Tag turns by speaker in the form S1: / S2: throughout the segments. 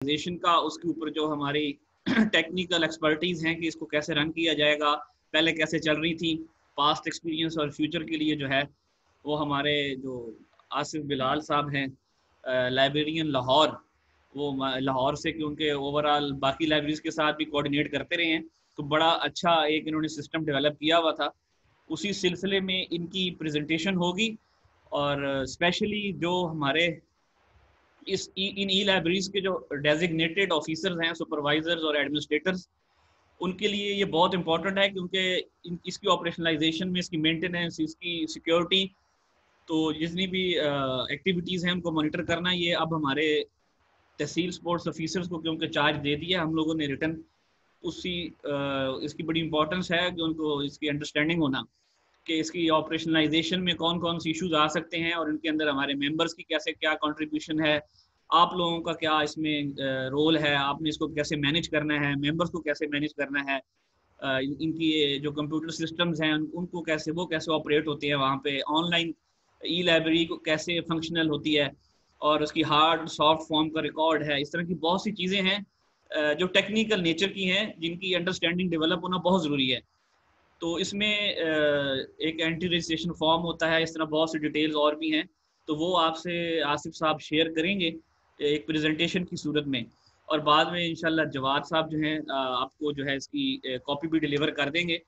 S1: Organisation का, उसके ऊपर जो हमारी टेक्निकल एक्सपर्टीज हैं कि इसको कैसे रन किया जाएगा, पहले कैसे चल रही थी, पास्ट एक्सपीरियंस और फ्यूचर के लिए जो है वो हमारे जो आसिफ बिलाल साहब हैं, लाइब्रेरियन लाहौर, वो लाहौर से, क्योंकि ओवरऑल बाकी लाइब्रेरीज के साथ भी कोऑर्डिनेट करते रहे हैं, तो बड़ा अच्छा एक इन्होंने सिस्टम डेवलप किया हुआ था। उसी सिलसिले में इनकी प्रेजेंटेशन होगी, और स्पेशली जो हमारे इन ई लाइब्रेरीज के जो डेजिग्नेटेड ऑफिसर्स हैं, सुपरवाइजर्स और एडमिनिस्ट्रेटर्स, उनके लिए ये बहुत इंपॉर्टेंट है, क्योंकि इसकी ऑपरेशनलाइजेशन में, इसकी मेंटेनेंस, इसकी सिक्योरिटी, तो जितनी भी एक्टिविटीज़ हैं उनको मॉनिटर करना, ये अब हमारे तहसील स्पोर्ट्स ऑफिसर्स को क्योंकि चार्ज दे दिया हम लोगों ने रिटर्न, उसी इसकी बड़ी इंपॉर्टेंस है कि उनको इसकी अंडरस्टैंडिंग होना कि इसकी ऑपरेशनलाइजेशन में कौन कौन से इश्यूज आ सकते हैं, और इनके अंदर हमारे मेंबर्स की कैसे क्या कंट्रीब्यूशन है, आप लोगों का क्या इसमें रोल है, आपने इसको कैसे मैनेज करना है, मेंबर्स को कैसे मैनेज करना है, इनकी जो कंप्यूटर सिस्टम्स हैं उनको कैसे ऑपरेट होते हैं, वहाँ पे ऑनलाइन ई लाइब्रेरी को कैसे फंक्शनल होती है, और उसकी हार्ड सॉफ्ट फॉर्म का रिकॉर्ड है। इस तरह की बहुत सी चीज़ें हैं जो टेक्निकल नेचर की हैं, जिनकी अंडरस्टैंडिंग डेवलप होना बहुत ज़रूरी है। तो इसमें एक एंटी रजिस्ट्रेशन फॉर्म होता है, इस तरह बहुत सी डिटेल्स और भी हैं, तो वो आपसे आसिफ साहब शेयर करेंगे एक प्रेजेंटेशन की सूरत में, और बाद में इंशाल्लाह जवाद साहब जो हैं आपको जो है इसकी कॉपी भी डिलीवर कर देंगे,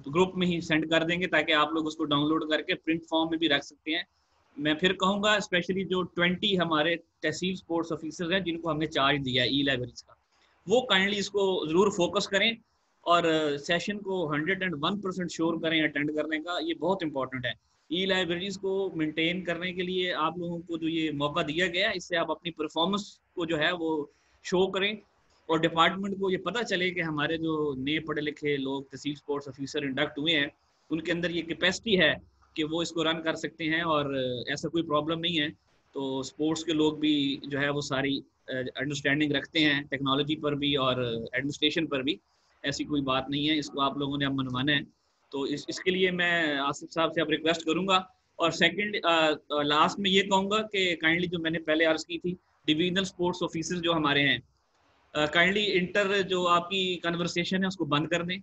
S1: ग्रुप में ही सेंड कर देंगे, ताकि आप लोग उसको डाउनलोड करके प्रिंट फॉर्म में भी रख सकते हैं। मैं फिर कहूँगा स्पेशली जो 20 हमारे तहसील स्पोर्ट्स ऑफिसर्स हैं जिनको हमने चार्ज दिया है ई लाइब्रेरीज का, वो काइंडली इसको ज़रूर फोकस करें, और सेशन को 101% श्योर करें अटेंड करने का। ये बहुत इंपॉर्टेंट है। ई लाइब्रेरीज को मेंटेन करने के लिए आप लोगों को जो ये मौका दिया गया है, इससे आप अपनी परफॉर्मेंस को जो है वो शो करें, और डिपार्टमेंट को ये पता चले कि हमारे जो नए पढ़े लिखे लोग तहसील स्पोर्ट्स ऑफिसर इंडक्ट हुए हैं, उनके अंदर ये कैपेसिटी है कि वो इसको रन कर सकते हैं, और ऐसा कोई प्रॉब्लम नहीं है। तो स्पोर्ट्स के लोग भी जो है वो सारी अंडरस्टैंडिंग रखते हैं टेक्नोलॉजी पर भी और एडमिनिस्ट्रेशन पर भी, ऐसी कोई बात नहीं है, इसको आप लोगों ने अब मनवाना है। तो इसके लिए मैं आसिफ साहब से अब रिक्वेस्ट करूंगा। और सेकंड लास्ट में ये कहूँगा कि काइंडली जो मैंने पहले अर्ज की थी, डिविजनल स्पोर्ट्स ऑफिसर जो हमारे हैं, काइंडली इंटर जो आपकी कन्वर्सेशन है उसको बंद कर दें।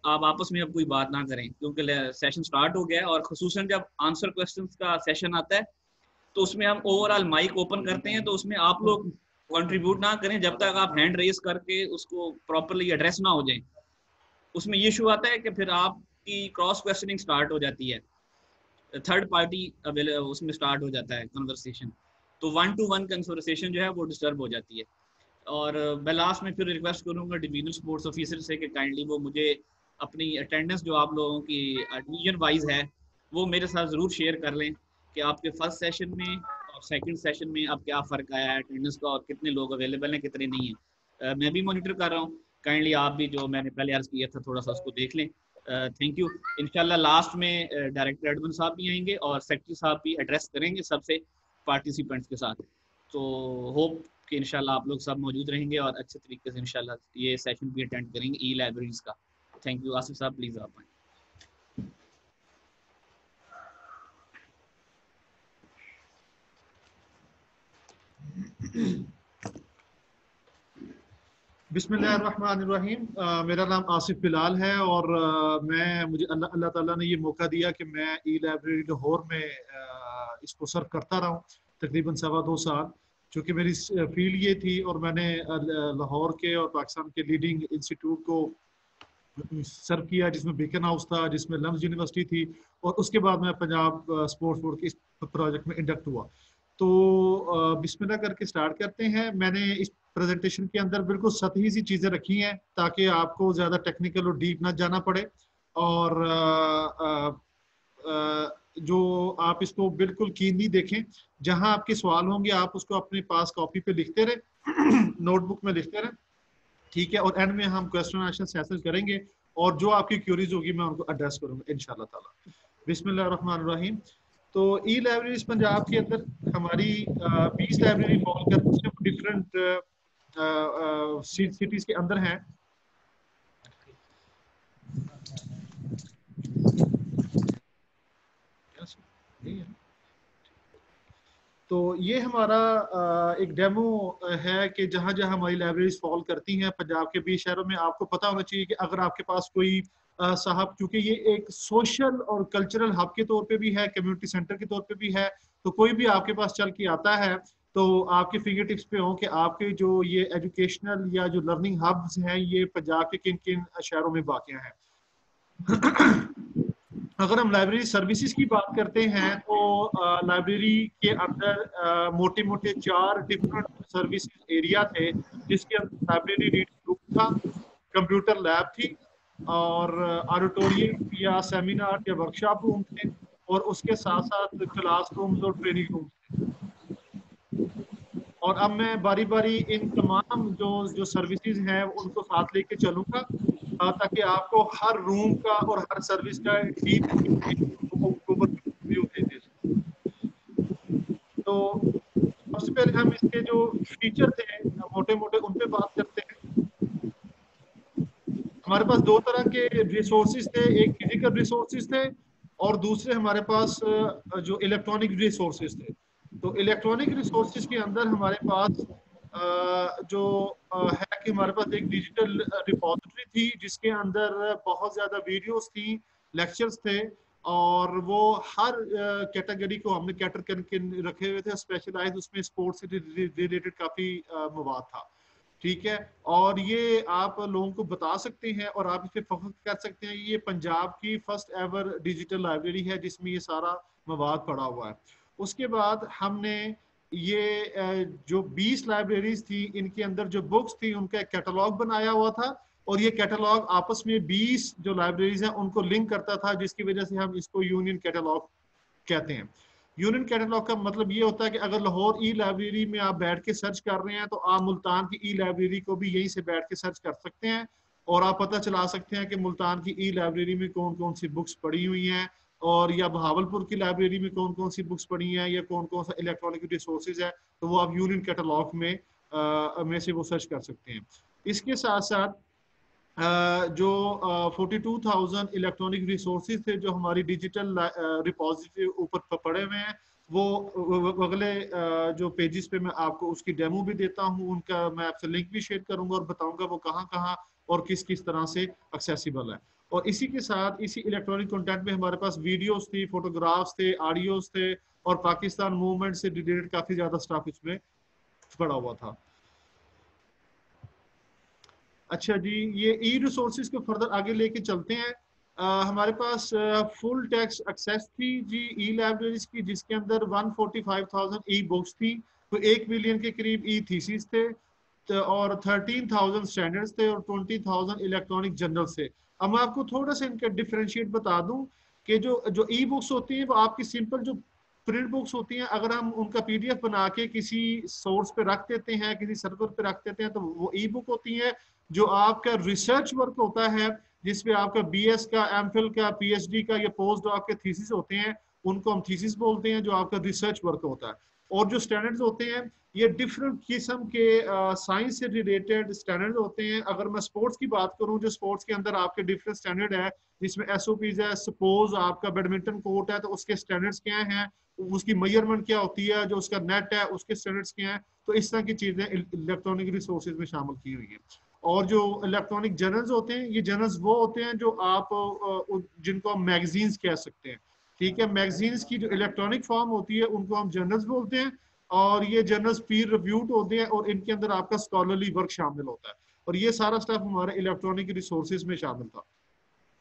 S1: आप आपस में अब कोई बात ना करें, क्योंकि सेशन स्टार्ट हो गया है, और खसूसन जब आंसर क्वेश्चन का सेशन आता है तो उसमें हम ओवरऑल माइक ओपन करते हैं, तो उसमें आप लोग कंट्रीब्यूट ना करें जब तक आप हैंड रेस करके उसको प्रॉपरली एड्रेस ना हो जाए। उसमें ये इशू आता है कि फिर आपकी क्रॉस क्वेश्चनिंग स्टार्ट हो जाती है, थर्ड पार्टी उसमें स्टार्ट हो जाता है कन्वर्सेशन, तो 1-to-1 कन्वर्सेशन जो है वो डिस्टर्ब हो जाती है। और मैं लास्ट में फिर रिक्वेस्ट करूंगा डिवीजनल स्पोर्ट्स ऑफिसर से कि काइंडली वो मुझे अपनी अटेंडेंस जो आप लोगों की डिवीजन वाइज है वो मेरे साथ ज़रूर शेयर कर लें, कि आपके फर्स्ट सेशन में और सेकंड सेशन में अब क्या फ़र्क आया है अटेंडेंस का, और कितने लोग अवेलेबल हैं कितने नहीं हैं। मैं भी मॉनिटर कर रहा हूँ, काइंडली आप भी जो मैंने पहले अर्ज किया था थोड़ा सा उसको देख लें। Thank you. इंशाल्लाह लास्ट में डायरेक्टर एडमिन साहब भी आएंगे और सेक्रेटरी साहब भी एड्रेस करेंगे सबसे पार्टिसिपेंट्स के साथ। तो होप कि इंशाल्लाह आप लोग सब मौजूद रहेंगे और अच्छे तरीके से इंशाल्लाह ये सेशन भी अटेंड करेंगे ई लाइब्रेरीज का। Thank you. आसिफ साहब प्लीज़ आप आएँ।
S2: बिस्मिल्लाहिर्रहमानिर्रहीम। मेरा नाम आसिफ बिलाल है, और मुझे अल्लाह ताला ने ये मौका दिया कि मैं ई लाइब्रेरी लाहौर में इसको सर्व करता रहा हूँ तकरीबन 2.25 साल, चूँकि मेरी फील्ड ये थी, और मैंने लाहौर के और पाकिस्तान के लीडिंग इंस्टीट्यूट को सर्व किया, जिसमें बेकन हाउस था, जिसमें लम्स यूनिवर्सिटी थी, और उसके बाद मैं पंजाब स्पोर्ट्स बोर्ड के इस प्रोजेक्ट में इंडक्ट हुआ। तो बिस्मिल्लाह करके स्टार्ट करते हैं। मैंने इस प्रेजेंटेशन के अंदर बिल्कुल सतही सी चीज़ें रखी हैं ताकि आपको ज़्यादा टेक्निकल और डीप ना जाना पड़े, और जो आप इसको बिल्कुल कीनली देखें। जहां आपके सवाल होंगे आप उसको अपने पास कॉपी पे लिखते रहे नोटबुक में लिखते रहे, ठीक है। और एंड में हम क्वेश्चन आंसर सेशन करेंगे, और जो आपकी क्यूरीज होगी मैं उनको एड्रेस करूंगा इंशाल्लाह ताला। बिस्मिल्लाहिर्रहमानिर्रहीम। तो ई लाइब्रेरीज पंजाब के अंदर हमारी 20 लाइब्रेरी फॉल करती है, डिफरेंट सिटीज के अंदर हैं। तो ये हमारा एक डेमो है कि जहाँ जहाँ हमारी लाइब्रेरीज फॉल करती हैं पंजाब के 20 शहरों में। आपको पता होना चाहिए कि अगर आपके पास कोई साहब, क्योंकि ये एक सोशल और कल्चरल हब के तौर पे भी है, कम्युनिटी सेंटर के तौर पे भी है, तो कोई भी आपके पास चल के आता है तो आपके फिंगर टिप्स पे हो कि आपके जो ये एजुकेशनल या जो लर्निंग हब्स हैं ये पंजाब के किन किन शहरों में वाक़ हैं। अगर हम लाइब्रेरी सर्विसेज की बात करते हैं तो लाइब्रेरी के अंदर मोटे मोटे 4 डिफरेंट सर्विसेज एरिया थे, जिसके अंदर लाइब्रेरी रीडिंग रूम था, कंप्यूटर लैब थी, और ऑडिटोरियम या सेमिनार या वर्कशॉप रूम थे, और उसके साथ साथ क्लास रूम्स और ट्रेनिंग रूम थे। और अब मैं बारी बारी इन तमाम जो जो सर्विसेज हैं उनको साथ लेके चलूंगा, ताकि आपको हर रूम का और हर सर्विस का डीप व्यू दे दे। तो सबसे पहले हम इसके जो फीचर थे मोटे मोटे उन पे बात करते हैं। हमारे पास दो तरह के रिसोर्सेज थे, एक फिजिकल रिसोर्सेज थे और दूसरे हमारे पास जो इलेक्ट्रॉनिक रिसोर्सेज थे। तो इलेक्ट्रॉनिक रिसोर्सेज के अंदर हमारे पास जो है कि हमारे पास एक डिजिटल रिपोजिटरी थी, जिसके अंदर बहुत ज़्यादा वीडियोस थी, लेक्चर्स थे, और वो हर कैटेगरी को हमने कैटर करके रखे हुए थे, स्पेशलाइज उसमें स्पोर्ट्स से रिलेटेड काफ़ी मवाद था। ठीक है, और ये आप लोगों को बता सकते हैं और आप इस पर फख्र कर सकते हैं, ये पंजाब की फर्स्ट एवर डिजिटल लाइब्रेरी है जिसमें ये सारा मवाद पड़ा हुआ है। उसके बाद हमने ये जो 20 लाइब्रेरीज थी इनके अंदर जो बुक्स थी उनका एक कैटलॉग बनाया हुआ था, और ये कैटलॉग आपस में 20 जो लाइब्रेरीज हैं उनको लिंक करता था, जिसकी वजह से हम इसको यूनियन कैटलॉग कहते हैं। यूनियन कैटलॉग का मतलब ये होता है कि अगर लाहौर ई लाइब्रेरी में आप बैठ के सर्च कर रहे हैं तो आप मुल्तान की ई लाइब्रेरी को भी यहीं से बैठ के सर्च कर सकते हैं, और आप पता चला सकते हैं कि मुल्तान की ई लाइब्रेरी में कौन कौन सी बुक्स पड़ी हुई हैं, और या बहावलपुर की लाइब्रेरी में कौन कौन सी बुक्स पड़ी हैं, या कौन कौन सा इलेक्ट्रॉनिक रिसोर्सेज है, तो वो आप यूनियन कैटलॉग में से वो सर्च कर सकते हैं। इसके साथ साथ जो 42,000 इलेक्ट्रॉनिक रिसोर्सेज थे जो हमारी डिजिटल रिपोजिटरी ऊपर पड़े हुए हैं, वो अगले जो पेजेस पे मैं आपको उसकी डेमो भी देता हूँ, उनका मैं आपसे लिंक भी शेयर करूंगा और बताऊंगा वो कहाँ कहाँ और किस किस तरह से एक्सेसिबल है। और इसी के साथ इसी इलेक्ट्रॉनिक कंटेंट में हमारे पास वीडियोस थी, फोटोग्राफ्स थे, ऑडियोज थे, और पाकिस्तान मूवमेंट से रिलेटेड काफी ज्यादा स्टाफ इसमें पड़ा हुआ था। अच्छा जी, ये ई रिसोर्सेज को फर्दर आगे लेके चलते हैं। हमारे पास फुल टेक्स्ट एक्सेस थी जी ई लाइब्रेरीज की, जिसके अंदर 145,000 ई बुक्स थी, तो 1 मिलियन के करीब ई थीसिस थे, और 13,000 स्टैंडर्ड्स थे, और 20,000 इलेक्ट्रॉनिक जर्नल्स थे। अब मैं आपको थोड़ा सा इनका डिफरेंशिएट बता दूं कि जो जो ई बुक्स होती हैं वो आपकी सिंपल जो प्रिंट बुक्स होती हैं, अगर हम उनका पीडीएफ बना के किसी सोर्स पे रख देते हैं, किसी सर्वर पे रख देते हैं, तो वो ई बुक होती है। जो आपका रिसर्च वर्क होता है, जिसपे आपका बीएस का, एमफिल का, पीएचडी का या पोस्ट डॉक के थीसिस होते हैं, उनको हम थीसिस बोलते हैं, जो आपका रिसर्च वर्क होता है। और जो स्टैंडर्ड्स होते हैं ये डिफरेंट किस्म के साइंस से रिलेटेड स्टैंडर्ड होते हैं। अगर मैं स्पोर्ट्स की बात करूं, जो स्पोर्ट्स के अंदर आपके डिफरेंट स्टैंडर्ड है, जिसमें एसओपीज है, सपोज आपका बैडमिंटन कोर्ट है तो उसके स्टैंडर्ड्स क्या हैं, उसकी मेजरमेंट क्या होती है, जो उसका नेट है उसके स्टैंडर्ड्स क्या हैं, तो इस तरह की चीजें इलेक्ट्रॉनिक रिसोर्सेज में शामिल की हुई है। और जो इलेक्ट्रॉनिक जर्नल्स होते हैं, ये जर्नल्स वो होते हैं जो आप जिनको हम मैगजीन्स कह सकते हैं। ठीक है, मैगजीन्स की जो इलेक्ट्रॉनिक फॉर्म होती है उनको हम जर्नल्स बोलते हैं, और ये जर्नल्स पीर रिव्यूड होते हैं, और इनके अंदर आपका स्कॉलरली वर्क शामिल होता है, और ये सारा स्टफ हमारे इलेक्ट्रॉनिक रिसोर्सेज में शामिल था।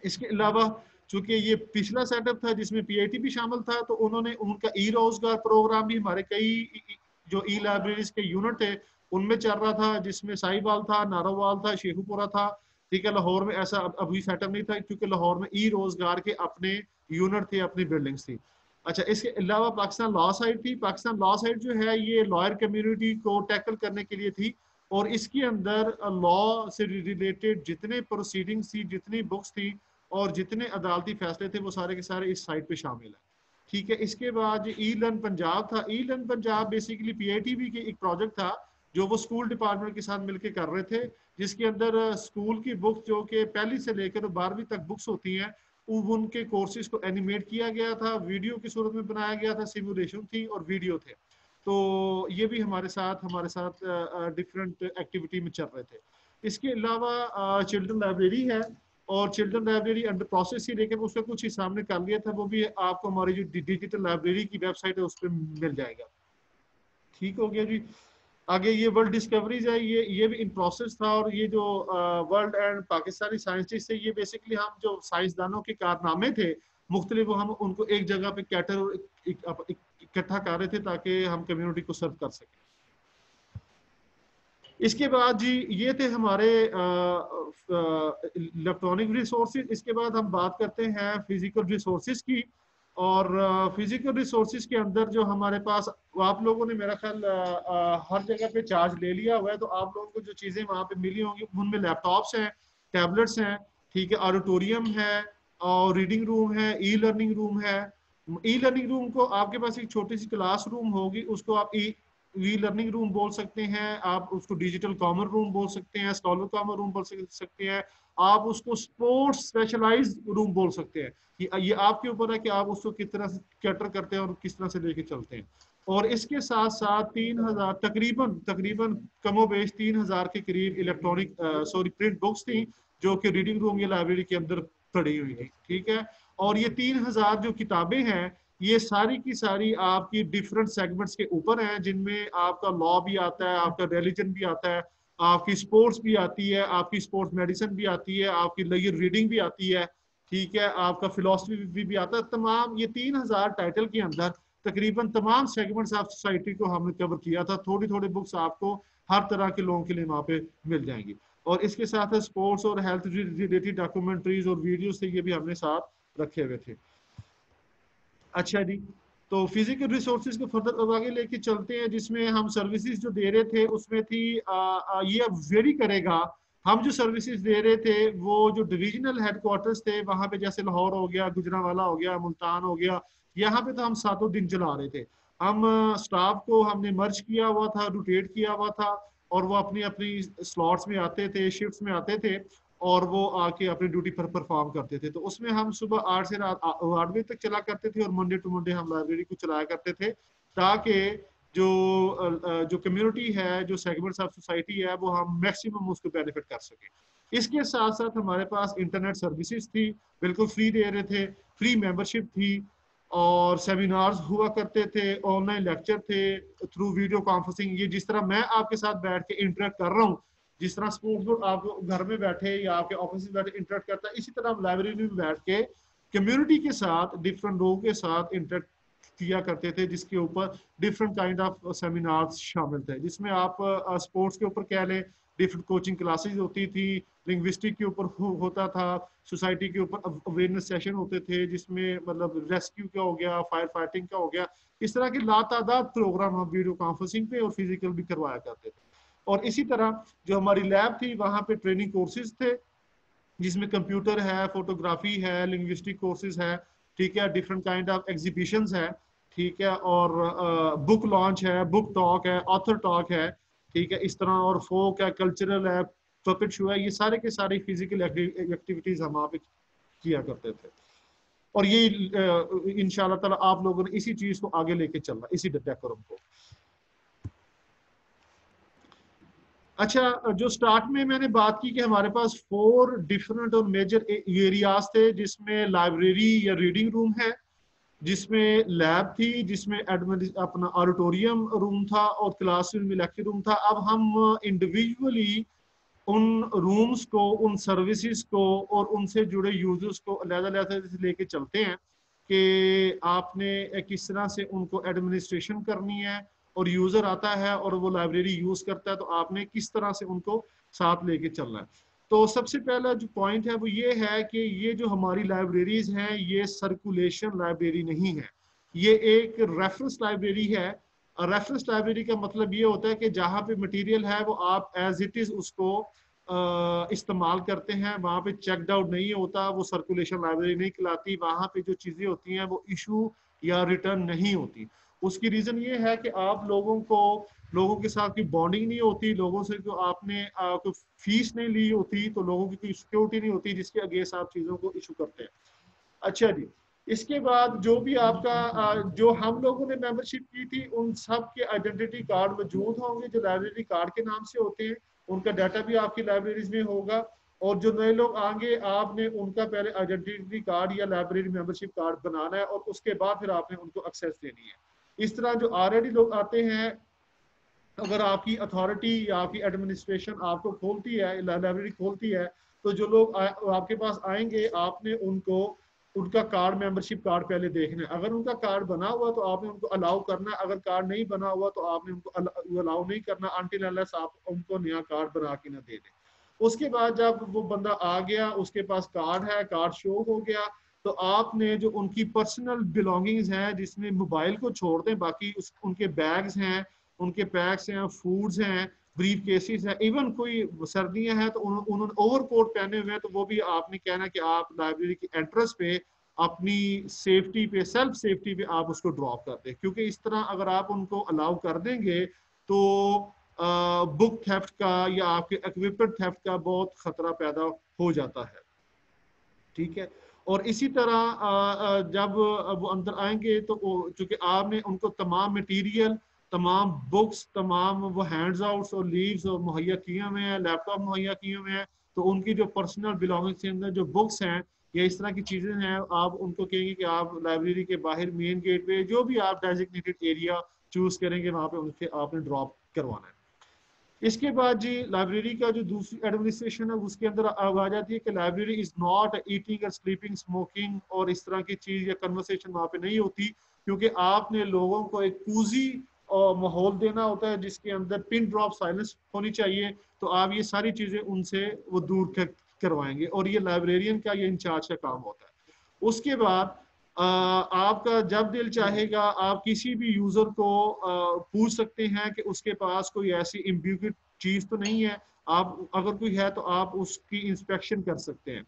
S2: इसके अलावा चूंकि ये पिछला सेटअप था जिसमें पीआईटी भी शामिल था, तो उन्होंने उनका ई रोजगार प्रोग्राम भी हमारे कई जो ई लाइब्रेरीज के यूनिट है उनमें चल रहा था, जिसमें साहिवाल था, नारोवाल था, शेखुपुरा था। ठीक है, लाहौर में ऐसा अभी सेटअप नहीं था, क्योंकि लाहौर में ई रोजगार के अपने यूनिट थे, अपनी बिल्डिंग्स थी। अच्छा, इसके अलावा पाकिस्तान लॉ साइट थी। पाकिस्तान लॉ साइट जो है ये लॉयर कम्युनिटी को टैकल करने के लिए थी, और इसके अंदर लॉ से रिलेटेड जितने प्रोसीडिंग्स थी, जितनी बुक्स थी, और जितने अदालती फैसले थे, वो सारे के सारे इस साइट पे शामिल है। ठीक है, इसके बाद ई लर्न पंजाब था। ई लर्न पंजाब बेसिकली पीआईटीबी के एक प्रोजेक्ट था जो वो स्कूल डिपार्टमेंट के साथ मिलकर कर रहे थे, जिसके अंदर स्कूल की बुक्स जो कि पहली से लेकर 12वीं तक बुक्स होती हैं, उनके कोर्सेज को एनिमेट किया गया था, वीडियो की सूरत में बनाया गया था, सिमुलेशन थी और वीडियो थे। तो ये भी हमारे साथ डिफरेंट एक्टिविटी में चल रहे थे। इसके अलावा चिल्ड्रन लाइब्रेरी है, और चिल्ड्रन लाइब्रेरी अंडर प्रोसेस ही, लेकिन उसका कुछ हिस्सा हमने कर लिया था, वो भी आपको हमारी जो डिजिटल लाइब्रेरी की वेबसाइट है उस पर मिल जाएगा। ठीक हो गया जी। आगे ये वर्ल्ड डिस्कवरीज है, ये भी इन प्रोसेस था, और ये जो वर्ल्ड एंड पाकिस्तानी साइंटिस्ट है, ये बेसिकली हम जो साइंसदानों के कारनामे थे मुख्तलिफ, वो हम उनको एक जगह पे कैटर और इकट्ठा कर रहे थे ताकि हम कम्युनिटी को सर्व कर सकें। इसके बाद जी ये थे हमारे इलेक्ट्रॉनिक रिसोर्सेज। इसके बाद हम बात करते हैं फिजिकल रिसोर्सेज की, और फिजिकल रिसोर्सेज के अंदर जो हमारे पास, आप लोगों ने मेरा ख्याल हर जगह पे चार्ज ले लिया हुआ है, तो आप लोगों को जो चीज़ें वहाँ पे मिली होंगी उनमें लैपटॉप्स हैं, टैबलेट्स हैं, ठीक है, ऑडिटोरियम है, और रीडिंग रूम है, ई लर्निंग रूम है। ई लर्निंग रूम को आपके पास एक छोटी सी क्लास रूम होगी, उसको आप ई लर्निंग रूम बोल सकते हैं, आप उसको डिजिटल कॉमन रूम बोल सकते हैं, स्कॉलर कॉमन रूम बोल सकते हैं, आप उसको स्पोर्ट्स स्पेशलाइज्ड रूम बोल सकते हैं। ये आपके ऊपर है कि आप उसको किस तरह से कैटर करते हैं और किस तरह से लेके चलते हैं। और इसके साथ साथ 3000 तकरीबन तकरीबन कमोबेश 3000 के करीब इलेक्ट्रॉनिक प्रिंट बुक्स थी, जो कि रीडिंग रूम या लाइब्रेरी के अंदर पड़ी हुई थी। ठीक है, और ये 3000 जो किताबें हैं, ये सारी की सारी आपकी डिफरेंट सेगमेंट्स के ऊपर हैं, जिनमें आपका लॉ भी आता है, आपका रिलीजन भी आता है, आपकी स्पोर्ट्स भी आती है, आपकी स्पोर्ट्स मेडिसिन भी आती है, आपकी लगी रीडिंग भी आती है, ठीक है, आपका फिलोसफी भी आता है। तमाम ये 3000 टाइटल के अंदर तकरीबन तमाम सेगमेंट्स ऑफ सोसाइटी को हमने कवर किया था। थोड़ी थोड़ी बुक्स आपको हर तरह के लोगों के लिए वहाँ पे मिल जाएंगी, और इसके साथ स्पोर्ट्स और हेल्थ रिलेटेड डॉक्यूमेंट्रीज और वीडियोस थे, ये भी हमने साथ रखे हुए थे। अच्छा जी, तो फिजिकल रिसोर्सेज को फर्दर आगे लेके चलते हैं, जिसमें हम सर्विसेज जो दे रहे थे उसमें थी ये अब वेरी करेगा। हम जो सर्विसेज दे रहे थे वो जो डिविजनल हेडक्वार्टर्स थे वहां पे, जैसे लाहौर हो गया, गुजरांवाला हो गया, मुल्तान हो गया, यहाँ पे तो हम 7 दिन चला रहे थे। हम स्टाफ को हमने मर्ज किया हुआ था, रोटेट किया हुआ था, और वो अपनी अपनी स्लॉट्स में आते थे, शिफ्ट्स में आते थे, और वो आके अपनी ड्यूटी पर परफॉर्म करते थे। तो उसमें हम सुबह 8 से रात 8 बजे तक चला करते थे, और मंडे टू मंडे हम लाइब्रेरी को चलाया करते थे, ताकि जो कम्युनिटी है, जो सेगमेंट्स ऑफ सोसाइटी है, वो हम मैक्सिमम उसको बेनिफिट कर सके। इसके साथ साथ हमारे पास इंटरनेट सर्विसेज थी, बिल्कुल फ्री दे रहे थे, फ्री मेंबरशिप थी, और सेमिनार्स हुआ करते थे, ऑनलाइन लेक्चर थे थ्रू वीडियो कॉन्फ्रेंसिंग। ये जिस तरह मैं आपके साथ बैठ के इंटरेक्ट कर रहा हूँ, जिस तरह स्पोर्ट्स बोर्ड आप घर में बैठे या आपके ऑफिस में बैठे इंटरेक्ट करता है, इसी तरह हम लाइब्रेरी में बैठ के कम्युनिटी के साथ, डिफरेंट लोगों के साथ इंटरेक्ट किया करते थे, जिसके ऊपर डिफरेंट काइंड ऑफ सेमिनार्स शामिल थे, जिसमें आप स्पोर्ट्स के ऊपर कह लें, डिफरेंट कोचिंग क्लासेस होती थी, लिंग्विस्टिक के ऊपर होता था, सोसाइटी के ऊपर अवेयरनेस सेशन होते थे, जिसमें मतलब रेस्क्यू का हो गया, फायर फाइटिंग का हो गया, इस तरह के लातादाद प्रोग्राम हम वीडियो कॉन्फ्रेंसिंग पे और फिजिकल भी करवाया करते थे। और इसी तरह जो हमारी लैब थी, वहाँ पे ट्रेनिंग कोर्सेज थे, जिसमें कंप्यूटर है, फोटोग्राफी है, लिंग्विस्टिक कोर्सेज है, ठीक है, डिफरेंट काइंड ऑफ एग्जीबिशंस है, ठीक है, और बुक लॉन्च है, बुक टॉक है, ऑथर टॉक है, ठीक है, इस तरह, और फोक है, कल्चरल है, पपेट शो है, ये सारे के सारे फिजिकल एक्टिविटीज हम वहाँ पे किया करते थे। और ये इंशाल्लाह ताला आप लोगों ने इसी चीज को आगे लेके चलना, इसी डेकोरम को। अच्छा, जो स्टार्ट में मैंने बात की कि हमारे पास 4 डिफरेंट और मेजर एरियाज थे, जिसमें लाइब्रेरी या रीडिंग रूम है, जिसमें लैब थी, जिसमें अपना ऑडिटोरियम रूम था, और क्लासरूम में लेक्चर रूम था। अब हम इंडिविजुअली उन रूम्स को, उन सर्विसेज को और उनसे जुड़े यूजर्स को अलग-अलग से लेके चलते हैं कि आपने किस तरह से उनको एडमिनिस्ट्रेशन करनी है, और यूजर आता है और वो लाइब्रेरी यूज करता है, तो आपने किस तरह से उनको साथ लेके चलना है। तो सबसे पहला जो पॉइंट है वो ये है कि ये जो हमारी लाइब्रेरीज हैं, ये सर्कुलेशन लाइब्रेरी नहीं है, ये एक रेफरेंस लाइब्रेरी है। रेफरेंस लाइब्रेरी का मतलब ये होता है कि जहाँ पे मटेरियल है वो आप एज इट इज उसको इस्तेमाल करते हैं, वहाँ पे चेकड आउट नहीं होता, वो सर्कुलेशन लाइब्रेरी नहीं कहलाती। वहाँ पे जो चीज़ें होती हैं वो इशू या रिटर्न नहीं होती। उसकी रीज़न ये है कि आप लोगों के साथ की बॉन्डिंग नहीं होती, लोगों से जो आपने कोई फीस नहीं ली होती, तो लोगों की कोई सिक्योरिटी नहीं होती जिसके अगेंस्ट आप चीज़ों को इशू करते हैं। अच्छा जी, इसके बाद जो भी आपका जो हम लोगों ने मेंबरशिप की थी उन सब के आइडेंटिटी कार्ड मौजूद होंगे जो लाइब्रेरी कार्ड के नाम से होते हैं, उनका डाटा भी आपकी लाइब्रेरीज में होगा। और जो नए लोग आएंगे आपने उनका पहले आइडेंटिटी कार्ड या लाइब्रेरी मेंबरशिप कार्ड बनाना है और उसके बाद फिर आपने उनको एक्सेस देनी है। इस तरह जो ऑलरेडी लोग आते हैं, अगर आपकी अथॉरिटी या आपकी एडमिनिस्ट्रेशन आपको खोलती है, लाइब्रेरी खोलती है, तो जो लोग आपके पास आएंगे आपने उनको उनका कार्ड मेंबरशिप कार्ड पहले देखना है। अगर उनका कार्ड बना हुआ तो आपने उनको अलाउ करना है, अगर कार्ड नहीं बना हुआ तो आपने उनको अलाउ नहीं करना अनटिल अनलेस आप उनको नया कार्ड बना के ना दे दें। उसके बाद जब वो बंदा आ गया, उसके पास कार्ड है, कार्ड शो हो गया, तो आपने जो उनकी पर्सनल बिलोंगिंग्स हैं, जिसमें मोबाइल को छोड़ दें बाकी उनके बैग्स हैं, उनके पैक्स हैं, फूड्स हैं, ब्रीफ केसेस हैं, इवन कोई सर्दियां हैं तो उन्होंने ओवरकोट पहने हुए हैं, तो वो भी आपने कहना कि आप लाइब्रेरी की एंट्रेंस पे अपनी सेफ्टी पे, सेल्फ सेफ्टी पे आप उसको ड्रॉप कर दें। क्योंकि इस तरह अगर आप उनको अलाउ कर देंगे तो बुक थेफ्ट का या आपके इक्विपमेंट थेफ्ट का बहुत खतरा पैदा हो जाता है। ठीक है। और इसी तरह जब वो अंदर आएंगे तो चूंकि आपने उनको तमाम मटेरियल, तमाम बुक्स, तमाम वो हैंड्स आउट्स और लीव्स और मुहैया किए हुए हैं, लैपटॉप मुहैया किए हुए हैं, तो उनकी जो पर्सनल बिलोंगिंग्स के अंदर जो बुक्स हैं या इस तरह की चीज़ें हैं, आप उनको कहेंगे कि आप लाइब्रेरी के बाहर मेन गेट पे जो भी आप डेजिग्नेटेड एरिया चूज करेंगे वहाँ पे उनके आपने ड्रॉप करवाना है। इसके बाद जी लाइब्रेरी का जो दूसरी एडमिनिस्ट्रेशन है उसके अंदर आ जाती है कि लाइब्रेरी इज नॉट ईटिंग और स्लीपिंग, स्मोकिंग और इस तरह की चीज या कन्वर्सेशन वहाँ पे नहीं होती, क्योंकि आपने लोगों को एक कूजी और माहौल देना होता है जिसके अंदर पिन ड्रॉप साइलेंस होनी चाहिए। तो आप ये सारी चीजें उनसे वो दूर करवाएंगे और ये लाइब्रेरियन का ये इंचार्ज का काम होता है। उसके बाद आपका जब दिल चाहेगा आप किसी भी यूजर को पूछ सकते हैं कि उसके पास कोई ऐसी इम्ब्यूटेड चीज तो नहीं है, आप अगर कोई है तो आप उसकी इंस्पेक्शन कर सकते हैं।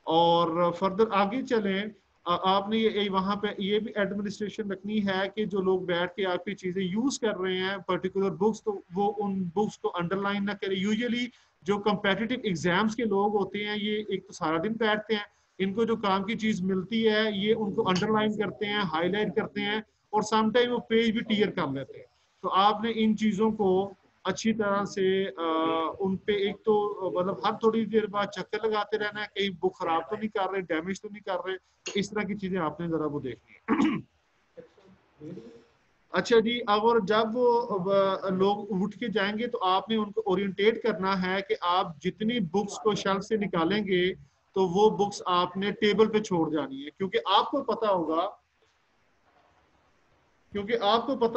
S2: और फर्दर आगे चलें, आपने ये वहाँ पे ये भी एडमिनिस्ट्रेशन रखनी है कि जो लोग बैठ के आपकी चीजें यूज कर रहे हैं पर्टिकुलर बुक्स, तो वो उन बुक्स को अंडरलाइन ना करें। यूजुअली जो कम्पेटिटिव एग्जाम्स के लोग होते हैं ये एक तो सारा दिन बैठते हैं, इनको जो काम की चीज मिलती है ये उनको अंडरलाइन करते हैं, हाईलाइट करते हैं और समटाइम वो पेज भी टियर कर लेते हैं। तो आपने इन चीजों को अच्छी तरह से उन पे एक तो मतलब हर थोड़ी देर बाद चक्कर लगाते रहना है, कहीं बुक खराब तो नहीं कर रहे, डैमेज तो नहीं कर रहे, तो इस तरह की चीजें आपने जरा वो देखनी है। अच्छा जी, अगर जब लोग उठ के जाएंगे तो आपने उनको ओरिएंटेट करना है कि आप जितनी बुक्स को शेल्फ से निकालेंगे तो वो बुक्स आपने टेबल पे छोड़ जानी है, क्योंकि आपको पता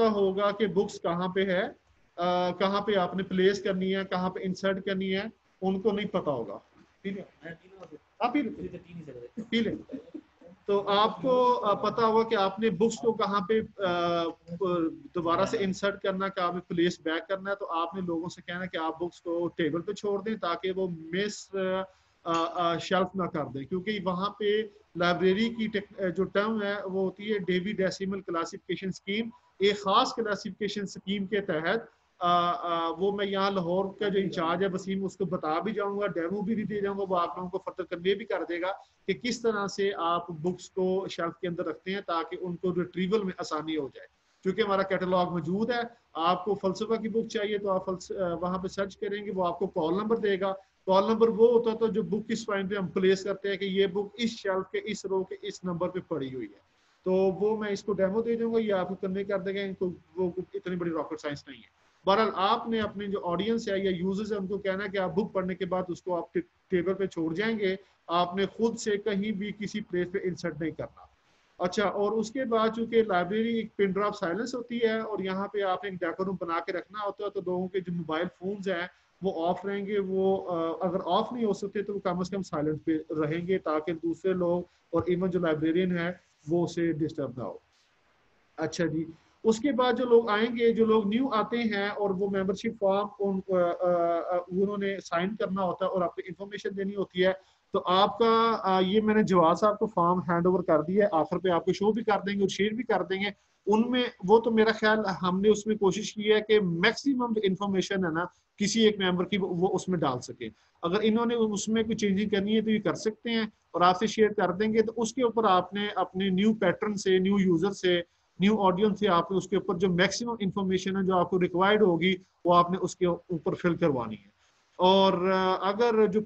S2: होगा कि बुक्स कहाँ पे है, कहाँ पे आपने प्लेस करनी है, कहाँ पे इंसर्ट करनी है, उनको नहीं पता होगा। ठीक है, आप पी लें। तो आपको पता होगा कि आपने बुक्स को कहाँ पे दोबारा से इंसर्ट करना, कहाँ पे प्लेस बैक करना है। तो आपने लोगों से कहना कि आप बुक्स को टेबल पे छोड़ दें ताकि वो मिस शेल्फ ना कर दें, क्योंकि वहाँ पे लाइब्रेरी की जो टर्म है वो होती है डेवी डेसिमल क्लासिफिकेशन स्कीम। एक खास क्लासिफिकेशन स्कीम के तहत वो मैं यहाँ लाहौर का जो इंचार्ज है वसीम उसको बता भी जाऊंगा, डेमो भी दे जाऊंगा, वो आप लोगों को फर्दर कन्वे भी कर देगा कि किस तरह से आप बुक्स को शेल्फ के अंदर रखते हैं ताकि उनको रिट्रीवल में आसानी हो जाए। क्योंकि हमारा कैटलॉग मौजूद है, आपको फलसफा की बुक चाहिए तो आप वहां पे सर्च करेंगे, वो आपको कॉल नंबर देगा। कॉल नंबर वो होता है जो बुक किस पॉइंट पे हम प्लेस करते हैं कि ये बुक इस शेल्फ के इस रो के इस नंबर पे पड़ी हुई है। तो वो मैं इसको डेमो दे दूंगा, ये आपको कन्वे कर देगा, इनको वो इतनी बड़ी रॉकेट साइंस नहीं है। बहरहाल आपने अपने जो ऑडियंस है या यूजर्स है उनको कहना है कि आप बुक पढ़ने के बाद उसको आप टेबल पे छोड़ जाएंगे, आपने खुद से कहीं भी किसी प्लेस पे इंसर्ट नहीं करना। अच्छा, और उसके बाद चूंकि लाइब्रेरी एक पिन ड्रॉप साइलेंस होती है और यहाँ पे आपने एक डेकोरम बना के रखना होता है, तो लोगों के जो मोबाइल फोन्स हैं वो ऑफ रहेंगे, वो अगर ऑफ नहीं हो सकते तो वो कम से कम साइलेंट पे रहेंगे ताकि दूसरे लोग और इवन जो लाइब्रेरियन है वो उसे डिस्टर्ब ना हो। अच्छा जी, उसके बाद जो लोग आएंगे, जो लोग न्यू आते हैं और वो मेंबरशिप फॉर्म उन्होंने साइन करना होता है और अपनी इंफॉर्मेशन देनी होती है, तो आपका ये मैंने जवाब साहब को फॉर्म हैंड ओवर कर दिया है, आखिर पे आपको शो भी कर देंगे और शेयर भी कर देंगे उनमें। वो तो मेरा ख्याल हमने उसमें कोशिश की है कि मैक्सिमम इंफॉर्मेशन है ना किसी एक मेंबर की वो उसमें डाल सके। अगर इन्होंने उसमें कोई चेंजिंग करनी है तो ये कर सकते हैं और आपसे शेयर कर देंगे। तो उसके ऊपर आपने अपने न्यू पैटर्न से, न्यू यूजर से, न्यू ऑडियंस से आपने उसके ऊपर जो मैक्सिमम इंफॉर्मेशन है जो आपको रिक्वायर्ड होगी वो आपने उसके ऊपर फिल करवानी है। और अगर जो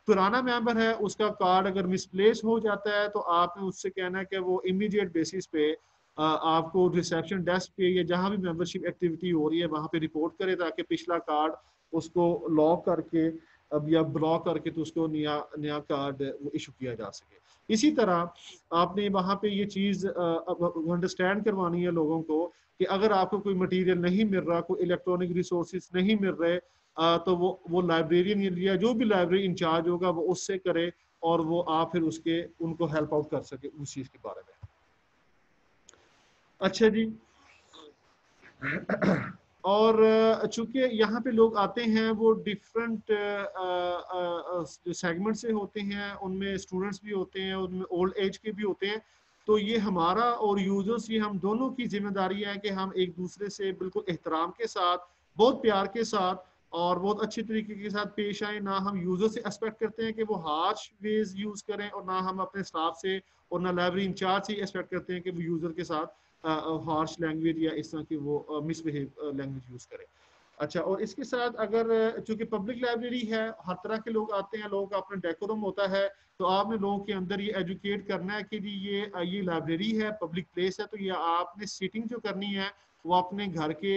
S2: पुराना मेंबर है उसका कार्ड अगर मिसप्लेस हो जाता है तो आपने उससे कहना है कि वो इमीडिएट बेसिस पे आपको रिसेप्शन डेस्क पे या जहां भी मेंबरशिप एक्टिविटी हो रही है वहां पे रिपोर्ट करे, ताकि पिछला कार्ड उसको लॉक करके अब या ब्लॉक करके तो उसको नया नया कार्ड वो इशू किया जा सके। इसी तरह आपने वहां पे ये चीज अंडरस्टैंड करवानी है लोगों को कि अगर आपको कोई मटेरियल नहीं मिल रहा, कोई इलेक्ट्रॉनिक रिसोर्सेज नहीं मिल रहे, तो वो लाइब्रेरियन या जो भी लाइब्रेरी इंचार्ज होगा वो उससे करे और वो आप फिर उसके उनको हेल्प आउट कर सके उस चीज के बारे में। अच्छा जी। और चूंकि यहाँ पे लोग आते हैं वो डिफरेंट जो सेगमेंट से होते हैं, उनमें स्टूडेंट्स भी होते हैं, उनमें ओल्ड एज के भी होते हैं। तो ये हमारा और यूजर्स ये हम दोनों की जिम्मेदारी है कि हम एक दूसरे से बिल्कुल एहतराम के साथ, बहुत प्यार के साथ और बहुत अच्छे तरीके के साथ पेश आए। ना हम यूजर से एक्सपेक्ट करते हैं कि वो हार्श वेज यूज करें और ना हम अपने स्टाफ से और ना लाइब्रेरी इंचार्ज से एक्सपेक्ट करते हैं कि वो यूजर के साथ हार्श लैंग्वेज या इस तरह की वो मिसबिहेव लैंग्वेज यूज करें। अच्छा, और इसके साथ अगर चूंकि पब्लिक लाइब्रेरी है, हर तरह के लोग आते हैं, लोगों का अपना डेकोरम होता है, तो आपने लोगों के अंदर ये एजुकेट करना है कि जी ये लाइब्रेरी है, पब्लिक प्लेस है, तो ये आपने सीटिंग जो करनी है वो अपने घर के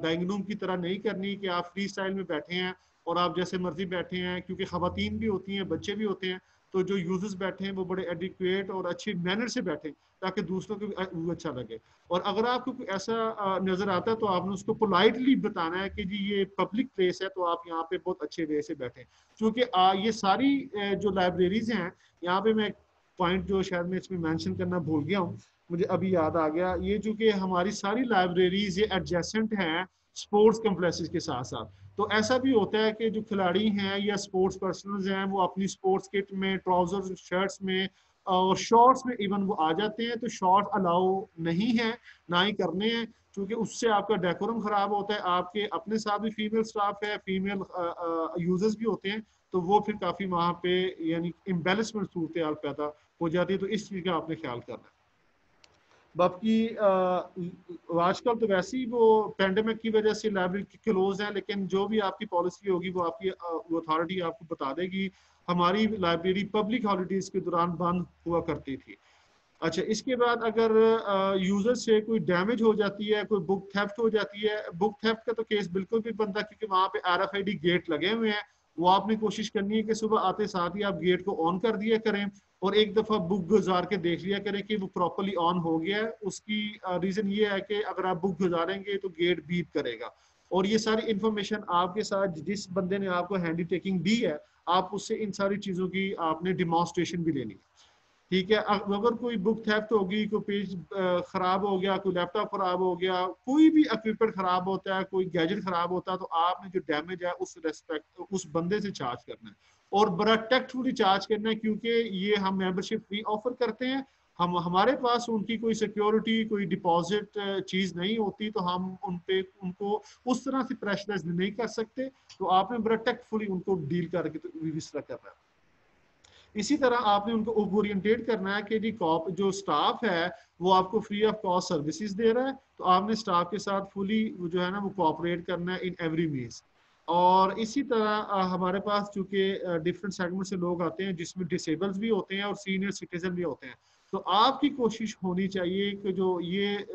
S2: डाइनिंग रूम की तरह नहीं करनी कि आप फ्री स्टाइल में बैठे हैं और आप जैसे मर्जी बैठे हैं, क्योंकि खवातीन भी होती हैं, बच्चे भी होते हैं। तो जो यूजर्स बैठे हैं वो बड़े एडिक्वेट और अच्छी मैनर से बैठे ताकि दूसरों को भी अच्छा लगे। और अगर आपको कोई ऐसा नजर आता है तो आपने उसको पोलाइटली बताना है कि जी ये पब्लिक प्लेस है, तो आप यहाँ पे बहुत अच्छे वे से बैठे। क्योंकि ये सारी जो लाइब्रेरीज हैं, यहाँ पे मैं पॉइंट जो शायद मैं इसमें मेंशन करना भूल गया हूँ, मुझे अभी याद आ गया, ये जो कि हमारी सारी लाइब्रेरीज ये एडजेसेंट हैं स्पोर्ट्स कॉम्प्लेक्सेस के साथ साथ। तो ऐसा भी होता है कि जो खिलाड़ी हैं या स्पोर्ट्स पर्सनल्स हैं वो अपनी स्पोर्ट्स किट में, ट्राउजर्स, शर्ट्स में और शॉर्ट्स में इवन वो आ जाते हैं। तो शॉर्ट अलाउ नहीं है, ना ही करने हैं, क्योंकि उससे आपका डेकोरम खराब होता है। आपके अपने साथ भी फीमेल स्टाफ है, फीमेल यूजर्स भी होते हैं, तो वो फिर काफी वहां पे यानी इम्बेलिशमेंट सूरत पैदा हो जाती है। तो इस चीज का आपने ख्याल करना है। बाकी आजकल तो वैसे ही वो पेंडेमिक की वजह से लाइब्रेरी क्लोज है, लेकिन जो भी आपकी पॉलिसी होगी वो आपकी अथॉरिटी आपको बता देगी। हमारी लाइब्रेरी पब्लिक हॉलीडेज के दौरान बंद हुआ करती थी। अच्छा, इसके बाद अगर यूजर से कोई डैमेज हो जाती है, कोई बुक थेफ्ट हो जाती है, बुक थेफ्ट का तो केस बिल्कुल भी बनता, क्योंकि वहां पे RFID गेट लगे हुए हैं। वो आपने कोशिश करनी है कि सुबह आते साथ ही आप गेट को ऑन कर दिया करें और एक दफा बुक गुजार के देख लिया करें कि वो प्रॉपर्ली ऑन हो गया है। उसकी रीजन ये है कि अगर आप बुक गुजारेंगे तो गेट बीप करेगा। और ये सारी इंफॉर्मेशन आपके साथ जिस बंदे ने आपको हैंडी टेकिंग दी है, आप उससे इन सारी चीजों की आपने डिमॉन्स्ट्रेशन भी लेनी है। ठीक है, अगर कोई बुक थेफ्ट होगी, कोई पेज खराब हो गया, कोई लैपटॉप खराब हो गया, कोई भी इक्विपमेंट खराब होता है, कोई गैजेट खराब होता है, तो आपने जो डैमेज है उस रेस्पेक्ट उस बंदे से चार्ज करना है और बड़ा टैक्टफुली चार्ज करना है, क्योंकि ये हम मेंबरशिप फ्री ऑफर करते हैं। हम हमारे पास उनकी कोई सिक्योरिटी, कोई डिपॉजिट चीज नहीं होती, तो हम उनको उस तरह से प्रेशराइज नहीं कर सकते। तो आपने बड़ा टैक्टफुली उनको डील करके तो इस तरह करना है। इसी तरह आपने उनको ओरिएंटेट करना है कि जी जो स्टाफ है वो आपको फ्री ऑफ कॉस्ट सर्विसेज दे रहा है, तो आपने स्टाफ के साथ फुली जो है ना वो कोऑपरेट करना है इन एवरी मीन्स। और इसी तरह हमारे पास चूंकि डिफरेंट सेगमेंट से लोग आते हैं, जिसमें डिसेबल्स भी होते हैं और सीनियर सिटीजन भी होते हैं। तो आपकी कोशिश होनी चाहिए कि जो ये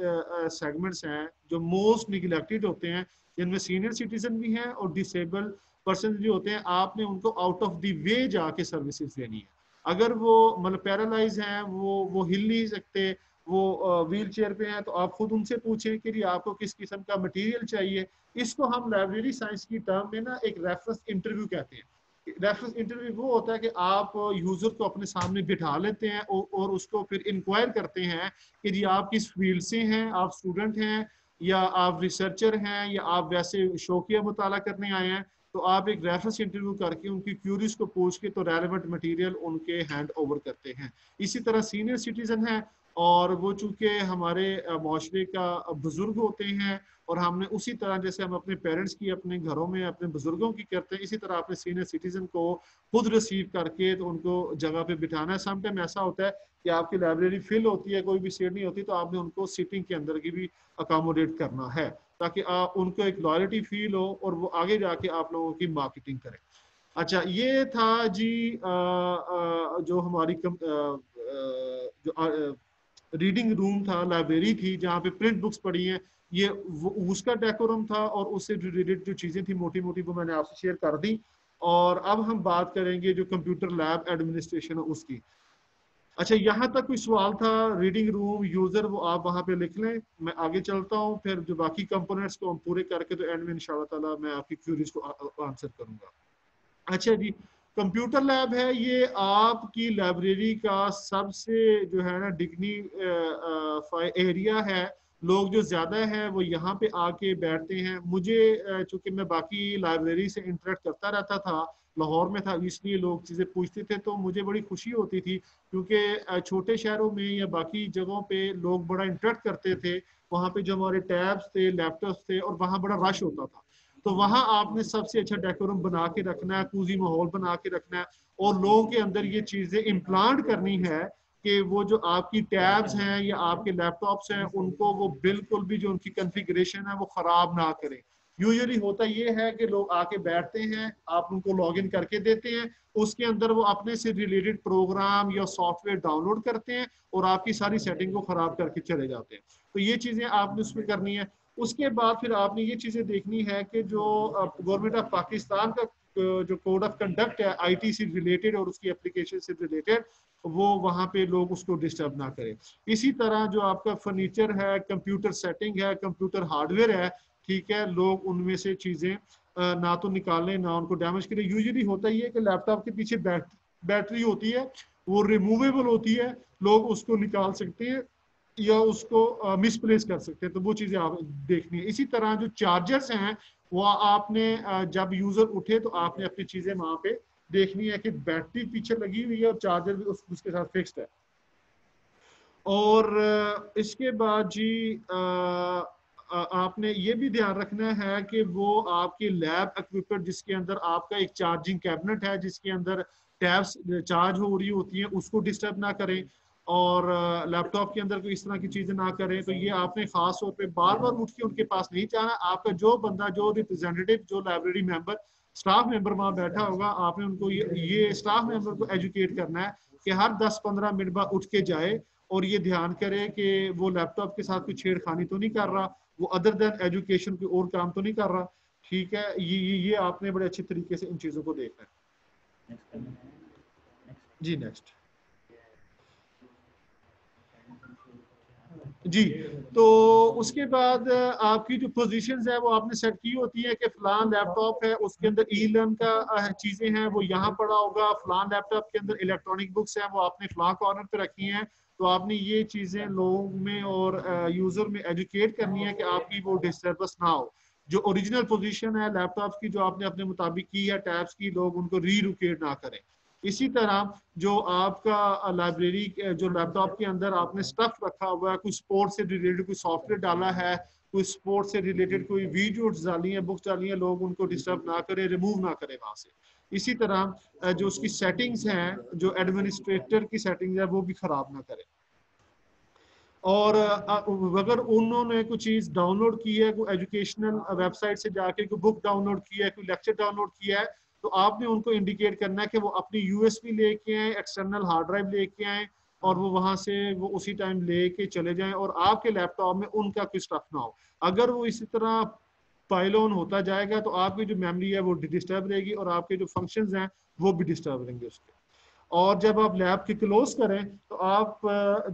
S2: सेगमेंट्स हैं जो मोस्ट निगलेक्टेड होते हैं, जिनमें सीनियर सिटीजन भी हैं और डिसेबल पर्सन भी होते हैं, आपने उनको आउट ऑफ द वे जाके सर्विसेज देनी है। अगर वो मतलब पैरालाइज हैं, वो हिल नहीं सकते, वो व्हील चेयर पे हैं, तो आप खुद उनसे पूछें कि आपको किस किस्म का मटेरियल चाहिए। इसको हम लाइब्रेरी साइंस की टर्म में ना एक रेफरेंस इंटरव्यू कहते हैं। रेफरेंस इंटरव्यू वो होता है कि आप यूजर को अपने सामने बिठा लेते हैं और उसको फिर इंक्वायर करते हैं कि जी आप किस फील्ड से हैं, आप स्टूडेंट हैं या आप रिसर्चर हैं या आप वैसे शौकिया मुताला करने आए हैं। तो आप एक रेफरेंस इंटरव्यू करके उनकी क्यूरीज को पूछ के तो रेलेवेंट मटेरियल उनके हैंड ओवर करते हैं। इसी तरह सीनियर सिटीजन है और वो चूंकि हमारे माशरे का बुजुर्ग होते हैं और हमने उसी तरह जैसे हम अपने पेरेंट्स की अपने घरों में अपने बुजुर्गों की करते हैं, इसी तरह अपने सीनियर सिटीजन को खुद रिसीव करके तो उनको जगह पे बिठाना है। समटाइम ऐसा होता है कि आपकी लाइब्रेरी फिल होती है, कोई भी सीट नहीं होती, तो आपने उनको सीटिंग के अंदर की भी अकोमोडेट करना है ताकि आप उनको एक लॉयल्टी फील हो और वो आगे जाके आप लोगों की मार्केटिंग करें। अच्छा, ये था जी जो हमारी जो रीडिंग रूम था, लाइब्रेरी थी जहाँ पे प्रिंट बुक्स पढ़ी हैं, ये उसका डेकोरम था और उससे रिलेटेड जो चीज़ें थी मोटी मोटी वो मैंने आपसे शेयर कर दी। और अब हम बात करेंगे जो कंप्यूटर लैब एडमिनिस्ट्रेशन है उसकी। अच्छा, यहाँ तक कोई सवाल था रीडिंग रूम यूजर, वो आप वहाँ पे लिख लें, मैं आगे चलता हूँ, फिर जो बाकी कंपोनेंट्स को हम पूरे करके तो एंड में इंशाल्लाह ताला मैं आपकी क्यूरीज को आंसर करूंगा। अच्छा जी, कंप्यूटर लैब है ये आपकी लाइब्रेरी का सबसे जो है ना डिग्नी एरिया है। लोग जो ज्यादा है वो यहाँ पे आके बैठते हैं। मुझे चूंकि मैं बाकी लाइब्रेरी से इंटरेक्ट करता रहता था, लाहौर में था, इसलिए लोग चीज़ें पूछते थे तो मुझे बड़ी खुशी होती थी, क्योंकि छोटे शहरों में या बाकी जगहों पे लोग बड़ा इंटरेक्ट करते थे। वहाँ पे जो हमारे टैब्स थे, लैपटॉप्स थे और वहाँ बड़ा रश होता था। तो वहां आपने सबसे अच्छा डेकोरम बना के रखना है, कूजी माहौल बना के रखना है और लोगों के अंदर ये चीजें इम्प्लांट करनी है कि वो जो आपकी टैब्स हैं या आपके लैपटॉप्स हैं उनको वो बिल्कुल भी जो उनकी कॉन्फ़िगरेशन है वो खराब ना करें। यूजुअली होता ये है कि लोग आके बैठते हैं, आप उनको लॉग इन करके देते हैं, उसके अंदर वो अपने से रिलेटेड प्रोग्राम या सॉफ्टवेयर डाउनलोड करते हैं और आपकी सारी सेटिंग को खराब करके चले जाते हैं। तो ये चीजें आपने उसमें करनी है। उसके बाद फिर आपने ये चीजें देखनी है कि जो गवर्नमेंट ऑफ पाकिस्तान का जो कोड ऑफ कंडक्ट है आईटी से रिलेटेड और उसकी एप्लीकेशन से रिलेटेड, वो वहां पे लोग उसको डिस्टर्ब ना करें। इसी तरह जो आपका फर्नीचर है, कंप्यूटर सेटिंग है, कंप्यूटर हार्डवेयर है, ठीक है, लोग उनमें से चीजें ना तो निकालें ना उनको डैमेज करें। यूजुअली होता ही है कि लैपटॉप के पीछे बैटरी होती है, वो रिमूवेबल होती है, लोग उसको निकाल सकते हैं या उसको मिसप्लेस कर सकते हैं, तो वो चीजें आप देखनी है। इसी तरह जो चार्जर्स हैं वो आपने जब यूजर उठे तो आपने अपनी चीजें वहां पे देखनी है कि बैटरी पीछे लगी हुई है और चार्जर भी उसके साथ फिक्स्ड है। और इसके बाद जी आपने ये भी ध्यान रखना है कि वो आपकी लैब इक्विपमेंट जिसके अंदर आपका एक चार्जिंग कैबिनेट है जिसके अंदर टैब्स चार्ज हो रही होती हैं उसको डिस्टर्ब ना करें और लैपटॉप के अंदर कोई इस तरह की चीजें ना करें। तो ये आपने खास तौर पे बार बार उठ के उनके पास नहीं जाना। आपका जो बंदा, जो रिप्रेजेंटेटिव, जो लाइब्रेरी मेंबर, स्टाफ मेंबर वहां बैठा होगा, आपने उनको ये स्टाफ मेंबर को एजुकेट करना है कि हर 10-15 मिनट बाद उठ के जाए और ये ध्यान करे कि वो लैपटॉप के साथ कोई छेड़खानी तो नहीं कर रहा, वो अदर देन एजुकेशन कोई और काम तो नहीं कर रहा। ठीक है, ये आपने बड़े अच्छे तरीके से इन चीजों को देखना है जी। नेक्स्ट जी, तो उसके बाद आपकी जो पोजीशंस है वो आपने सेट की होती है कि फलान लैपटॉप है उसके अंदर ई लर्न का चीजें हैं वो यहाँ पड़ा होगा, फलान लैपटॉप के अंदर इलेक्ट्रॉनिक बुक्स हैं वो आपने फलां कॉर्नर पे रखी हैं। तो आपने ये चीजें लोगों में और यूजर में एजुकेट करनी है कि आपकी वो डिस्टर्बेंस ना हो। जो ओरिजिनल पोजीशन है लैपटॉप की जो आपने अपने मुताबिक की है टैब्स की, लोग उनको रीलोकेट ना करें। इसी तरह जो आपका लाइब्रेरी जो लैपटॉप के अंदर आपने स्टफ रखा हुआ है, कोई स्पोर्ट्स से रिलेटेड कोई सॉफ्टवेयर डाला है, कोई स्पोर्ट्स से रिलेटेड कोई वीडियोस डाली है, बुक्स डाली है, लोग उनको डिस्टर्ब ना करें, रिमूव ना करें वहां से। इसी तरह जो उसकी सेटिंग्स हैं, जो एडमिनिस्ट्रेटर की सेटिंग्स है वो भी खराब ना करें। और अगर उन्होंने कोई चीज डाउनलोड की है, कोई एजुकेशनल वेबसाइट से जाके कोई बुक डाउनलोड किया है, कोई लेक्चर डाउनलोड किया है, तो आपने उनको इंडिकेट करना है कि वो अपनी यूएसबी लेके आए, एक्सटर्नल हार्ड ड्राइव लेके आए और वो वहां से वो उसी टाइम लेके चले जाएं और आपके लैपटॉप में उनका कोई स्टफ ना हो। अगर वो इसी तरह पाइल ऑन होता जाएगा तो आपकी जो मेमोरी है वो डिस्टर्ब रहेगी और आपके जो फंक्शंस हैं वो भी डिस्टर्ब रहेंगे उसके। और जब आप लैब के क्लोज करें तो आप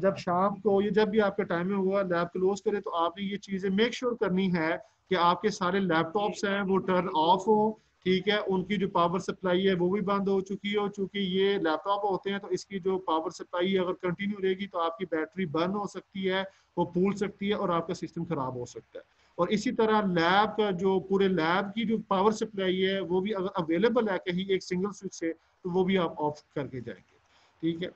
S2: जब शाम को, ये जब भी आपका टाइमिंग हुआ लैब क्लोज करें, तो आपने ये चीजें मेक श्योर करनी है कि आपके सारे लैपटॉप्स हैं वो टर्न ऑफ हो। ठीक है, उनकी जो पावर सप्लाई है वो भी बंद हो चुकी हो। चूंकि ये लैपटॉप होते हैं तो इसकी जो पावर सप्लाई अगर कंटिन्यू रहेगी तो आपकी बैटरी बर्न हो सकती है, वो फूल सकती है और आपका सिस्टम खराब हो सकता है। और इसी तरह लैब का जो पूरे लैब की जो पावर सप्लाई है वो भी अगर अवेलेबल है कहीं एक सिंगल स्विच से तो वो भी आप ऑफ करके जाएंगे। ठीक है।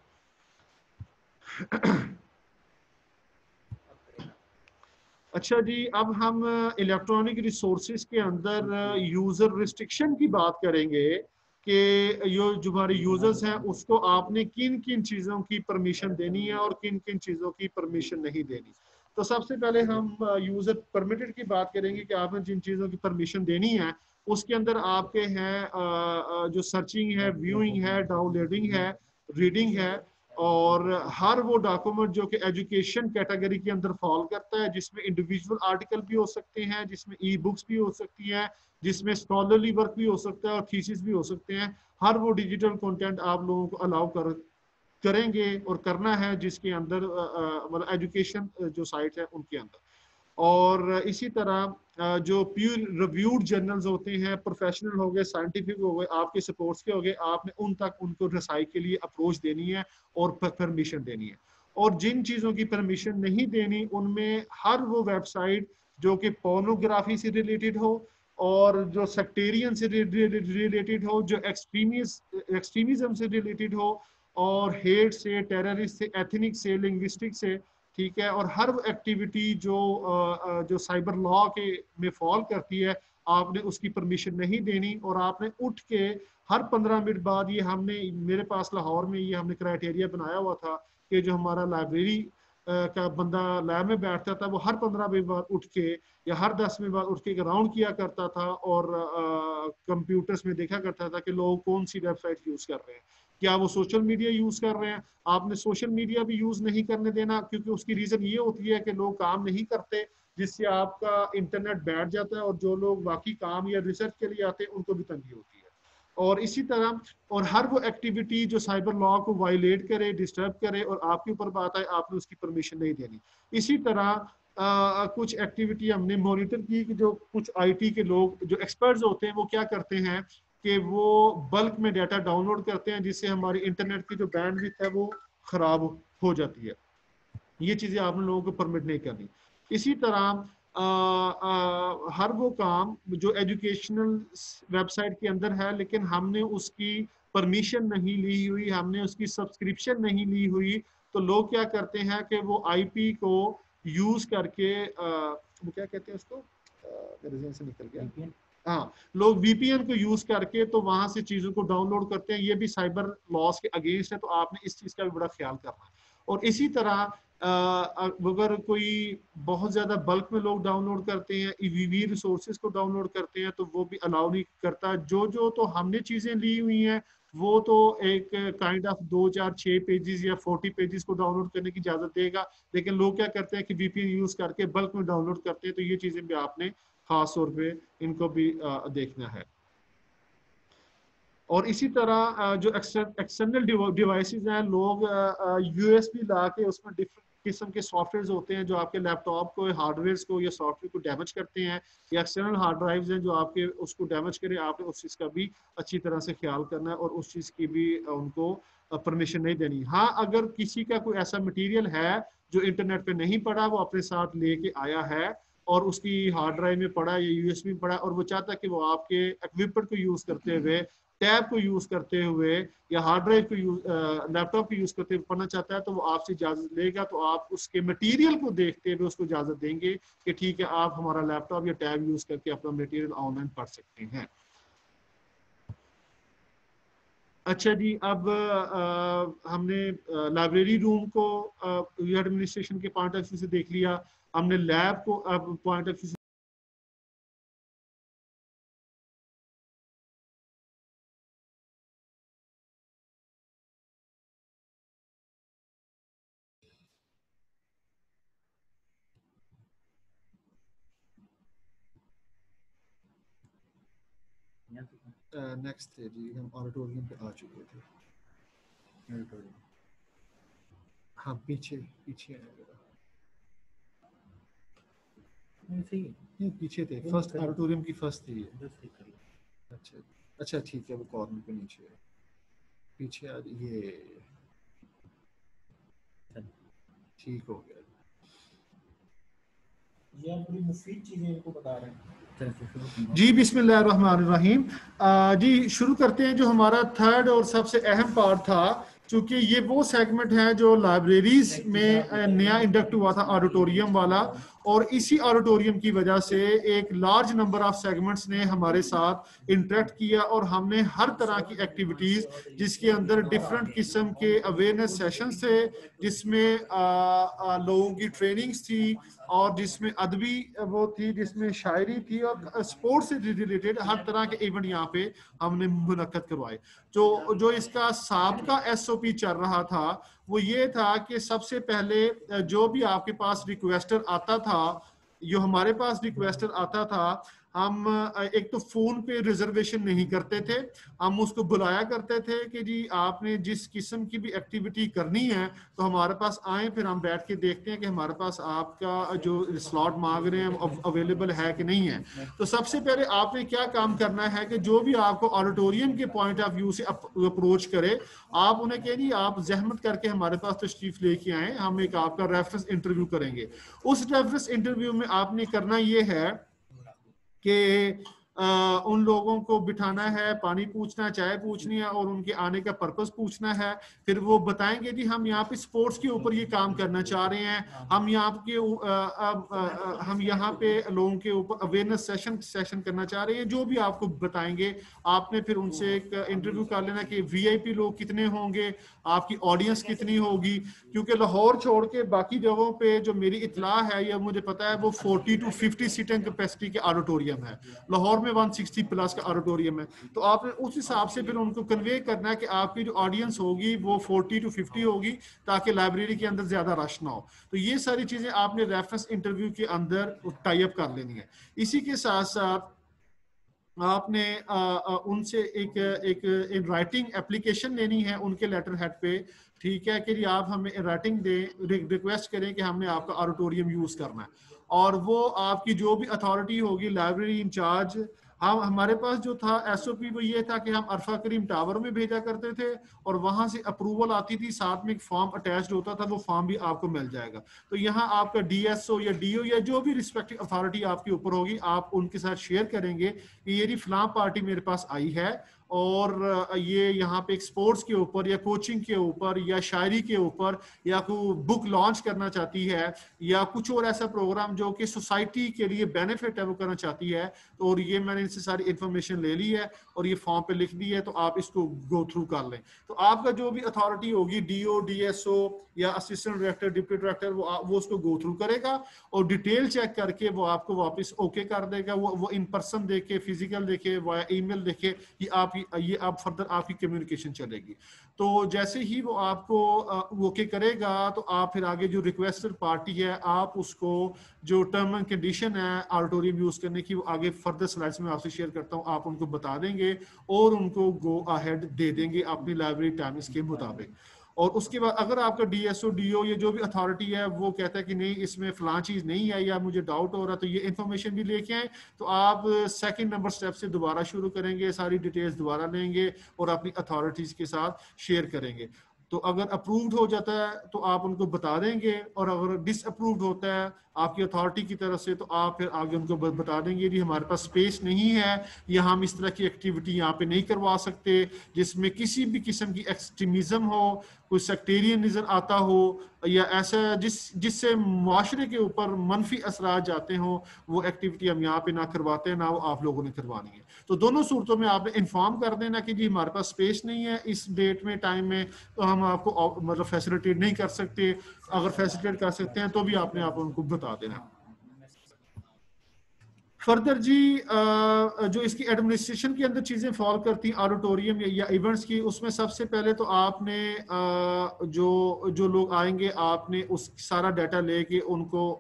S2: अच्छा जी, अब हम इलेक्ट्रॉनिक रिसोर्सेज के अंदर यूजर रिस्ट्रिक्शन की बात करेंगे कि जो हमारे यूजर्स हैं उसको आपने किन किन चीज़ों की परमिशन देनी है और किन किन चीज़ों की परमिशन नहीं देनी। तो सबसे पहले हम यूजर परमिटेड की बात करेंगे कि आपने जिन चीज़ों की परमिशन देनी है उसके अंदर आपके हैं जो सर्चिंग है, व्यूइंग है, डाउनलोडिंग है, रीडिंग है, और हर वो डॉक्यूमेंट जो कि एजुकेशन कैटेगरी के अंदर फॉल करता है, जिसमें इंडिविजुअल आर्टिकल भी हो सकते हैं, जिसमें ई बुक्स भी हो सकती हैं, जिसमें स्कॉलरली वर्क भी हो सकता है और थीसिस भी हो सकते हैं, हर वो डिजिटल कंटेंट आप लोगों को अलाउ करेंगे और करना है जिसके अंदर मतलब एजुकेशन जो साइट है उनके अंदर। और इसी तरह जो पीयर रिव्यूड जर्नल्स होते हैं, प्रोफेशनल हो गए, साइंटिफिक हो गए, आपके सपोर्ट्स के हो गए, आपने उन तक उनको रसाई के लिए अप्रोच देनी है और परमिशन देनी है। और जिन चीज़ों की परमिशन नहीं देनी उनमें हर वो वेबसाइट जो कि पोर्नोग्राफी से रिलेटेड हो और जो सेक्टेरियन से रिलेटेड हो, जो एक्सट्रीमिज्म से रिलेटेड हो और हेट से, टेररिस्ट से, एथनिक से, लिंग्विस्टिक से, ठीक है, और हर एक्टिविटी जो साइबर लॉ के में फॉल करती है आपने उसकी परमिशन नहीं देनी। और आपने उठ के हर 15 मिनट बाद, ये हमने मेरे पास लाहौर में ये हमने क्राइटेरिया बनाया हुआ था कि जो हमारा लाइब्रेरी का बंदा लैब में बैठता था वो हर 15 मिनट बाद उठ के या हर 10 मिनट बाद उठ के एक राउंड किया करता था और कंप्यूटर्स में देखा करता था कि लोग कौन सी वेबसाइट यूज कर रहे हैं, क्या वो सोशल मीडिया यूज कर रहे हैं। आपने सोशल मीडिया भी यूज नहीं करने देना, क्योंकि उसकी रीजन ये होती है कि लोग काम नहीं करते, जिससे आपका इंटरनेट बैठ जाता है और जो लोग बाकी काम या रिसर्च के लिए आते हैं उनको भी तंगी होती है। और इसी तरह और हर वो एक्टिविटी जो साइबर लॉ को वायलेट करे, डिस्टर्ब करे और आपके ऊपर बात आए, आपने उसकी परमिशन नहीं देनी। इसी तरह कुछ एक्टिविटी हमने मॉनिटर की कि जो कुछ आईटी के लोग जो एक्सपर्ट्स होते हैं वो क्या करते हैं कि वो बल्क में डाटा डाउनलोड करते हैं, जिससे हमारी इंटरनेट की जो बैंडविड्थ है वो खराब हो जाती है। ये चीज़ें आप लोगों को परमिट नहीं करनी। इसी तरह हर वो काम जो एजुकेशनल वेबसाइट के अंदर है लेकिन हमने उसकी परमिशन नहीं ली हुई, हमने उसकी सब्सक्रिप्शन नहीं ली हुई, तो लोग क्या करते हैं कि वो आईपी को यूज करके वो क्या कहते हैं उसको, मेरे ज़हन से निकल गया, हाँ, लोग वीपीएन को यूज करके तो वहां से चीजों को डाउनलोड करते हैं। ये भी साइबर लॉस के अगेंस्ट है, तो आपने इस चीज का भी बड़ा ख्याल करना है। और इसी तरह अगर कोई बहुत ज्यादा बल्क में लोग डाउनलोड करते हैं, ईवीवी रिसोर्सेज को डाउनलोड करते हैं, तो वो भी अलाउ नहीं करता। जो जो तो हमने चीजें ली हुई हैं वो तो एक काइंड ऑफ 2 4 6 पेजेस या 40 पेजेस को डाउनलोड करने की इजाजत देगा, लेकिन लोग क्या करते हैं कि वीपीएन यूज करके बल्क में डाउनलोड करते हैं। तो ये चीजें भी आपने खास तौर पे इनको भी देखना है। और इसी तरह जो एक्सटर्नल डिवाइसेस हैं, लोग यूएसबी ला के उसमें डिफरेंट किस्म के सॉफ्टवेयर होते हैं जो आपके लैपटॉप को, हार्डवेयर को या सॉफ्टवेयर को डैमेज करते हैं, या एक्सटर्नल हार्ड ड्राइव्स हैं जो आपके उसको डैमेज करें। आपने उस चीज़ का भी अच्छी तरह से ख्याल करना है और उस चीज़ की भी उनको परमिशन नहीं देनी। हाँ, अगर किसी का कोई ऐसा मटीरियल है जो इंटरनेट पे नहीं पड़ा, वो अपने साथ लेके आया है और उसकी हार्ड ड्राइव में पड़ा या यूएसबी में पड़ा और वो चाहता है कि वो आपके इक्विपमेंट को यूज करते हुए, टैब को यूज करते हुए या हार्ड ड्राइव को यूज, लैपटॉप को यूज करते हुए पढ़ना चाहता है, तो वो आपसे इजाजत लेगा। तो आप उसके मटेरियल को देखते हुए उसको इजाजत देंगे कि ठीक है, आप हमारा लैपटॉप या टैब यूज करके अपना मटेरियल ऑनलाइन पढ़ सकते हैं। अच्छा जी, अब हमने लाइब्रेरी रूम को एडमिनिस्ट्रेशन के पॉइंट ऑफ व्यू से देख लिया, हमने लैब को अब पॉइंट ऑफ व्यू नेक्स्ट थे जी, हम ऑडिटोरियम पे आ चुके थे। हाँ, पीछे पीछे है जरा। नहीं, पीछे थे, फर्स्ट ऑडिटोरियम की फर्स्ट थी ये। अच्छा अच्छा, ठीक है, वो कॉर्नर पे नीचे है, पीछे आ ये ठीक हो गया।
S3: ये आप बड़ी मुफीद चीजें इनको बता रहे हैं।
S2: जी बिस्मिल्लाहिर्रहमानिर्रहीम। जी शुरू करते हैं। जो हमारा थर्ड और सबसे अहम पार्ट था, चूंकि ये वो सेगमेंट है जो लाइब्रेरीज में नया इंडक्ट हुआ था, ऑडिटोरियम वाला, और इसी ऑडिटोरियम की वजह से एक लार्ज नंबर ऑफ सेगमेंट्स ने हमारे साथ इंटरेक्ट किया और हमने हर तरह की एक्टिविटीज जिसके अंदर डिफरेंट किस्म के अवेयरनेस सेशंस थे, जिसमें लोगों की ट्रेनिंग्स थी और जिसमें अदबी वो थी, जिसमें शायरी थी और स्पोर्ट्स से रिलेटेड हर तरह के इवेंट यहाँ पे हमने मुनक्कद करवाए। जो इसका साबका SOP चल रहा था वो ये था कि सबसे पहले जो भी आपके पास रिक्वेस्टर आता था, जो हमारे पास रिक्वेस्टर आता था, हम एक तो फोन पे रिजर्वेशन नहीं करते थे, हम उसको बुलाया करते थे कि जी आपने जिस किस्म की भी एक्टिविटी करनी है तो हमारे पास आए, फिर हम बैठ के देखते हैं कि हमारे पास आपका जो स्लॉट मांग रहे हैं अवेलेबल है कि नहीं है। तो सबसे पहले आपने क्या काम करना है कि जो भी आपको ऑडिटोरियम के पॉइंट ऑफ व्यू से अप्रोच करे, आप उन्हें कहें जी आप जहमत करके हमारे पास तशरीफ लेके आए, हम एक आपका रेफरेंस इंटरव्यू करेंगे। उस रेफरेंस इंटरव्यू में आपने करना ये है कि उन लोगों को बिठाना है, पानी पूछना, चाय पूछनी है और उनके आने का पर्पस पूछना है। फिर वो बताएंगे जी हम यहाँ पे स्पोर्ट्स के ऊपर ये काम करना चाह रहे हैं, हम यहाँ पे लोगों के ऊपर अवेयरनेस सेशन करना चाह रहे हैं। जो भी आपको बताएंगे आपने फिर उनसे एक इंटरव्यू कर लेना कि VIP लोग कितने होंगे, आपकी ऑडियंस कितनी होगी, क्योंकि लाहौर छोड़ के बाकी जगहों पे जो मेरी इतला है या मुझे पता है वो 40 to 50 सीटिंग कैपेसिटी के ऑडिटोरियम है। लाहौर में 160 प्लस का ऑडिटोरियम है। तो आपने उस हिसाब से फिर उनको कन्वे करना है कि आपकी जो ऑडियंस होगी वो 40 to 50 होगी, ताकि लाइब्रेरी के अंदर ज्यादा रश ना हो। तो ये सारी चीजें आपने रेफरेंस इंटरव्यू के अंदर टाई अप कर लेनी है। इसी के साथ साथ आपने उनसे एक राइटिंग एप्लीकेशन लेनी है उनके लेटर हेड पे, ठीक है, कि आप हमें राइटिंग दें, रिक्वेस्ट करें कि हमने आपका ऑडिटोरियम यूज करना है, और वो आपकी जो भी अथॉरिटी होगी, लाइब्रेरी इंचार्ज, हम हमारे पास जो था SOP वो ये था कि हम अरफा करीम टावर में भेजा करते थे और वहां से अप्रूवल आती थी, साथ में एक फॉर्म अटैच्ड होता था, वो फॉर्म भी आपको मिल जाएगा। तो यहाँ आपका DSO या DO या जो भी रिस्पेक्टिव अथॉरिटी आपके ऊपर होगी, आप उनके साथ शेयर करेंगे कि ये फलां पार्टी मेरे पास आई है और ये यहाँ पे एक स्पोर्ट्स के ऊपर या कोचिंग के ऊपर या शायरी के ऊपर या कोई बुक लॉन्च करना चाहती है या कुछ और ऐसा प्रोग्राम जो कि सोसाइटी के लिए बेनिफिट है वो करना चाहती है। तो और ये मैंने इनसे सारी इंफॉर्मेशन ले ली है और ये फॉर्म पे लिख दी है, तो आप इसको गो थ्रू कर लें। तो आपका जो भी अथॉरिटी होगी, DO, DSO या असिस्टेंट डायरेक्टर, डिप्टी डायरेक्टर, वो उसको गो थ्रू करेगा और डिटेल चेक करके वो आपको वापस ओके कर देगा। वो इन पर्सन देखे, फिजिकल देखे, वाया ईमेल देखे, ये आप फर्दर आपकी कम्युनिकेशन चलेगी। तो जैसे ही वो आपको ओके करेगा तो आप फिर आगे जो रिक्वेस्टेड पार्टी है आप उसको जो टर्म एंड कंडीशन है ऑडिटोरियम यूज करने की, वो आगे फर्दर स्लाइड्स में आपसे शेयर करता हूँ, आप उनको बता देंगे और उनको गो अहेड दे देंगे अपनी लाइब्रेरी टाइमिंग्स के मुताबिक। और उसके बाद अगर आपका DSO, DO या जो भी अथॉरिटी है वो कहता है कि नहीं इसमें फलां चीज नहीं है या मुझे डाउट हो रहा है, तो ये इन्फॉर्मेशन भी लेके आए, तो आप सेकंड नंबर स्टेप से दोबारा शुरू करेंगे, सारी डिटेल्स दोबारा लेंगे और अपनी अथॉरिटीज के साथ शेयर करेंगे। तो अगर अप्रूव्ड हो जाता है तो आप उनको बता देंगे, और अगर डिसअप्रूव्ड होता है आपकी अथॉरिटी की तरफ से तो आप फिर आगे उनको बता देंगे कि हमारे पास स्पेस नहीं है या हम इस तरह की एक्टिविटी यहाँ पे नहीं करवा सकते जिसमें किसी भी किस्म की एक्सट्रीमिज्म हो, कोई सेक्टेरियनिज्म आता हो या ऐसा जिससे माशरे के ऊपर मनफी असरात जाते हो, वो एक्टिविटी हम यहाँ पे ना करवाते हैं, ना वो आप लोगों ने करवानी है। तो दोनों सूरतों में आपने इन्फॉर्म कर देना कि जी हमारे पास स्पेस नहीं है इस डेट में, टाइम में, तो हम आपको मतलब फैसिलिटेट नहीं कर सकते, अगर फैसिलिटेट कर सकते हैं तो भी आपने आप उनको बता देना। फर्दर जी जो इसकी एडमिनिस्ट्रेशन के अंदर चीजें फॉलो करती हैं ऑडिटोरियम या इवेंट्स की, उसमें सबसे पहले तो आपने जो लोग आएंगे आपने उस सारा डाटा लेके उनको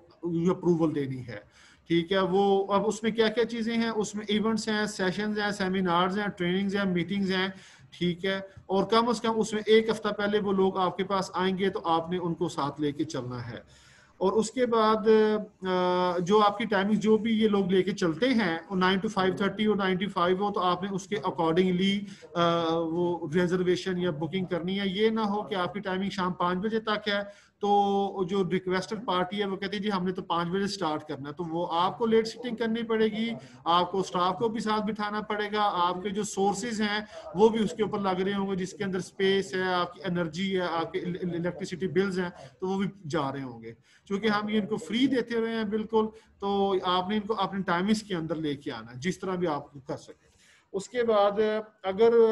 S2: अप्रूवल देनी है, ठीक है। वो अब उसमें क्या क्या चीजें हैं, उसमें इवेंट्स हैं, सेशंस हैं, सेमिनार्स हैं, ट्रेनिंग्स हैं, मीटिंग्स हैं, ठीक है, और कम से कम उसमें एक हफ्ता पहले वो लोग आपके पास आएंगे तो आपने उनको साथ लेके चलना है। और उसके बाद जो आपकी टाइमिंग जो भी ये लोग लेके चलते हैं 9 to 5:30 और 9 to 5 हो, तो आपने उसके अकॉर्डिंगली वो रिजर्वेशन या बुकिंग करनी है। ये ना हो कि आपकी टाइमिंग शाम 5 बजे तक है तो जो रिक्वेस्टेड पार्टी है वो कहती है जी हमने तो 5 बजे स्टार्ट करना है, तो वो आपको लेट सीटिंग करनी पड़ेगी, आपको स्टाफ को भी साथ बिठाना पड़ेगा, आपके जो सोर्सेज हैं वो भी उसके ऊपर लग रहे होंगे, जिसके अंदर स्पेस है, आपकी एनर्जी है, आपके इलेक्ट्रिसिटी बिल्स हैं, तो वो भी जा रहे होंगे। क्योंकि हम ये इनको फ्री देते हुए हैं बिल्कुल, तो आपने इनको अपने टाइमिंग्स के अंदर लेके आना है जिस तरह भी आप कर सकें। उसके बाद अगर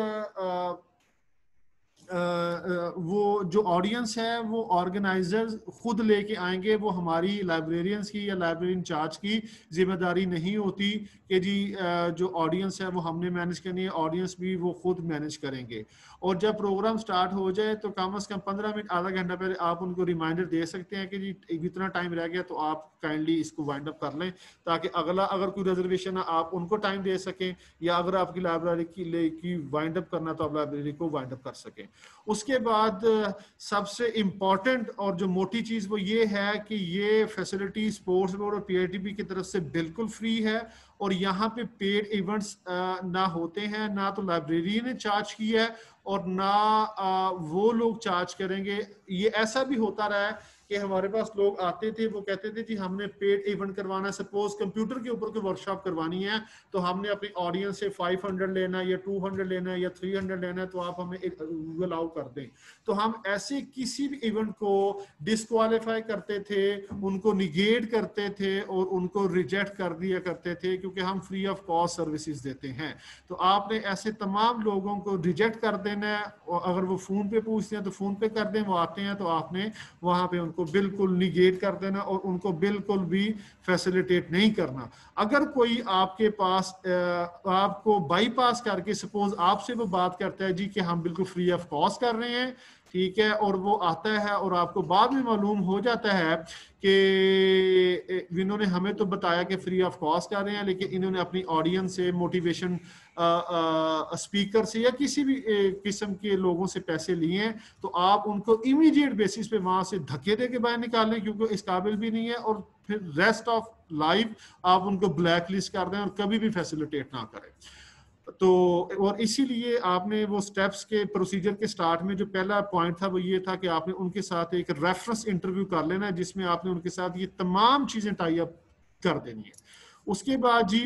S2: वो जो ऑडियंस है वो ऑर्गेनाइजर्स खुद लेके आएंगे, वो हमारी लाइब्रेरियंस की या लाइब्रेरी इंचार्ज की जिम्मेदारी नहीं होती कि जी जो ऑडियंस है वो हमने मैनेज करनी है, ऑडियंस भी वो खुद मैनेज करेंगे। और जब प्रोग्राम स्टार्ट हो जाए तो कम से कम 15 मिनट आधा घंटा पहले आप उनको रिमाइंडर दे सकते हैं कि जी इतना टाइम रह गया तो आप काइंडली इसको वाइंड अप कर लें, ताकि अगला अगर कोई रिजर्वेशन है आप उनको टाइम दे सकें, या अगर आपकी लाइब्रेरी की वाइंड अप करना तो आप लाइब्रेरी को वाइंड अप कर सकें। उसके बाद सबसे इम्पॉर्टेंट और जो मोटी चीज वो ये है कि ये फैसिलिटी स्पोर्ट्स बोर्ड और पीआईटीबी की तरफ से बिल्कुल फ्री है, और यहाँ पे पेड इवेंट्स ना होते हैं, ना तो लाइब्रेरी ने चार्ज किया है और ना वो लोग चार्ज करेंगे। ये ऐसा भी होता रहा है कि हमारे पास लोग आते थे, वो कहते थे जी हमने पेड इवेंट करवाना है, सपोज कंप्यूटर के ऊपर कोई वर्कशॉप करवानी है, तो हमने अपनी ऑडियंस से 500 लेना है या 200 लेना है या 300 लेना है, तो आप हमें अलाउ कर दें। तो हम ऐसे किसी भी इवेंट को डिस्क्वालीफाई करते थे, उनको निगेट करते थे और उनको रिजेक्ट कर दिया करते थे, क्योंकि हम फ्री ऑफ कॉस्ट सर्विसेज देते हैं। तो आपने ऐसे तमाम लोगों को रिजेक्ट कर देना है, और अगर वो फोन पे पूछते हैं तो फोन पे कर दें, वो आते हैं तो आपने वहां पे उनको बिल्कुल निगेट कर देना और उनको बिल्कुल भी फैसिलिटेट नहीं करना। अगर कोई आपके पास आपको बाईपास करके सपोज आपसे वो बात करता है जी कि हम बिल्कुल फ्री ऑफ कॉस्ट कर रहे हैं, ठीक है, और वो आता है और आपको बाद में मालूम हो जाता है कि इन्होंने हमें तो बताया कि फ्री ऑफ कॉस्ट कर रहे हैं, लेकिन इन्होंने अपनी ऑडियंस से, मोटिवेशन स्पीकर से या किसी भी किस्म के लोगों से पैसे लिए हैं, तो आप उनको इमीडिएट बेसिस पे वहां से धक्के दे के बाहर निकालें, क्योंकि इस काबिल भी नहीं है, और फिर रेस्ट ऑफ लाइफ आप उनको ब्लैक लिस्ट कर दें और कभी भी फैसिलिटेट ना करें। तो और इसीलिए आपने वो स्टेप्स के प्रोसीजर के स्टार्ट में जो पहला पॉइंट था वो ये था कि आपने उनके साथ एक रेफरेंस इंटरव्यू कर लेना है, जिसमें आपने उनके साथ ये तमाम चीजें टाई अप कर देनी है। उसके बाद जी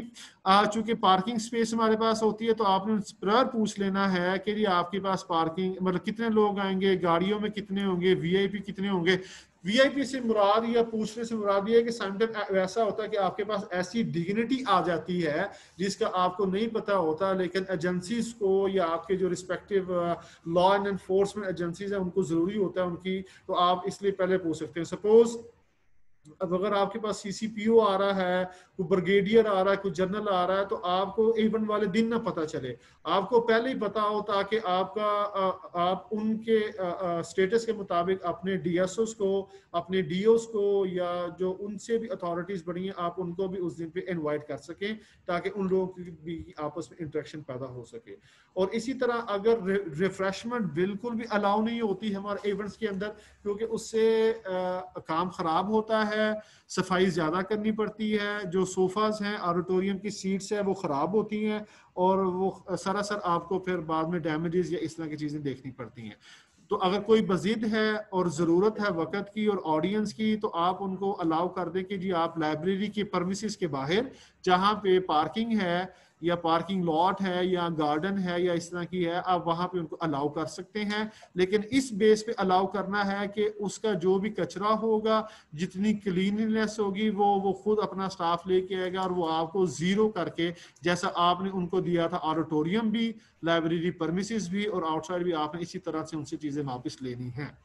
S2: चूंकि पार्किंग स्पेस हमारे पास होती है, तो आपने प्रायर पूछ लेना है कि जी आपके पास पार्किंग मतलब कितने लोग आएंगे, गाड़ियों में कितने होंगे, वीआईपी कितने होंगे। वीआईपी से मुराद या पूछने से मुराद ये है कि समटाइम वैसा होता है कि आपके पास ऐसी डिग्निटी आ जाती है जिसका आपको नहीं पता होता, लेकिन एजेंसीज को या आपके जो respective law and enforcement agencies हैं उनको जरूरी होता है उनकी, तो आप इसलिए पहले पूछ सकते हैं। सपोज अब अगर आपके पास सीसीपीओ आ रहा है, कोई ब्रिगेडियर आ रहा है, कोई जनरल आ रहा है, तो आपको इवेंट वाले दिन ना पता चले, आपको पहले ही पता हो, ताकि आपका आप उनके स्टेटस के मुताबिक अपने डीएसओस को, अपने डीओस को, या जो उनसे भी अथॉरिटीज बनी है आप उनको भी उस दिन पे इनवाइट कर सकें, ताकि उन लोगों की भी आपस में इंटरेक्शन पैदा हो सके। और इसी तरह अगर रिफ्रेशमेंट बिल्कुल भी अलाउ नहीं होती हमारे इवेंट्स के अंदर, क्योंकि उससे काम खराब होता है, सफाई ज्यादा करनी पड़ती है, जो सोफाज हैं, ऑडिटोरियम की सीट्स है वो खराब होती हैं, और वो सरासर आपको फिर बाद में डैमेजेस या इस तरह की चीजें देखनी पड़ती हैं। तो अगर कोई मजीद है और ज़रूरत है वक्त की और ऑडियंस की, तो आप उनको अलाउ कर दें कि जी आप लाइब्रेरी के परमिसेस के बाहर जहाँ पे पार्किंग है या पार्किंग लॉट है या गार्डन है या इस तरह की है, आप वहाँ पे उनको अलाउ कर सकते हैं। लेकिन इस बेस पे अलाउ करना है कि उसका जो भी कचरा होगा, जितनी क्लीनलीनेस होगी, वो खुद अपना स्टाफ लेके आएगा, और वो आपको जीरो करके, जैसा आपने उनको दिया था ऑडिटोरियम भी, लाइब्रेरी परमिसेस भी और आउटसाइड भी, आपने इसी तरह से उनसे चीजें वापस लेनी है।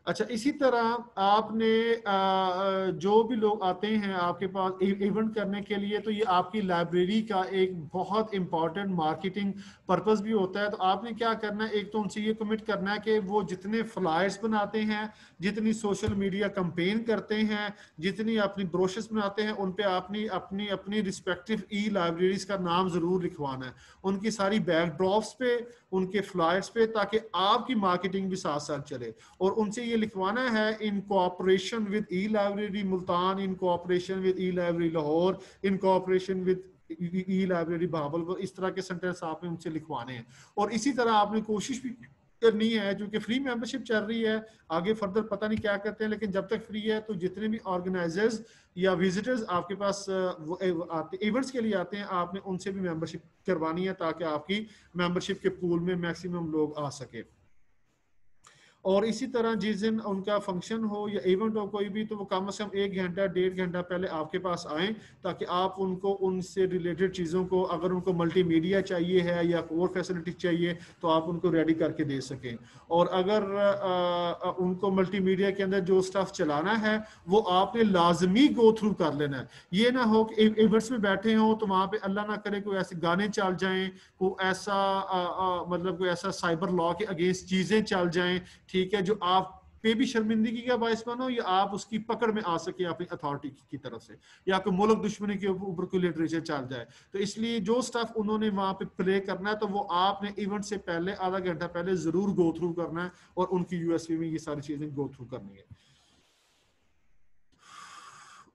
S2: अच्छा, इसी तरह आपने जो भी लोग आते हैं आपके पास इवेंट करने के लिए, तो ये आपकी लाइब्रेरी का एक बहुत इंपॉर्टेंट मार्केटिंग पर्पस भी होता है। तो आपने क्या करना है, एक तो उनसे ये कमिट करना है कि वो जितने फ्लायर्स बनाते हैं, जितनी सोशल मीडिया कैंपेन करते हैं, जितनी अपनी ब्रोशर्स बनाते हैं, उन पे आपने अपनी अपनी रिस्पेक्टिव ई लाइब्रेरीज का नाम जरूर लिखवाना है, उनकी सारी बैकड्रॉप्स पे, उनके फ्लायर्स पे, ताकि आपकी मार्केटिंग भी साथ साथ चले। और उनसे ये लिखवाना है in cooperation with e library Multan, in cooperation with e library Lahore, in cooperation with e library Bahawalpur, इस तरह के सेंटेंस आपने उनसे लिखवाने हैं। और इसी तरह आपने कोशिश भी करनी है, क्योंकि फ्री मेंबरशिप चल रही है, आगे फर्दर पता नहीं क्या करते हैं, लेकिन जब तक फ्री है तो जितने भी ऑर्गेनाइजर्स या विजिटर्स आपके पास इवेंट्स के लिए आते हैं, आपने उनसे भी मेंबरशिप करवानी है ताकि आपकी मेंबरशिप के पूल में मैक्सिमम लोग आ सके। और इसी तरह जिस दिन उनका फंक्शन हो या इवेंट हो कोई भी, तो वो कम से कम 1 घंटा 1.5 घंटा पहले आपके पास आए, ताकि आप उनको उनसे रिलेटेड चीज़ों को, अगर उनको मल्टीमीडिया चाहिए है या और फैसिलिटी चाहिए तो आप उनको रेडी करके दे सकें। और अगर उनको मल्टीमीडिया के अंदर जो स्टफ चलाना है वो आपने लाजमी गो थ्रू कर लेना है। ये ना हो कि इवेंट्स में बैठे हों तो वहाँ पे अल्लाह ना करे कोई ऐसे गाने चल जाएं, कोई ऐसा मतलब कोई ऐसा साइबर लॉ के अगेंस्ट चीज़ें चल जाएं, ठीक है, जो आप पे भी शर्मिंदगी का बायस बनो या आप उसकी पकड़ में आ सके अपनी अथॉरिटी की तरफ से, या कोई मुल्क दुश्मनी के ऊपर कोई लिटरेचर चल जाए। तो इसलिए जो स्टफ उन्होंने वहां पे प्ले करना है तो वो आपने इवेंट से पहले आधा घंटा पहले जरूर गो थ्रू करना है और उनकी यूएसपी में ये सारी चीजें गो थ्रू करनी है।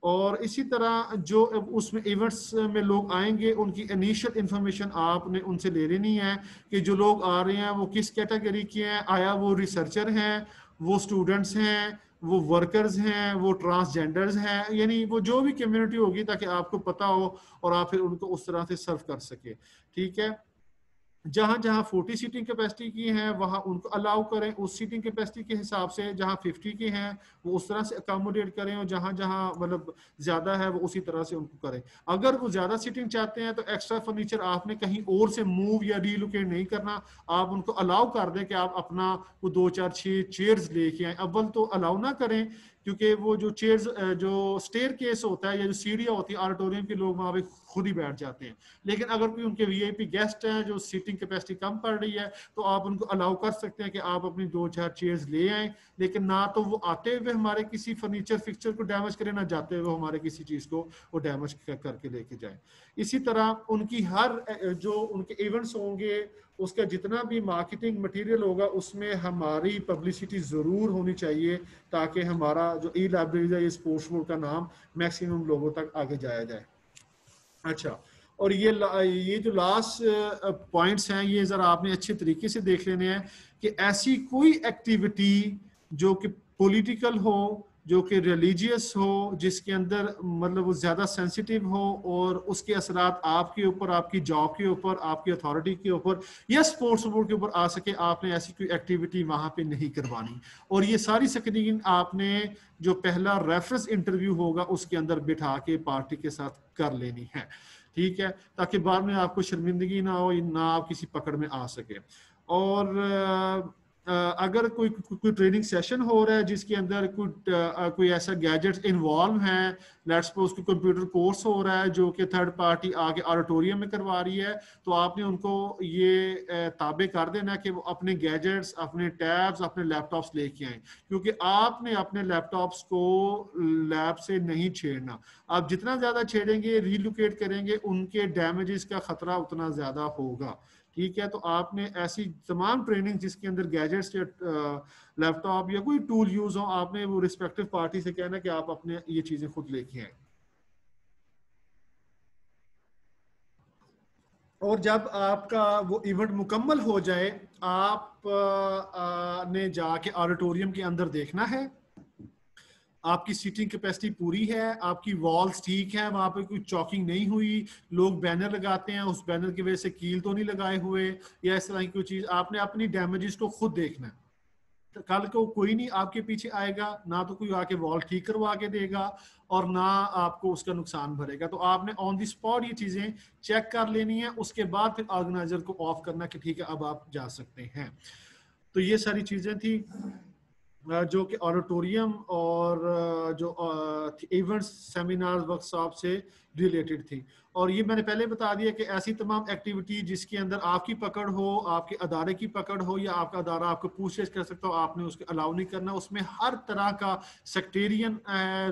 S2: और इसी तरह जो उसमें इवेंट्स में लोग आएंगे उनकी इनिशियल इंफॉर्मेशन आपने उनसे ले लेनी है कि जो लोग आ रहे हैं वो किस कैटेगरी के हैं, आया वो रिसर्चर हैं, वो स्टूडेंट्स हैं, वो वर्कर्स हैं, वो ट्रांसजेंडर्स हैं, यानी वो जो भी कम्युनिटी होगी, ताकि आपको पता हो और आप फिर उनको उस तरह से सर्व कर सके। ठीक है, जहां जहां 40 सीटिंग कैपेसिटी की हैं वहां उनको अलाउ करें उस सीटिंग कैपेसिटी के हिसाब से, जहां 50 की हैं वो उस तरह से अकोमोडेट करें, और जहां जहां मतलब ज्यादा है वो उसी तरह से उनको करें। अगर वो ज्यादा सीटिंग चाहते हैं तो एक्स्ट्रा फर्नीचर आपने कहीं और से मूव या रीलोकेट नहीं करना, आप उनको अलाउ कर दें कि आप अपना वो 2 4 6 चेयर्स लेके आए। अव्वल तो अलाउ ना करें, क्योंकि वो जो चेयर्स जो स्टेयर केस होता है या जो सीढ़ियाँ होती है ऑडिटोरियम के, लोग वहाँ पे खुद ही बैठ जाते हैं। लेकिन अगर कोई उनके वीआईपी गेस्ट हैं जो सीटिंग कैपेसिटी कम पड़ रही है तो आप उनको अलाउ कर सकते हैं कि आप अपनी 2 4 चेयर्स ले आएं, लेकिन ना तो वो आते हुए हमारे किसी फर्नीचर फिक्सचर को डैमेज करें, ना जाते हुए हमारे किसी चीज़ को वो डैमेज करके लेके जाएं। इसी तरह उनकी हर जो उनके इवेंट्स होंगे उसका जितना भी मार्केटिंग मटेरियल होगा उसमें हमारी पब्लिसिटी ज़रूर होनी चाहिए, ताकि हमारा जो ई लाइब्रेरी है, ये स्पोर्ट्स बोर्ड का नाम मैक्सिमम लोगों तक आगे जाया जाए। अच्छा, और ये जो लास्ट पॉइंट्स हैं ये ज़रा आपने अच्छे तरीके से देख लेने हैं कि ऐसी कोई एक्टिविटी जो कि पॉलिटिकल हो, जो कि रिलीजियस हो, जिसके अंदर मतलब वो ज़्यादा सेंसिटिव हो और उसके असरात आपके ऊपर, आपकी जॉब के ऊपर, आपकी अथॉरिटी के ऊपर या स्पोर्ट्स बोर्ड के ऊपर आ सके, आपने ऐसी कोई एक्टिविटी वहाँ पे नहीं करवानी। और ये सारी स्क्रीनिंग आपने जो पहला रेफरेंस इंटरव्यू होगा उसके अंदर बिठा के पार्टी के साथ कर लेनी है। ठीक है, ताकि बाद में आपको शर्मिंदगी ना हो, ना आप किसी पकड़ में आ सके। और अगर कोई ट्रेनिंग सेशन हो रहा है जिसके अंदर कोई ऐसा गैजेट्स इन्वॉल्व हैं, लेट्स सपोज कोई कंप्यूटर कोर्स हो रहा है जो कि थर्ड पार्टी आगे ऑडिटोरियम में करवा रही है, तो आपने उनको ये ताबे कर देना कि वो अपने गैजेट्स, अपने टैब्स, अपने लैपटॉप्स लेके आए, क्योंकि आपने अपने लैपटॉप्स को लैब से नहीं छेड़ना। आप जितना ज़्यादा छेड़ेंगे, रीलोकेट करेंगे, उनके डैमेजेस का खतरा उतना ज़्यादा होगा। ठीक है, तो आपने ऐसी तमाम ट्रेनिंग जिसके अंदर गैजेट्स या लैपटॉप या कोई टूल यूज हो, आपने वो रिस्पेक्टिव पार्टी से कहना कि आप अपने ये चीजें खुद लेके आए। और जब आपका वो इवेंट मुकम्मल हो जाए, आप ने जाके ऑडिटोरियम के अंदर देखना है आपकी सीटिंग कैपेसिटी पूरी है, आपकी वॉल्स ठीक है, वहां पे कोई चॉकिंग नहीं हुई, लोग बैनर लगाते हैं उस बैनर की वजह से कील तो नहीं लगाए हुए या इस तरह की कोई चीज। आपने अपनी डैमेजेस को खुद देखना है। तो कल को कोई नहीं आपके पीछे आएगा, ना तो कोई आके वॉल ठीक करवा के देगा और ना आपको उसका नुकसान भरेगा। तो आपने ऑन द स्पॉट ये चीजें चेक कर लेनी है, उसके बाद फिर ऑर्गेनाइजर को ऑफ करना कि ठीक है अब आप जा सकते हैं। तो ये सारी चीजें थी जो कि ऑडिटोरियम और जो इवेंट्स, सेमिनार, वर्कशॉप से रिलेटेड थी। और ये मैंने पहले बता दिया कि ऐसी तमाम एक्टिविटी जिसके अंदर आपकी पकड़ हो, आपके अदारे की पकड़ हो, या आपका अदारा आपको पूछताछ कर सकता हो, आपने उसको अलाउ नहीं करना। उसमें हर तरह का सेक्टेरियन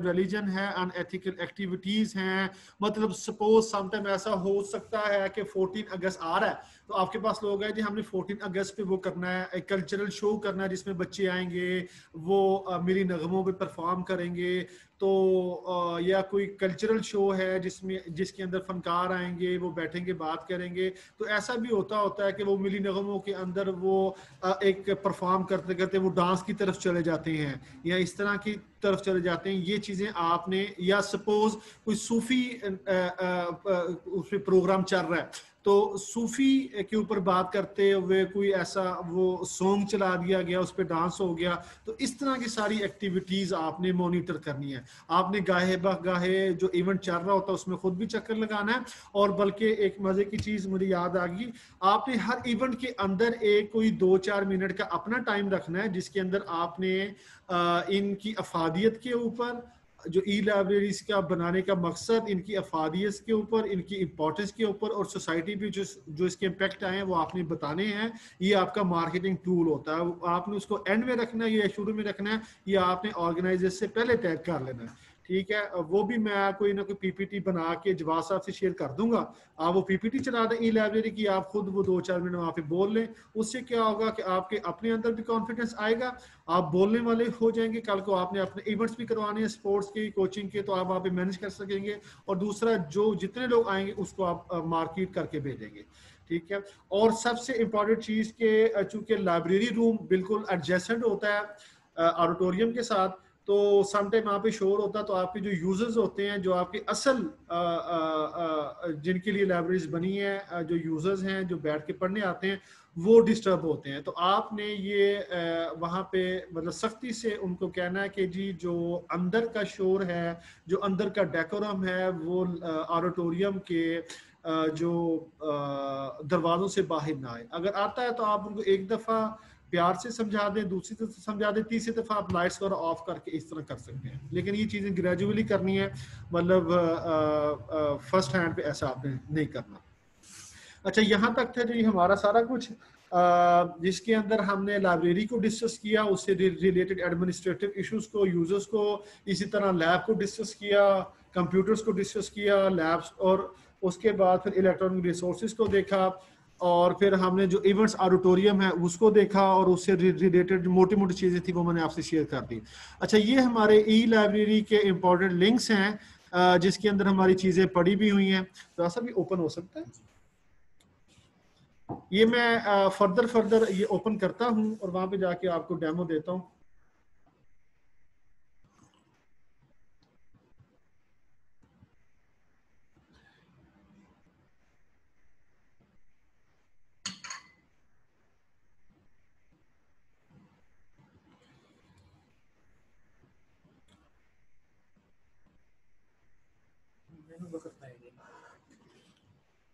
S2: रिलीजन है, अनएथिकल एक्टिविटीज़ हैं। मतलब सपोज समटाइम ऐसा हो सकता है कि 14 अगस्त आ रहा है, तो आपके पास लोग हैं जी हमने 14 अगस्त पे वो करना है, एक कल्चरल शो करना है जिसमें बच्चे आएंगे, वो मेरी नगमों पे परफॉर्म करेंगे, तो या कोई कल्चरल शो है जिसके अंदर फनकार आएंगे, वो बैठेंगे बात करेंगे। तो ऐसा भी होता है कि वो मिली नगमों के अंदर वो एक परफॉर्म करते करते वो डांस की तरफ चले जाते हैं या इस तरह की तरफ चले जाते हैं। ये चीज़ें आपने, या सपोज कोई सूफी उस पर प्रोग्राम चल रहा है, तो सूफी के ऊपर बात करते हुए कोई ऐसा वो सॉन्ग चला दिया गया, उस पर डांस हो गया, तो इस तरह की सारी एक्टिविटीज़ आपने मॉनिटर करनी है। आपने गाहे बगाहे जो इवेंट चल रहा होता है उसमें खुद भी चक्कर लगाना है। और बल्कि एक मज़े की चीज़ मुझे याद आ गई, आपने हर इवेंट के अंदर एक कोई 2-4 मिनट का अपना टाइम रखना है जिसके अंदर आपने इनकी अफादियत के ऊपर, जो ई लाइब्रेरीज का बनाने का मकसद, इनकी अफादियत के ऊपर, इनकी इंपॉर्टेंस के ऊपर और सोसाइटी पे जो इसके इम्पैक्ट आए हैं वो आपने बताने हैं। ये आपका मार्केटिंग टूल होता है। आपने उसको एंड में रखना है या शुरू में रखना है, या आपने ऑर्गेनाइजर से पहले टैग कर लेना है। ठीक है, वो भी मैं कोई ना कोई पीपीटी बना के जवाब साहब से शेयर कर दूंगा। आप वो पीपीटी चला दें ई लाइब्रेरी की, आप खुद वो 2-4 मिनट वहाँ पे बोल लें। उससे क्या होगा कि आपके अपने अंदर भी कॉन्फिडेंस आएगा, आप बोलने वाले हो जाएंगे। कल को आपने अपने इवेंट्स भी करवाने हैं स्पोर्ट्स के, कोचिंग के, तो आप वहाँ पे मैनेज कर सकेंगे। और दूसरा, जो जितने लोग आएंगे उसको आप मार्केट करके भेजेंगे। ठीक है, और सबसे इम्पॉर्टेंट चीज़ के चूँकि लाइब्रेरी रूम बिल्कुल एडजेसेंट होता है ऑडिटोरियम के साथ, तो समटाइम वहाँ पे शोर होता है, तो आपके जो यूजर्स होते हैं, जो आपके असल जिनके लिए लाइब्रेरीज बनी है, जो यूजर्स हैं जो बैठ के पढ़ने आते हैं, वो डिस्टर्ब होते हैं। तो आपने ये वहाँ पे मतलब सख्ती से उनको कहना है कि जी जो अंदर का शोर है, जो अंदर का डेकोरम है, वो ऑडिटोरियम के जो दरवाज़ों से बाहर ना आए। अगर आता है तो आप उनको एक दफ़ा प्यार से समझा दें, दूसरी तरफ समझा दें, तीसरी दफ़ा आप लाइट्स वगैरह ऑफ करके इस तरह कर सकते हैं। लेकिन ये चीज़ें ग्रेजुअली करनी है, मतलब फर्स्ट हैंड पे ऐसा आपने नहीं करना। अच्छा, यहाँ तक था जी हमारा सारा कुछ, जिसके अंदर हमने लाइब्रेरी को डिस्कस किया, उससे रिलेटेड एडमिनिस्ट्रेटिव इश्यूज को, यूजर्स को, इसी तरह लैब को डिस्कस किया, कंप्यूटर्स को डिस्कस किया, लैब्स, और उसके बाद फिर इलेक्ट्रॉनिक रिसोर्सेज को देखा, और फिर हमने जो इवेंट्स ऑडिटोरियम है उसको देखा, और उससे रिलेटेड मोटी मोटी चीज़ें थी वो मैंने आपसे शेयर कर दी। अच्छा, ये हमारे ई लाइब्रेरी के इम्पोर्टेंट लिंक्स हैं जिसके अंदर हमारी चीज़ें पड़ी भी हुई हैं। तो ऐसा भी ओपन हो सकता है, ये मैं फर्दर ये ओपन करता हूँ और वहाँ पे जाके आपको डेमो देता हूँ।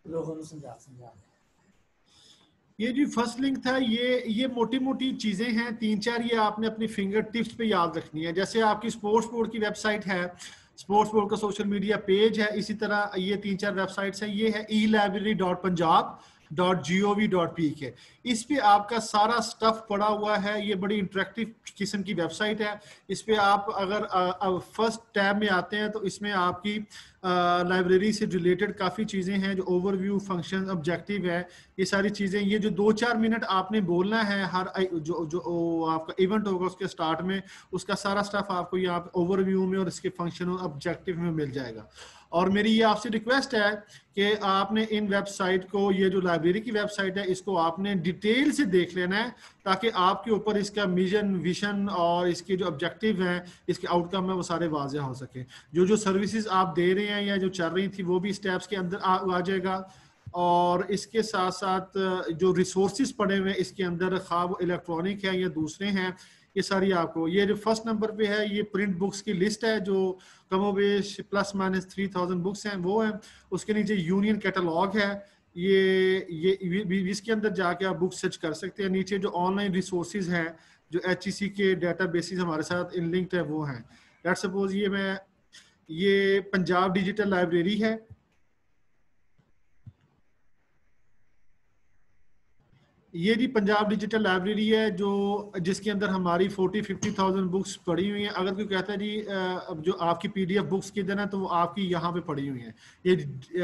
S3: लोगों को समझा
S2: ये जो फर्स्ट लिंक था, ये मोटी मोटी चीज़ें हैं, 3-4 ये आपने अपनी फिंगर टिप्स पे याद रखनी है। जैसे आपकी स्पोर्ट्स बोर्ड की वेबसाइट है, स्पोर्ट्स बोर्ड का सोशल मीडिया पेज है, इसी तरह ये 3-4 वेबसाइट्स हैं। ये है elibrary.punjab.gov.pk। इस पे आपका सारा स्टफ पड़ा हुआ है। ये बड़ी इंटरेक्टिव किस्म की वेबसाइट है। इस पे आप अगर फर्स्ट टैब में आते हैं तो इसमें आपकी लाइब्रेरी से रिलेटेड काफ़ी चीज़ें हैं, जो ओवरव्यू, फंक्शन, ऑब्जेक्टिव है, ये सारी चीज़ें। ये जो 2-4 मिनट आपने बोलना है हर जो आपका इवेंट होगा उसके स्टार्ट में, उसका सारा स्टफ आपको यहाँ पे ओवरव्यू में और इसके फंक्शन और ऑब्जेक्टिव में मिल जाएगा। और मेरी ये आपसे रिक्वेस्ट है कि आपने इन वेबसाइट को, ये जो लाइब्रेरी की वेबसाइट है, इसको आपने डिटेल से देख लेना है, ताकि आपके ऊपर इसका मिशन, विजन और इसके जो ऑब्जेक्टिव हैं, इसके आउटकम है, वो सारे वाज़ेह हो सके। जो सर्विसेज आप दे रहे हैं या जो चल रही थी वो भी स्टेप्स के अंदर आ जाएगा। और इसके साथ साथ जो रिसोर्सेज पड़े हुए हैं इसके अंदर, खा वो इलेक्ट्रॉनिक है या दूसरे हैं, ये सारी आपको, ये जो फर्स्ट नंबर पे है ये प्रिंट बुक्स की लिस्ट है जो कमोबेश ±3000 बुक्स हैं वो है। उसके नीचे यूनियन कैटलॉग है, ये इसके अंदर जाके आप बुक सर्च कर सकते हैं। नीचे जो ऑनलाइन रिसोर्सेज हैं, जो HEC के डाटा बेसिस हमारे साथ इन लिंक्ड है वो हैं। लेट्स सपोज ये मैं ये पंजाब डिजिटल लाइब्रेरी है। ये जी पंजाब डिजिटल लाइब्रेरी है जो जिसके अंदर हमारी 40-50,000 बुक्स पड़ी हुई हैं। अगर कोई कहता है जी अब जो आपकी पीडीएफ बुक्स किधर है, तो वो आपकी यहाँ पे पड़ी हुई हैं।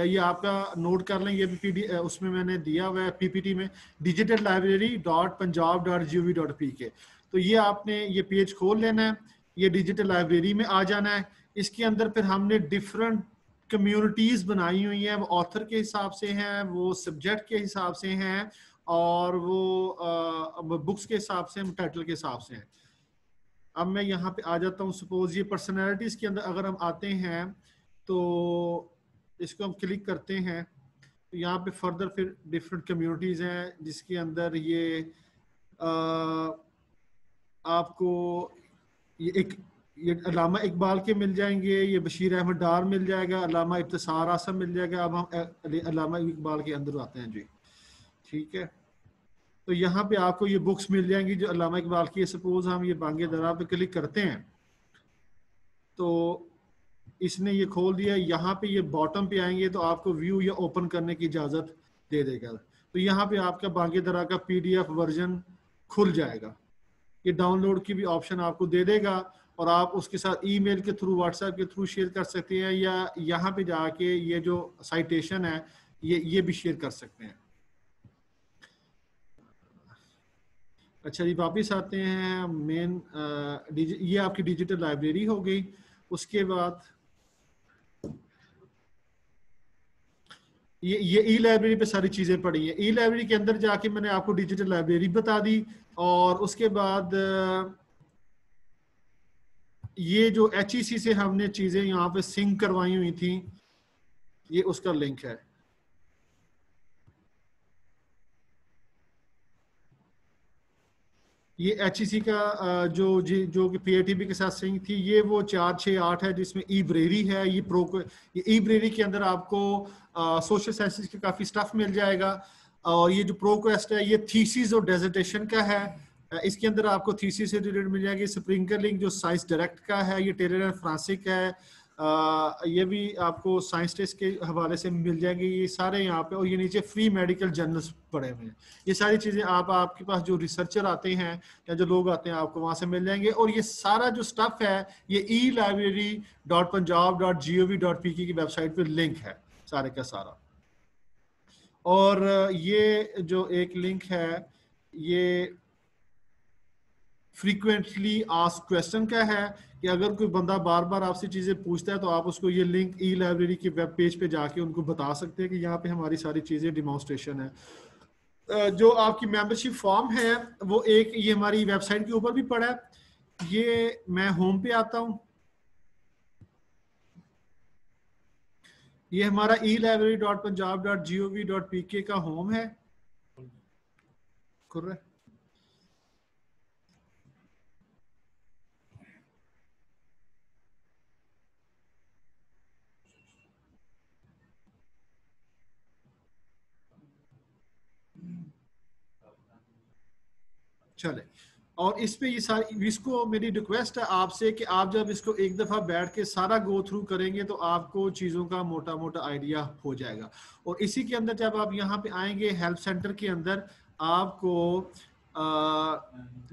S2: ये आपका नोट कर लें, ये भी पीडीएफ उसमें मैंने दिया हुआ है पीपीटी में, digitallibrary.punjab.gov.pk। तो ये आपने ये पेज खोल लेना है, ये डिजिटल लाइब्रेरी में आ जाना है। इसके अंदर फिर हमने डिफरेंट कम्युनिटीज बनाई हुई हैं, वो ऑथर के हिसाब से हैं, वो सब्जेक्ट के हिसाब से हैं, और वो बुक्स के हिसाब से, टाइटल के हिसाब से हैं। अब मैं यहाँ पे आ जाता हूँ। सपोज ये पर्सनैलिटीज के अंदर अगर हम आते हैं तो इसको हम क्लिक करते हैं, तो यहाँ पे फर्दर फिर डिफरेंट कम्युनिटीज हैं, जिसके अंदर ये आपको ये अल्लामा इकबाल के मिल जाएंगे, ये बशीर अहमद डार मिल जाएगा, अल्लामा इब्तिसार आसम मिल जाएगा। अब हम अल्लामा इकबाल के अंदर आते हैं जी, ठीक है। तो यहाँ पे आपको ये बुक्स मिल जाएंगी जो अल्लामा इकबाल की है। सपोज हम ये बांगे दरा पे क्लिक करते हैं तो इसने ये खोल दिया। यहाँ पे ये बॉटम पे आएंगे तो आपको व्यू या ओपन करने की इजाज़त दे देगा। तो यहाँ पे आपका बांगे दरा का पीडीएफ वर्जन खुल जाएगा। ये डाउनलोड की भी ऑप्शन आपको दे देगा, और आप उसके साथ ईमेल के थ्रू, व्हाट्सएप के थ्रू शेयर कर सकते हैं, या यहाँ पे जाके ये जो साइटेशन है ये भी शेयर कर सकते हैं। अच्छा जी, वापिस आते हैं मेन। ये आपकी डिजिटल लाइब्रेरी हो गई। उसके बाद ये ई लाइब्रेरी पे सारी चीज़ें पड़ी हैं। ई लाइब्रेरी के अंदर जाके मैंने आपको डिजिटल लाइब्रेरी बता दी, और उसके बाद ये जो HEC से हमने चीज़ें यहाँ पे सिंक करवाई हुई थी, ये उसका लिंक है। ये HEC का जो कि PITB के साथ सिंक थी, ये वो 468 है, जिसमें ई-ब्रेरी है। ये ई-ब्रेरी के अंदर आपको सोशल साइंसेस के काफ़ी स्टफ मिल जाएगा। और ये जो प्रोक्वेस्ट है, ये थीसिस और डेजर्टेशन का है। इसके अंदर आपको थीसिस से रिलेटेड मिल जाएगी। स्प्रिंकर लिंक जो साइंस डायरेक्ट का है, ये टेलर एंड फ्रांसिक है। ये भी आपको साइंस टेस्ट के हवाले से मिल जाएंगे। ये सारे यहाँ पे, और ये नीचे फ्री मेडिकल जर्नल्स पड़े हुए हैं। ये सारी चीज़ें आपके पास जो रिसर्चर आते हैं या जो लोग आते हैं, आपको वहाँ से मिल जाएंगे। और ये सारा जो स्टफ है, ये elibrary.punjab.gov.pk की वेबसाइट पे लिंक है सारे का सारा। और ये जो एक लिंक है, ये फ्रीक्वेंटली आस्क्ड क्वेश्चन का है, कि अगर कोई बंदा बार बार आपसे चीज़ें पूछता है तो आप उसको ये लिंक ई लाइब्रेरी की वेब पेज पे जाके उनको बता सकते हैं कि यहाँ पे हमारी सारी चीज़ें डिमॉन्स्ट्रेशन है। जो आपकी मेंबरशिप फॉर्म है, वो एक ये हमारी वेबसाइट के ऊपर भी पड़ा है। ये मैं होम पे आता हूँ, ये हमारा elibrary.punjab.gov.pk का होम है। खुल रहा है? चले, और इस पे ये सारी, इसको मेरी रिक्वेस्ट है आपसे कि आप जब इसको एक दफ़ा बैठ के सारा गो थ्रू करेंगे तो आपको चीज़ों का मोटा मोटा आइडिया हो जाएगा। और इसी के अंदर जब आप यहाँ पे आएंगे हेल्प सेंटर के अंदर, आपको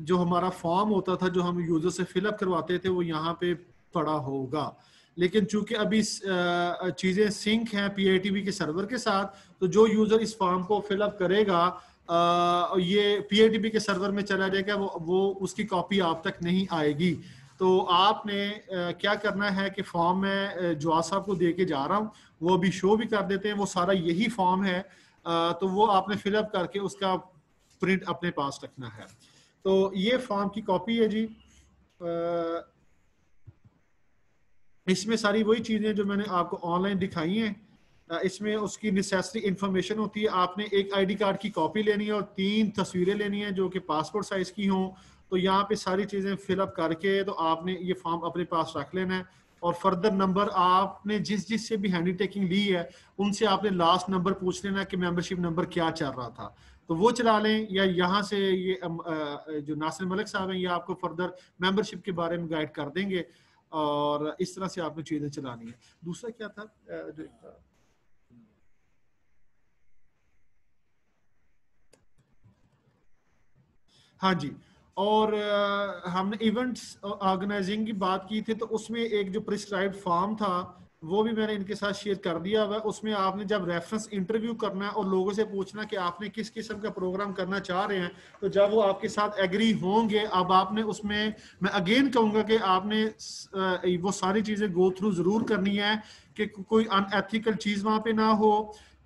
S2: जो हमारा फॉर्म होता था जो हम यूज़र से फिलअप करवाते थे, वो यहाँ पे पड़ा होगा। लेकिन चूंकि अभी चीज़ें सिंक हैं PITB के सर्वर के साथ, तो जो यूज़र इस फॉर्म को फिलअप करेगा ये PITB के सर्वर में चला जाएगा, वो उसकी कॉपी आप तक नहीं आएगी। तो आपने क्या करना है कि फॉर्म में जवाब साहब को दे के जा रहा हूँ, वो अभी शो भी कर देते हैं। वो सारा यही फॉर्म है, तो वो आपने फिलअप करके उसका प्रिंट अपने पास रखना है। तो ये फॉर्म की कॉपी है जी। इसमें सारी वही चीज़ें जो मैंने आपको ऑनलाइन दिखाई हैं। इसमें उसकी नेसेसरी इंफॉर्मेशन होती है। आपने एक ID कार्ड की कॉपी लेनी है और 3 तस्वीरें लेनी है जो कि पासपोर्ट साइज की हों। तो यहाँ पे सारी चीज़ें फिलअप करके तो आपने ये फॉर्म अपने पास रख लेना है। और फर्दर नंबर आपने जिस से भी हैंडी टेकिंग ली है, उनसे आपने लास्ट नंबर पूछ लेना कि मेंबरशिप नंबर क्या चल रहा था, तो वो चला लें। या यहाँ से ये जो नासिर मलिक साहब हैं, ये आपको फर्दर मेंबरशिप के बारे में गाइड कर देंगे। और इस तरह से आपने चीजें चलानी है। दूसरा क्या था जो हाँ जी, और हमने इवेंट्स ऑर्गेनाइजिंग की बात की थी, तो उसमें एक जो प्रिस्क्राइब्ड फॉर्म था वो भी मैंने इनके साथ शेयर कर दिया हुआ है। उसमें आपने जब रेफरेंस इंटरव्यू करना है और लोगों से पूछना कि आपने किस किस्म का प्रोग्राम करना चाह रहे हैं, तो जब वो आपके साथ एग्री होंगे, अब आपने उसमें, मैं अगेन कहूँगा कि आपने वो सारी चीज़ें गो थ्रू ज़रूर करनी है कि कोई अनएथिकल चीज़ वहाँ पे ना हो,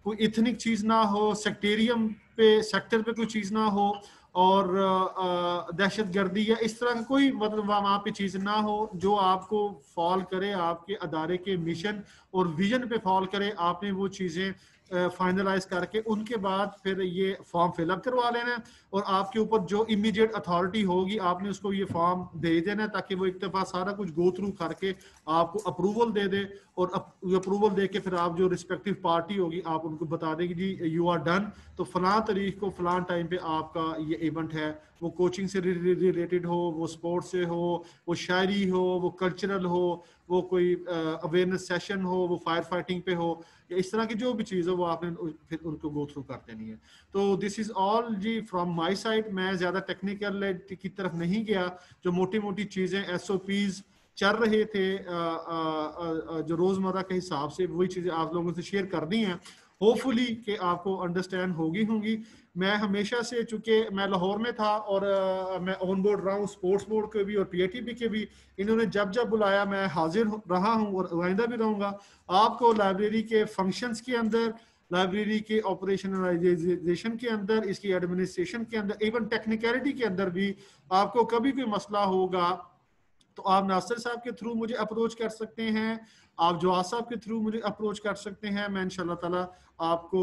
S2: कोई इथनिक चीज़ ना हो, सेक्टेरियम पे सेक्टर पे कोई चीज़ ना हो, और दहशत गर्दी या इस तरह का कोई मतलब वहाँ पे चीज़ ना हो जो आपको फॉल करे आपके अदारे के मिशन और विजन पे फॉल करे। आपने वो चीज़ें फाइनलाइज करके उनके बाद फिर ये फॉर्म फिलअप करवा लेना है, और आपके ऊपर जो इमीडिएट अथॉरिटी होगी आपने उसको ये फॉर्म दे देना है, ताकि वो एक दफ़ा सारा कुछ गो थ्रू करके आपको अप्रूवल दे दे, और अप्रूवल दे के फिर आप जो रिस्पेक्टिव पार्टी होगी आप उनको बता देगी जी यू आर डन, तो फलां तारीख को फलां टाइम पे आपका ये इवेंट है। वो कोचिंग से रिलेटेड हो, वो स्पोर्ट्स से हो, वो शायरी हो, वो कल्चरल हो, वो कोई अवेयरनेस सेशन हो, वो फायर फाइटिंग पे हो, या इस तरह की जो भी चीज़ हो वो आपने फिर उनको गो थ्रू कर देनी है। तो दिस इज़ ऑल जी फ्रॉम माय साइड। मैं ज़्यादा टेक्निकल की तरफ नहीं गया, जो मोटी मोटी चीज़ें SOPs चल रहे थे जो रोज़मर्रा के हिसाब से, वही चीज़ें आप लोगों से शेयर कर दी हैं, होपफुली कि आपको अंडरस्टैंड होंगी। मैं हमेशा से, चूंकि मैं लाहौर में था और मैं ऑन बोर्ड रहा हूँ स्पोर्ट्स बोर्ड के भी और PATB के भी, इन्होंने जब जब बुलाया मैं हाजिर रहा हूँ और आइंदा भी रहूँगा। आपको लाइब्रेरी के फंक्शंस के अंदर, लाइब्रेरी के ऑपरेशनलाइजेशन के अंदर, इसकी एडमिनिस्ट्रेशन के अंदर, इवन टेक्निकलिटी के अंदर भी आपको कभी कोई मसला होगा तो आप नासिर साहब के थ्रू मुझे अप्रोच कर सकते हैं, आप जवाद साहब के थ्रू मुझे अप्रोच कर सकते हैं। मैं इंशाल्लाह ताला आपको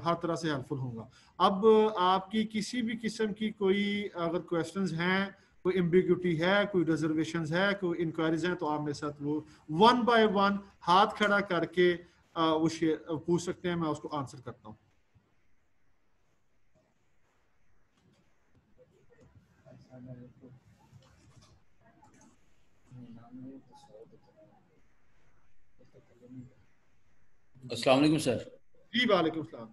S2: हर तरह से हेल्पफुल होऊंगा। अब आपकी किसी भी किस्म की कोई अगर क्वेश्चंस हैं, कोई एम्बिग्यूटी है, कोई रिजर्वेशंस है, कोई इंक्वायरीज हैं, तो आप मेरे साथ वो 1 by 1 हाथ खड़ा करके वो पूछ सकते हैं, मैं उसको आंसर करता हूँ।
S4: अस्सलाम वालेकुम सर।
S2: जी वालेकुम सलाम।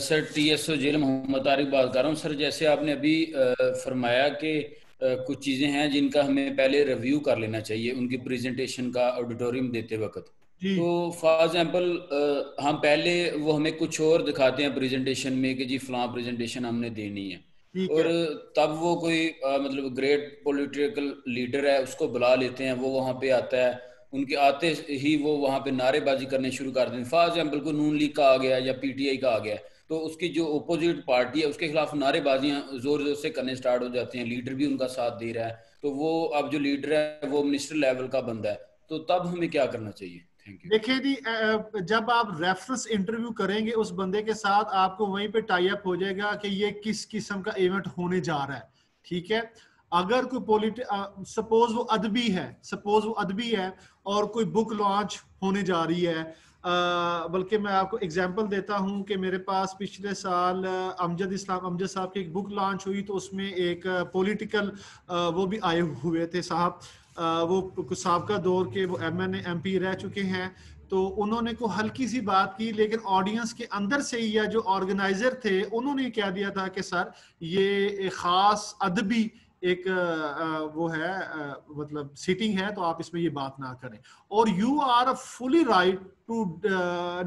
S4: Sir TSO jail Mohammad Tariq बात कर रहा हूँ। सर जैसे आपने अभी फरमाया कि कुछ चीज़ें हैं जिनका हमें पहले रिव्यू कर लेना चाहिए उनकी प्रेजेंटेशन का ऑडिटोरियम देते वक्त। तो फॉर एग्जांपल हम पहले वो हमें कुछ और दिखाते हैं प्रेजेंटेशन में कि जी फलां प्रेजेंटेशन हमने देनी है, और तब वो कोई मतलब ग्रेट पॉलिटिकल लीडर है उसको बुला लेते हैं, वो वहाँ पे आता है, उनके आते ही वो वहाँ पे नारेबाजी करने शुरू कर देते हैं। फॉर एग्जाम्पल को नून लीग का आ गया या PTI का आ गया, तो उसकी जो अपोजिट पार्टी है उसके खिलाफ नारेबाजियां जोर जोर से करने स्टार्ट हो जाती हैं, लीडर भी उनका साथ दे रहा है, तो वो अब जो लीडर है वो मिनिस्टर लेवल का बंदा है, तो तब हमें क्या करना चाहिए?
S2: देखिए जी, जब आप रेफरेंस इंटरव्यू करेंगे उस बंदे के साथ, आपको वहीं पे टाई अप हो जाएगा कि ये किस किस्म का इवेंट होने जा रहा है। ठीक है, अगर कोई सपोज वो अदबी है और कोई बुक लॉन्च होने जा रही है, बल्कि मैं आपको एग्जांपल देता हूं कि मेरे पास पिछले साल अमजद साहब की एक बुक लॉन्च हुई, तो उसमें एक पॉलिटिकल वो भी आए हुए थे साहब, वो साबका दौर के वो MNA MP रह चुके हैं, तो उन्होंने को हल्की सी बात की, लेकिन ऑडियंस के अंदर से ही या जो ऑर्गेनाइजर थे उन्होंने क्या दिया था कि सर ये एक खास अदबी एक वो है मतलब सीटिंग है, तो आप इसमें ये बात ना करें, और you are fully right to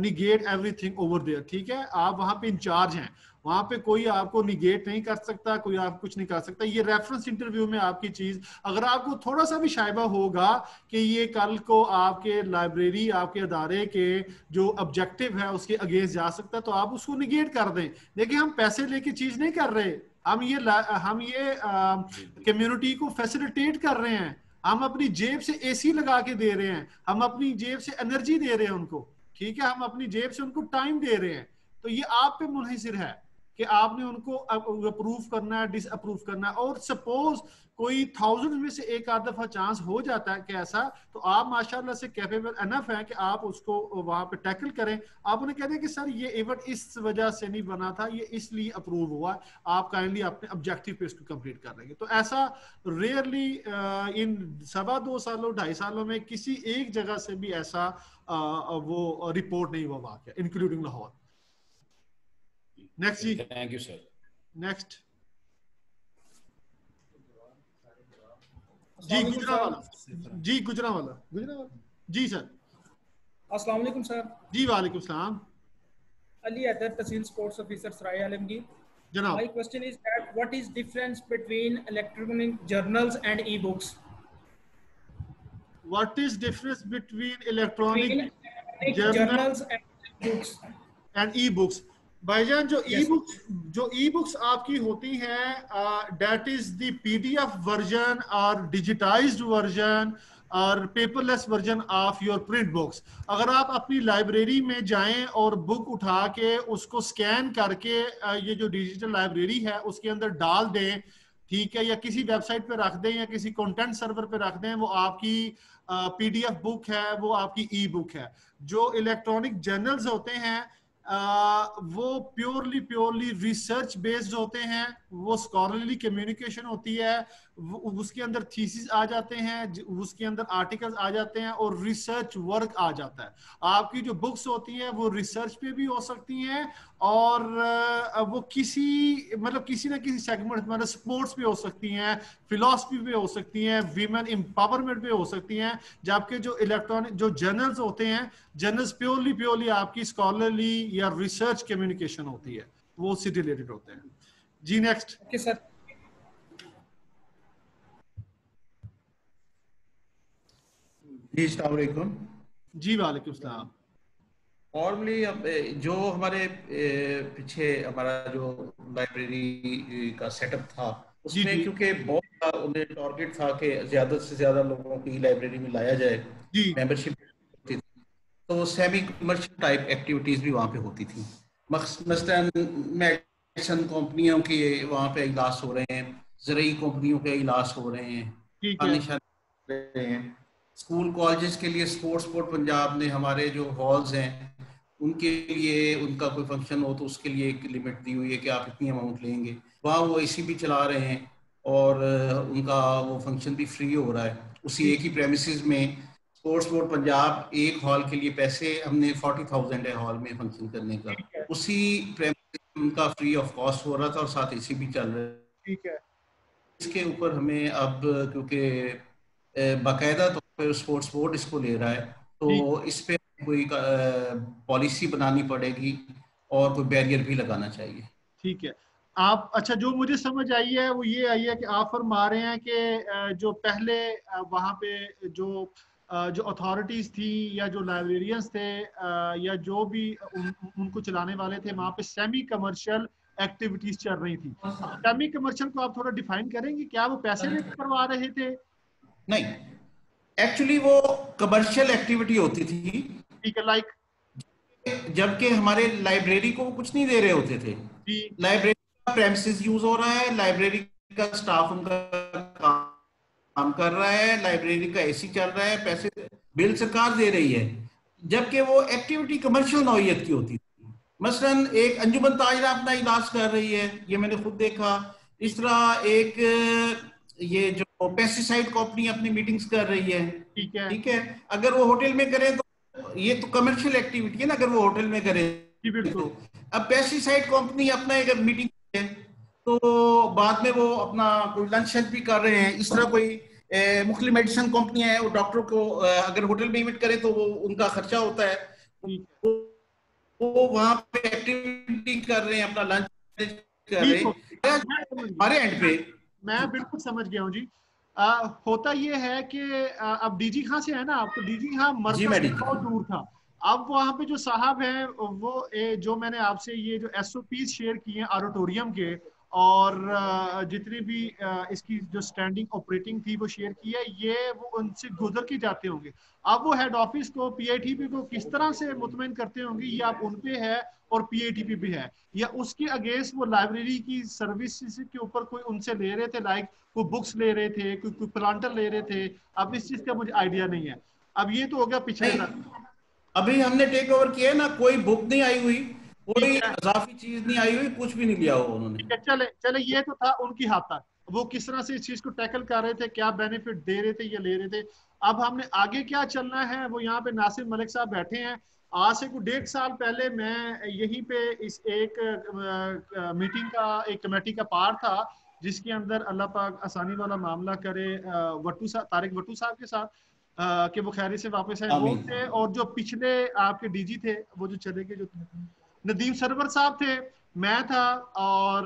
S2: negate everything over there. ठीक है, आप वहां पे इंचार्ज हैं, वहां पे कोई आपको निगेट नहीं कर सकता, कोई आप कुछ नहीं कर सकता। ये रेफरेंस इंटरव्यू में आपकी चीज, अगर आपको थोड़ा सा भी शायबा होगा कि ये कल को आपके लाइब्रेरी, आपके अदारे के जो ऑब्जेक्टिव है उसके अगेंस्ट जा सकता है, तो आप उसको निगेट कर दें। देखिए, हम पैसे लेके चीज नहीं कर रहे, हम ये कम्युनिटी को फैसिलिटेट कर रहे हैं, हम अपनी जेब से AC लगा के दे रहे हैं, हम अपनी जेब से एनर्जी दे रहे हैं उनको। ठीक है, हम अपनी जेब से उनको टाइम दे रहे हैं, तो ये आप पे मुनहसिर है। कि आपने उनको अप्रूव करना है, डिसअप्रूव करना है। और सपोज कोई 1000 में से एक आध दफा चांस हो जाता है कि ऐसा, तो आप माशाल्लाह से कैपेबल एनफ हैं कि आप उसको वहां पे टैकल करें। आप उन्हें कहते हैं कि सर ये इवेंट इस वजह से नहीं बना था, ये इसलिए अप्रूव हुआ, आप काइंडली अपने ऑब्जेक्टिव पे इसको कंप्लीट कर लेंगे। तो ऐसा रेयरली इन 2.25 सालों 2.5 सालों में किसी एक जगह से भी ऐसा वो रिपोर्ट नहीं हुआ वाकया, इंक्लूडिंग लाहौर। नेक्स्ट जी।
S4: Thank you sir.
S2: नेक्स्ट जी गुजरावाला जी, गुजरावाला जी सर।
S3: अस्सलाम वालेकुम सर।
S2: जी वालेकुम सलाम।
S3: अली अदर तहसील स्पोर्ट्स ऑफिसर सराय आलमगीर।
S2: जनाब,
S3: My question is that what is difference between electronic journals and e-books?
S2: what is difference between electronic
S3: Between
S2: journal
S3: journals and books.
S2: and e-books? भाईजान, जो ई बुक्स आपकी होती हैं that is the PDF version और digitised version और paperless version of your print books. अगर आप अपनी लाइब्रेरी में जाएं और बुक उठा के उसको स्कैन करके ये जो डिजिटल लाइब्रेरी है उसके अंदर डाल दें, ठीक है, या किसी वेबसाइट पे रख दें या किसी कंटेंट सर्वर पे रख दें, वो आपकी PDF बुक है, वो आपकी ई बुक है। जो इलेक्ट्रॉनिक जर्नल्स होते हैं वो प्योरली रिसर्च बेस्ड होते हैं, वो स्कॉलरली कम्युनिकेशन होती है, उसके अंदर थीसिस आ जाते हैं, उसके अंदर आर्टिकल्स आ जाते हैं और रिसर्च वर्क आ जाता है। आपकी जो बुक्स होती हैं वो रिसर्च पे भी हो सकती हैं और वो किसी ना किसी सेगमेंट, मतलब स्पोर्ट्स पे हो सकती हैं, फिलॉसफी पे हो सकती हैं, वीमेन एम्पावरमेंट पे हो सकती हैं। जबकि जो इलेक्ट्रॉनिक जो जर्नल्स होते हैं, जर्नल्स प्योरली आपकी स्कॉलरली या रिसर्च कम्युनिकेशन होती है, वो उससे रिलेटेड होते हैं। जी नेक्स्ट।
S3: Okay sir.
S5: जी अस्सलाम वालेकुम।
S2: जी वालेकुम सलाम।
S5: नॉर्मली अब जो हमारे पीछे हमारा जो लाइब्रेरी का सेटअप था उसमें क्योंकि बहुत उन्हें टारगेट था कि ज्यादा से ज्यादा लोगों की लाइब्रेरी में लाया जाए, मेंबरशिप होती थी, तो सेमी कमर्शियल टाइप एक्टिविटीज भी वहाँ पे होती थी। मसलन मेडिसिन कंपनियों के वहाँ पे इलाज हो रहे हैं, ज़रूरी कंपनियों के इलाज हो रहे हैं, स्कूल कॉलेजेस के लिए स्पोर्ट्स बोर्ड पंजाब ने हमारे जो हॉल्स हैं उनके लिए उनका कोई फंक्शन हो तो उसके लिए एक लिमिट दी हुई है कि आप इतनी अमाउंट लेंगे। वहाँ वो AC भी चला रहे हैं और उनका वो फंक्शन भी फ्री हो रहा है। उसी एक ही प्रेमिसेस में स्पोर्ट्स बोर्ड पंजाब एक हॉल के लिए पैसे हमने 40,000 है हॉल में फंक्शन करने का, उसी प्रेमिसेस उनका फ्री ऑफ कॉस्ट हो रहा था और साथ AC भी चल रहा है।
S2: ठीक है।
S5: इसके ऊपर हमें अब क्योंकि बाकायदा तौर पर स्पोर्ट्स बोर्ड इसको ले रहा है तो इस पे कोई पॉलिसी बनानी पड़ेगी और कोई बैरियर भी लगाना चाहिए।
S2: ठीक है। आप अच्छा, जो मुझे समझ आई है वो ये आई है कि आप फरमा रहे हैं कि जो पहले वहाँ पे जो अथॉरिटीज थी या जो लाइब्रेरियंस थे या जो भी उनको चलाने वाले थे, वहाँ पे सेमी कमर्शियल एक्टिविटीज चल रही थी। सेमी कमर्शियल को आप थोड़ा डिफाइन करेंगे, क्या वो पैसे लेकर करवा रहे थे?
S5: नहीं, एक्चुअली वो कमर्शियल एक्टिविटी होती थी।
S2: ठीक है, लाइक
S5: जबकि हमारे लाइब्रेरी को कुछ नहीं दे रहे होते थे। लाइब्रेरी का प्रेमिसेस यूज हो रहा है, लाइब्रेरी का स्टाफ उनका काम कर रहा है, लाइब्रेरी का AC चल रहा है, पैसे बिल सरकार दे रही है, जबकि वो एक्टिविटी कमर्शियल नौइयत की होती थी। मसलन एक अंजुमन ताजरा अपना इलाज कर रही है, ये मैंने खुद देखा। इस तरह एक ये जो पेस्टिसाइड कंपनी अपनी मीटिंग्स कर रही है, ठीक है, अगर वो होटल में करे तो ये तो कमर्शियल एक्टिविटी है ना, अगर वो होटल में करे तो। अब पेस्टिसाइड कंपनी अपना एक मीटिंग है तो बाद में वो अपना कोई लंच भी कर रहे हैं। इस तरह कोई मुख्तलिफ मेडिसिन कंपनियां हैं, वो डॉक्टर को अगर होटल में इवेंट करे तो वो उनका खर्चा होता है, वो वहां पे एक्टिविटी कर रहे हैं, अपना लंच कर रहे हैं। हमारे एंड पे
S2: मैं बिल्कुल समझ गया हूँ जी। होता ये है कि अब DG खां से है ना, आपको DG खां मरकज बहुत दूर था। अब वहाँ पे जो साहब हैं वो जो मैंने आपसे ये जो SOPs शेयर किए हैं ऑडिटोरियम के, और जितनी भी इसकी जो स्टैंडिंग ऑपरेटिंग थी वो शेयर की है, ये वो उनसे गुजर के जाते होंगे। अब वो हेड ऑफिस को, पीआईटीपी को किस तरह से मुतमईन करते होंगे, ये आप उन पे है और पीआईटीपी भी है, या उसके अगेंस्ट वो लाइब्रेरी की सर्विस के ऊपर कोई उनसे ले रहे थे, लाइक कोई बुक्स ले रहे थे, कोई प्लांटर ले रहे थे। अब इस चीज का मुझे आइडिया नहीं है। अब ये तो हो गया पिछले तक,
S5: अभी हमने टेक ओवर किया है ना, कोई बुक नहीं आई हुई, कोई इजाफी चीज नहीं आई हुई, कुछ भी नहीं लिया हो उन्होंने।
S2: ठीक है, चले चले, ये तो था उनकी हाथ तक, वो किस तरह से इस चीज को टैकल कर रहे थे, क्या बेनिफिट दे रहे थे, ये ले रहे थे। अब हमने आगे क्या चलना है, वो यहाँ पे नासिर मलिक साहब बैठे हैं। आज से कुछ 1.5 साल पहले मैं यहीं पे इस एक मीटिंग का, एक कमेटी का पार्ट था, जिसके अंदर अल्लाह पाक आसानी वाला मामला करे, वट्टू साहब, तारिक वट्टू साहब के साथ, कि वो खैरी से वापस आए, वो थे। और जो पिछले आपके डीजी थे, वो जो चले गए, जो नदीम सरवर साहब थे, मैं था, और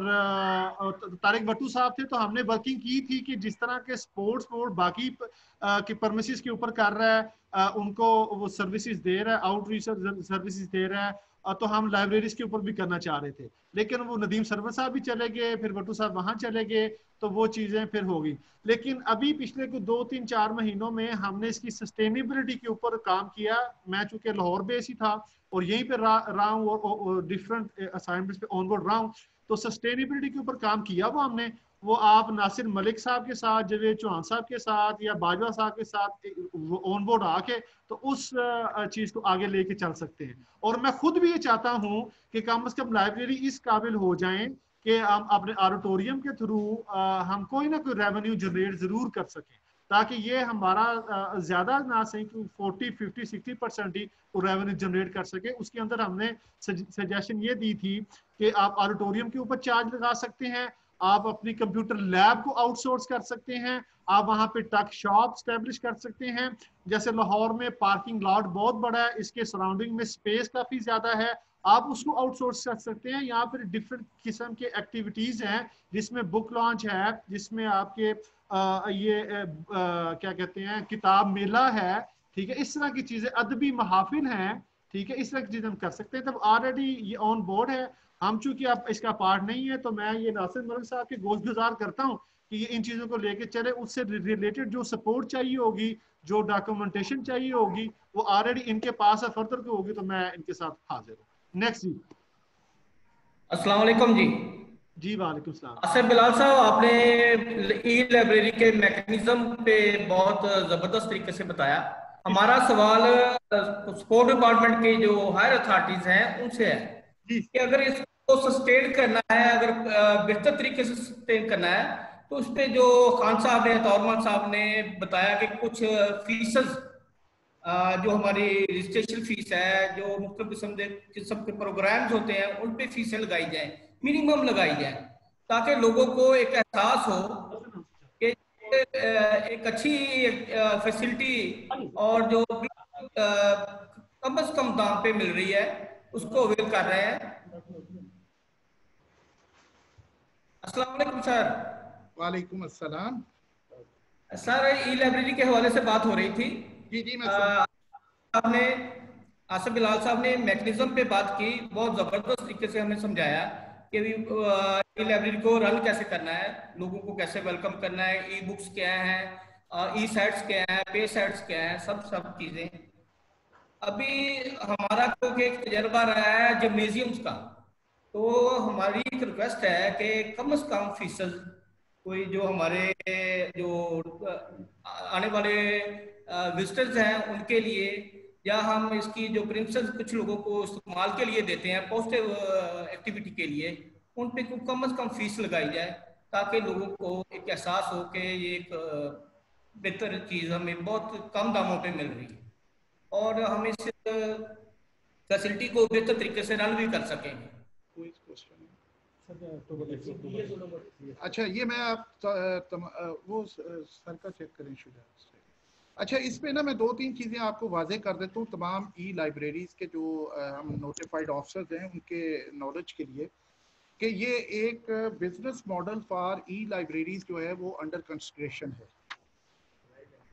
S2: तारिक वट्टू साहब थे। तो हमने वर्किंग की थी कि जिस तरह के स्पोर्ट्स बोर्ड बाकी के परमिसेस के ऊपर कर रहा है, उनको वो सर्विसेज दे रहा है, आउटरीच सर्विसेज दे रहा है, तो हम लाइब्रेरीज के ऊपर भी करना चाह रहे थे। लेकिन वो नदीम सरवर साहब भी चले गए, फिर वट्टू साहब वहां चले गए, तो वो चीजें फिर हो गई। लेकिन अभी पिछले कुछ 2-3-4 महीनों में हमने इसकी सस्टेनेबिलिटी के ऊपर काम किया। मैं चूंकि लाहौर बेस ही था और यहीं पे रहा हूँ और डिफरेंट असाइनमेंट्स पे ऑनबोर्ड रहा हूँ, तो सस्टेनेबिलिटी के ऊपर काम किया वो हमने। वो आप नासिर मलिक साहब के साथ, जवेद चौहान साहब के साथ, या बाजवा साहब के साथ ऑन बोर्ड आके तो उस चीज को आगे लेके चल सकते हैं। और मैं खुद भी ये चाहता हूँ कि कम से कम लाइब्रेरी इस काबिल हो जाए कि हम अपने ऑडिटोरियम के थ्रू हम कोई ना कोई रेवेन्यू जनरेट जरूर कर सकें, ताकि ये हमारा ज्यादा ना सही 40-50-60% ही रेवेन्यू जनरेट कर सके। उसके अंदर हमने सजेशन ये दी थी कि आप ऑडिटोरियम के ऊपर चार्ज लगा सकते हैं, आप अपनी कंप्यूटर लैब को आउटसोर्स कर सकते हैं, आप वहां पे टक शॉप स्टैब्लिश कर सकते हैं। जैसे लाहौर में पार्किंग लॉट बहुत बड़ा है, इसके सराउंडिंग में स्पेस काफी ज्यादा है, आप उसको आउटसोर्स कर सकते हैं। यहाँ पर डिफरेंट किस्म के एक्टिविटीज हैं, जिसमें बुक लॉन्च है, जिसमें आपके क्या कहते हैं, किताब मेला है, ठीक है, इस तरह की चीजें, अदबी महाफिल हैं, ठीक है, इस तरह की चीजें हम कर सकते हैं। तब ऑलरेडी ये ऑन बोर्ड है। हम चूंकि अब इसका पार्ट नहीं है, तो मैं ये नासिर मलिक साहब के गोश्तगुजार करता हूँ कि ये इन चीजों को लेके चले। उससे रिलेटेड जो सपोर्ट चाहिए होगी, जो डॉक्यूमेंटेशन चाहिए होगी, वो ऑलरेडी इनके पास है, फर्दर को होगी तो मैं इनके साथ हाजिर हूँ। नेक्स्ट जी।
S3: अस्सलाम वालेकुम जी।
S2: जी वालेकुम सलाम।
S3: आसिफ बिलाल साहब, आपने ई लाइब्रेरी के मैकेनिज्म पे बहुत जबरदस्त तरीके से बताया। हमारा सवाल स्पोर्ट डिपार्टमेंट के जो हायर अथॉरिटीज हैं उनसे है कि अगर इसको सस्टेन करना है, अगर बेहतर तरीके से सस्टेन करना है, तो उस पर जो खान साहब ने, तौरमान साहब ने बताया कि कुछ फीसद जो हमारी रजिस्ट्रेशन फीस है, जो मुख्तलिफ किस्म के प्रोग्राम्स होते हैं, उन पे फीसें लगाई जाए, मिनिमम लगाई जाए, ताकि लोगों को एक एहसास हो कि एक अच्छी फैसिलिटी और जो कम से कम दाम पे मिल रही है उसको अवेल कर रहे हैं। अस्सलाम वालेकुम सर।
S6: वालेकुम अस्सलाम
S3: सर, ई लाइब्रेरी के हवाले से बात हो रही थी।
S6: जी जी, मैं
S3: आपने, आसिफ बिलाल साहब ने मैकेनिज्म पे बात की, बहुत जबरदस्त तरीके से हमें समझाया कि ई लाइब्रेरी को रन कैसे करना है, लोगों को कैसे वेलकम करना है, ई बुक्स क्या हैं, ई साइट्स क्या हैं, पे साइट्स क्या हैं, सब चीजें। अभी हमारा क्योंकि एक तजर्बा रहा है जिम्नेजियम्स का, तो हमारी एक रिक्वेस्ट है कि कम से कम फीसद कोई जो हमारे जो आने वाले विजिटर्स हैं उनके लिए, या हम इसकी जो प्रिंसेस कुछ लोगों को इस्तेमाल के लिए देते हैं पॉजिटिव एक्टिविटी के लिए, उन पे कम से कम फीस लगाई जाए, ताकि लोगों को एक एहसास हो कि ये एक बेहतर चीज़ हमें बहुत कम दामों पे मिल रही है और हम इस फैसिलिटी को बेहतर तरीके से रन भी कर सकेंगे।
S6: अच्छा, ये मैं आप वो सर का चेक करें शुजा। अच्छा, इस पे ना मैं 2-3 चीज़ें आपको वाजे कर देता हूँ तमाम ई लाइब्रेरीज के जो हम नोटिफाइड ऑफिसर्स हैं उनके नॉलेज के लिए, कि ये एक business model for E libraries जो है वो अंडर कंसिडरेशन है।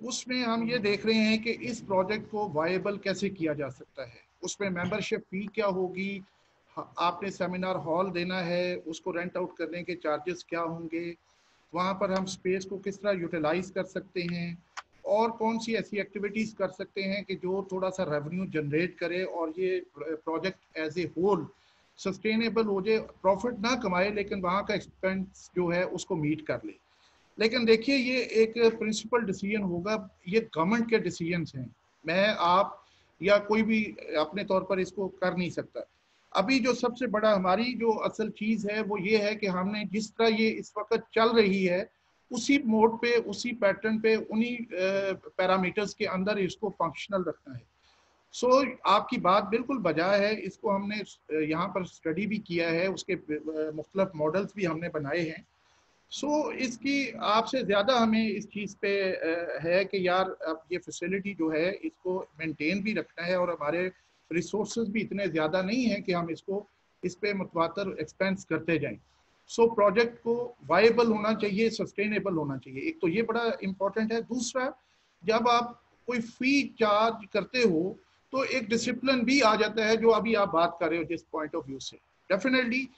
S6: उसमें हम ये देख रहे हैं कि इस प्रोजेक्ट को वायबल कैसे किया जा सकता है, उसमें मेंबरशिप फी क्या होगी, आपने सेमिनार हॉल देना है, उसको रेंट आउट करने के चार्जेस क्या होंगे, वहाँ पर हम स्पेस को किस तरह यूटिलाइज कर सकते हैं, और कौन सी ऐसी एक्टिविटीज़ कर सकते हैं कि जो थोड़ा सा रेवेन्यू जनरेट करे और ये project as a whole sustainable हो जाए, प्रॉफिट ना कमाए लेकिन वहाँ का एक्सपेंस जो है उसको मीट कर ले। लेकिन देखिए ये एक प्रिंसिपल डिसीजन होगा, ये गवर्नमेंट के डिसीजंस हैं, मैं आप या कोई भी अपने तौर पर इसको कर नहीं सकता। अभी जो सबसे बड़ा हमारी जो असल चीज़ है वो ये है कि हमने जिस तरह ये इस वक्त चल रही है उसी मोड पे, उसी पैटर्न पे, उन्हीं पैरामीटर्स के अंदर इसको फंक्शनल रखना है। सो आपकी बात बिल्कुल बजा है, इसको हमने यहाँ पर स्टडी भी किया है, उसके मुख्तलिफ मॉडल्स भी हमने बनाए हैं। सो इसकी आपसे ज़्यादा हमें इस चीज़ पे है कि यार अब ये फैसिलिटी जो है इसको मेंटेन भी रखना है, और हमारे रिसोर्सेज भी इतने ज़्यादा नहीं हैं कि हम इसको इस पे मुतवातर एक्सपेंस करते जाएं। सो प्रोजेक्ट को वायबल होना चाहिए, सस्टेनेबल होना चाहिए, एक तो ये बड़ा इम्पोर्टेंट है। दूसरा, जब आप कोई फ़ी चार्ज करते हो तो एक डिसिप्लिन भी आ जाता है, जो अभी आप बात कर रहे हो जिस पॉइंट ऑफ व्यू से। डेफिनेटली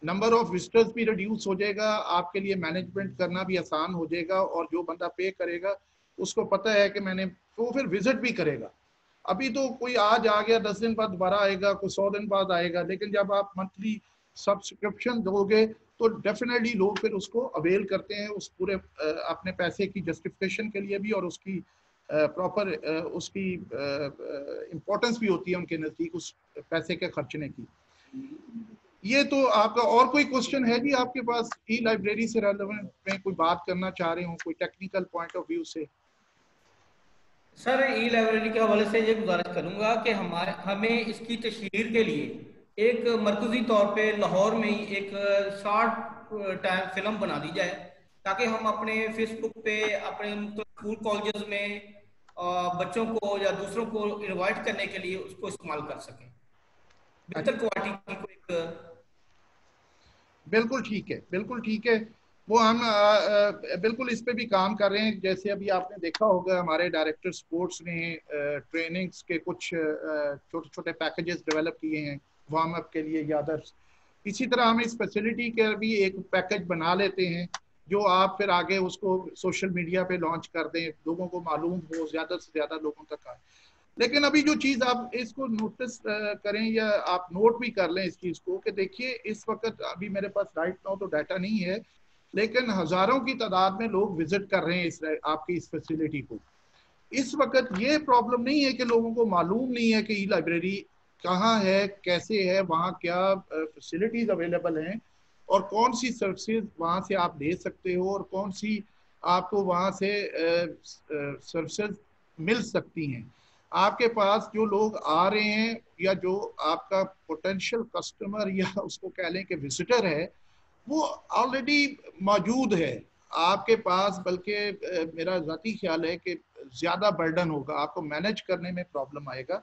S6: नंबर ऑफ विजिटर्स भी रिड्यूस हो जाएगा, आपके लिए मैनेजमेंट करना भी आसान हो जाएगा, और जो बंदा पे करेगा उसको पता है कि मैंने, तो फिर विजिट भी करेगा। अभी तो कोई आज आ गया 10 दिन बाद दोबारा आएगा, कोई 100 दिन बाद आएगा, लेकिन जब आप मंथली सब्सक्रिप्शन दोगे तो डेफिनेटली लोग फिर उसको अवेल करते हैं, उस पूरे अपने पैसे की जस्टिफिकेशन के लिए भी, और उसकी प्रॉपर उसकी इम्पोर्टेंस भी होती है उनके नज़दीक उस पैसे के खर्चने की। ये तो आपका और कोई क्वेश्चन है जी आपके पास ई लाइब्रेरी से रेलेवेंट में, कोई बात करना चाह रहे हो कोई टेक्निकल पॉइंट ऑफ व्यू से?
S3: सर ई लाइब्रेरी के हवाले से ये गुजारिश करूंगा कि हमें इसकी तशहीर के लिए एक मरकजी तौर पे लाहौर में ही एक शॉर्ट टाइम फिल्म बना दी जाए, ताकि हम अपने फेसबुक पे अपने स्कूल कॉलेजेस में बच्चों को या दूसरों को इनवाइट करने के लिए उसको इस्तेमाल कर सकें बेहतर क्वालिटी की कोई।
S6: बिल्कुल ठीक है, बिल्कुल ठीक है, वो हम बिल्कुल इस पे भी काम कर रहे हैं। जैसे अभी आपने देखा होगा हमारे डायरेक्टर स्पोर्ट्स ने ट्रेनिंग्स के कुछ छोटे छोटे पैकेजेस डेवलप किए हैं वार्म अप के लिए या अदर्स। इसी तरह हम इस फैसिलिटी के भी एक पैकेज बना लेते हैं जो आप फिर आगे उसको सोशल मीडिया पे लॉन्च कर दें, लोगों को मालूम हो, ज़्यादा से ज़्यादा लोगों तक आए। लेकिन अभी जो चीज़ आप इसको नोटिस करें या आप नोट भी कर लें इस चीज़ को कि देखिए इस वक्त अभी मेरे पास राइट नाउ तो डाटा नहीं है, लेकिन हज़ारों की तादाद में लोग विजिट कर रहे हैं इस आपकी इस फैसिलिटी को। इस वक्त ये प्रॉब्लम नहीं है कि लोगों को मालूम नहीं है कि ई लाइब्रेरी कहाँ है, कैसे है, वहाँ क्या फैसिलिटीज़ अवेलेबल हैं, और कौन सी सर्विसेज वहाँ से आप ले सकते हो, और कौन सी आपको वहाँ से सर्विसेज मिल सकती हैं। आपके पास जो लोग आ रहे हैं या जो आपका पोटेंशियल कस्टमर या उसको कह लें कि विजिटर है, वो ऑलरेडी मौजूद है आपके पास। बल्कि मेरा ज़ाती ख्याल है कि ज़्यादा बर्डन होगा, आपको मैनेज करने में प्रॉब्लम आएगा,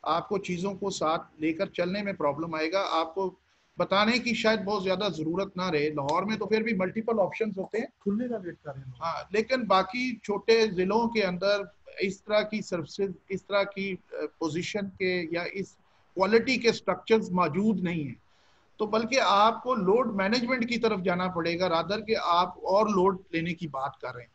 S6: आपको चीज़ों को साथ लेकर चलने में प्रॉब्लम आएगा, आपको बताने की शायद बहुत ज़्यादा ज़रूरत ना रहे। लाहौर में तो फिर भी मल्टीपल ऑप्शंस होते हैं,
S2: खुलने का वेट कर रहे हैं।
S6: हाँ, लेकिन बाकी छोटे ज़िलों के अंदर इस तरह की सर्विसेज, इस तरह की पोजीशन के या इस क्वालिटी के स्ट्रक्चर्स मौजूद नहीं हैं। तो बल्कि आपको लोड मैनेजमेंट की तरफ जाना पड़ेगा, रादर कि आप और लोड लेने की बात कर रहे हैं।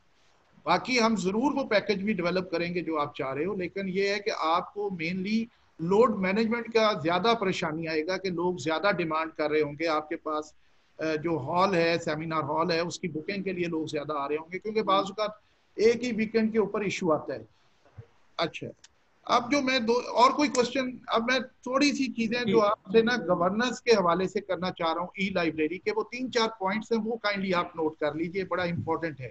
S6: बाकी हम ज़रूर वो पैकेज भी डेवलप करेंगे जो आप चाह रहे हो, लेकिन ये है कि आपको मेनली लोड मैनेजमेंट का ज़्यादा परेशानी आएगा कि लोग ज़्यादा डिमांड कर रहे होंगे आपके पास। जो हॉल है, सेमिनार हॉल है, उसकी बुकिंग के लिए लोग ज़्यादा आ रहे होंगे, क्योंकि बाज़ औक़ात एक ही वीकेंड के ऊपर इशू आता है। अच्छा, अब जो मैं और कोई क्वेश्चन, अब मैं थोड़ी सी चीजें जो आपसे ना गवर्नेंस के हवाले से करना चाह रहा हूँ ई लाइब्रेरी के, वो 3-4 पॉइंट्स हैं, वो काइंडली आप नोट कर लीजिए, बड़ा इंपॉर्टेंट है।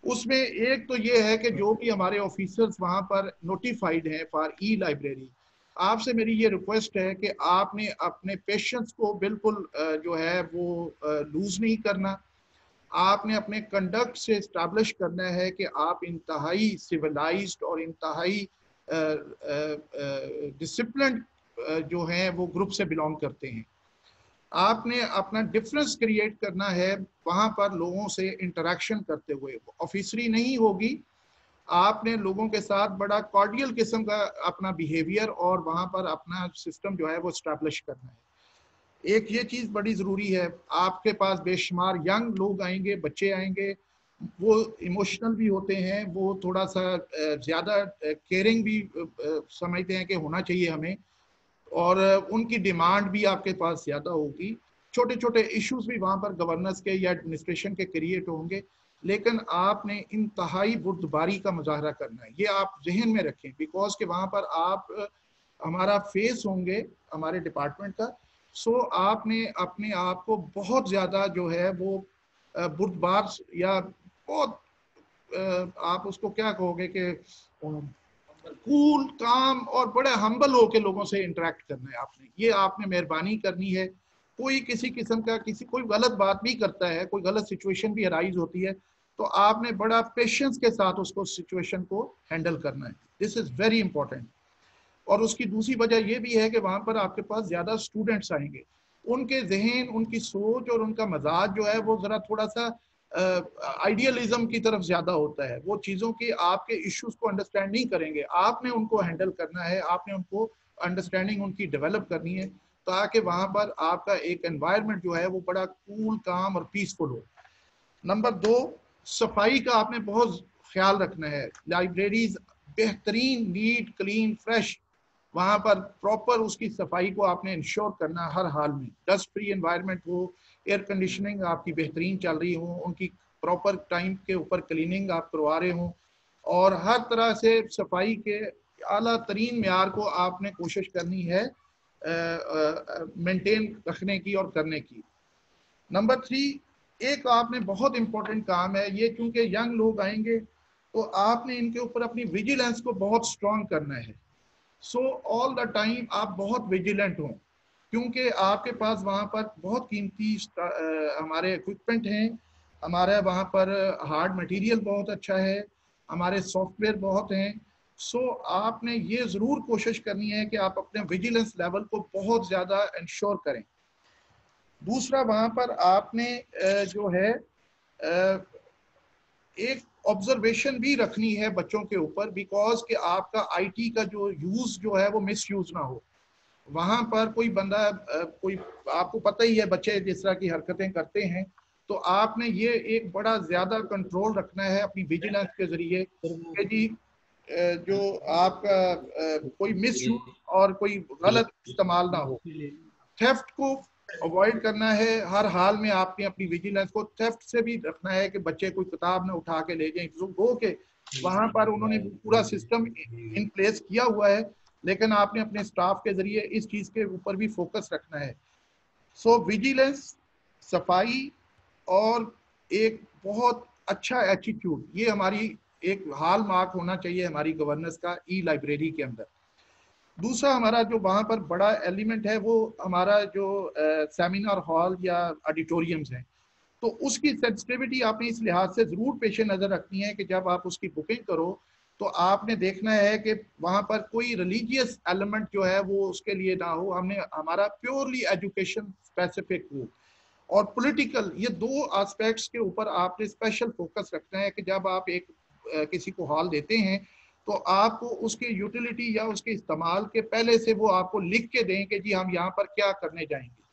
S6: उसमें एक तो ये है कि जो भी हमारे ऑफिसर्स वहां पर नोटिफाइड हैं फॉर ई लाइब्रेरी, आपसे मेरी ये रिक्वेस्ट है कि आपने अपने पेशेंस को बिल्कुल जो है वो लूज नहीं करना। आपने अपने कंडक्ट से इस्टेब्लिश करना है कि आप इंतहाई सिविलाइज्ड और इंतहाई डिसिप्लिन जो हैं वो ग्रुप से बिलोंग करते हैं। आपने अपना डिफरेंस क्रिएट करना है वहाँ पर लोगों से इंटरेक्शन करते हुए, ऑफिसरी नहीं होगी, आपने लोगों के साथ बड़ा कॉर्डियल किस्म का अपना बिहेवियर और वहाँ पर अपना सिस्टम जो है वो इस्टेब्लिश करना है। एक ये चीज बड़ी जरूरी है, आपके पास बेशुमार यंग लोग आएंगे, बच्चे आएंगे, वो इमोशनल भी होते हैं, वो थोड़ा सा ज्यादा केयरिंग भी समझते हैं कि होना चाहिए हमें, और उनकी डिमांड भी आपके पास ज्यादा होगी। छोटे छोटे इश्यूज भी वहां पर गवर्नेंस के या एडमिनिस्ट्रेशन के क्रिएट होंगे, लेकिन आपने इंतहाई बुर्दबारी का मुजाहरा करना है, ये आप जहन में रखें, बिकॉज के वहां पर आप हमारा फेस होंगे हमारे डिपार्टमेंट का। सो आपने अपने आप को बहुत ज्यादा जो है वो बुर्दबार या बहुत आप उसको क्या कहोगे कि कूल काम और बड़े हम्बल होकर लोगों से इंटरेक्ट करना है आपने, ये आपने मेहरबानी करनी है। कोई किसी किस्म का कोई गलत बात भी करता है, कोई गलत सिचुएशन भी अराइज होती है, तो आपने बड़ा पेशेंस के साथ उसको सिचुएशन को हैंडल करना है। This is very important. और उसकी दूसरी वजह यह भी है कि वहां पर आपके पास ज्यादा स्टूडेंट्स आएंगे, उनके जहन, उनकी सोच और उनका मजाज जो है वो जरा थोड़ा सा आइडियलिज्म की तरफ ज्यादा होता है, वो चीजों के आपके इश्यूज को अंडरस्टैंड नहीं करेंगे, आपने उनको हैंडल करना है, आपने उनको अंडरस्टैंडिंग उनकी डेवलप करनी है, ताकि वहां पर आपका एक एनवायरनमेंट जो है वो बड़ा कूल, काम और पीसफुल हो। नंबर 2, सफाई का आपने बहुत ख्याल रखना है। लाइब्रेरीज बेहतरीन, नीट, क्लीन, फ्रेश, वहां पर प्रॉपर उसकी सफाई को आपने इंश्योर करना हर हाल में, डस्ट फ्री एनवायरनमेंट हो, एयर कंडीशनिंग आपकी बेहतरीन चल रही हो, उनकी प्रॉपर टाइम के ऊपर क्लीनिंग आप करवा रहे हो, और हर तरह से सफाई के आला तरीन मेयार को आपने कोशिश करनी है मेंटेन रखने की और करने की। नंबर 3, एक आपने बहुत इंपॉर्टेंट काम है ये, क्योंकि यंग लोग आएंगे तो आपने इनके ऊपर अपनी विजिलेंस को बहुत स्ट्रॉन्ग करना है। सो ऑल द टाइम आप बहुत विजिलेंट हों, क्योंकि आपके पास वहाँ पर बहुत कीमती हमारे इक्विपमेंट हैं, हमारे वहाँ पर हार्ड मटेरियल बहुत अच्छा है, हमारे सॉफ्टवेयर बहुत हैं। सो आपने ये ज़रूर कोशिश करनी है कि आप अपने विजिलेंस लेवल को बहुत ज़्यादा इंश्योर करें। दूसरा, वहाँ पर आपने जो है एक ऑब्जर्वेशन भी रखनी है बच्चों के ऊपर, बिकॉज कि आपका आईटी का जो यूज़ जो है वो मिस यूज़ ना हो। वहां पर कोई बंदा कोई, आपको पता ही है बच्चे जिस तरह की हरकतें करते हैं, तो आपने ये एक बड़ा ज्यादा कंट्रोल रखना है अपनी विजिलेंस के जरिए कि जी जो आपका कोई मिसयूज और कोई गलत इस्तेमाल ना हो। थेफ्ट को अवॉइड करना है हर हाल में, आपने अपनी विजिलेंस को थेफ्ट से भी रखना है कि बच्चे कोई किताब ना उठा के ले जाएं, गो के वहां पर उन्होंने पूरा सिस्टम इन प्लेस किया हुआ है, लेकिन आपने अपने स्टाफ के जरिए इस चीज के ऊपर भी फोकस रखना है। सो विजिलेंस, सफाई और एक बहुत अच्छा एटीट्यूड, ये हमारी एक हाल मार्क होना चाहिए हमारी गवर्नेंस का ई लाइब्रेरी के अंदर। दूसरा हमारा जो वहाँ पर बड़ा एलिमेंट है वो हमारा जो सेमिनार हॉल या ऑडिटोरियम्स हैं, तो उसकी सेंसिटिविटी आपने इस लिहाज से ज़रूर पेश नज़र रखनी है कि जब आप उसकी बुकिंग करो तो आपने देखना है कि वहाँ पर कोई रिलीजियस एलिमेंट जो है वो उसके लिए ना हो, हमने हमारा प्योरली एजुकेशन स्पेसिफिक हो। और पॉलिटिकल, ये 2 एस्पेक्ट्स के ऊपर आपने स्पेशल फोकस रखना है कि जब आप एक किसी को हॉल देते हैं तो आपको उसके यूटिलिटी या उसके इस्तेमाल के पहले से वो आपको लिख के दें कि जी हम यहाँ पर क्या करने जाएंगे।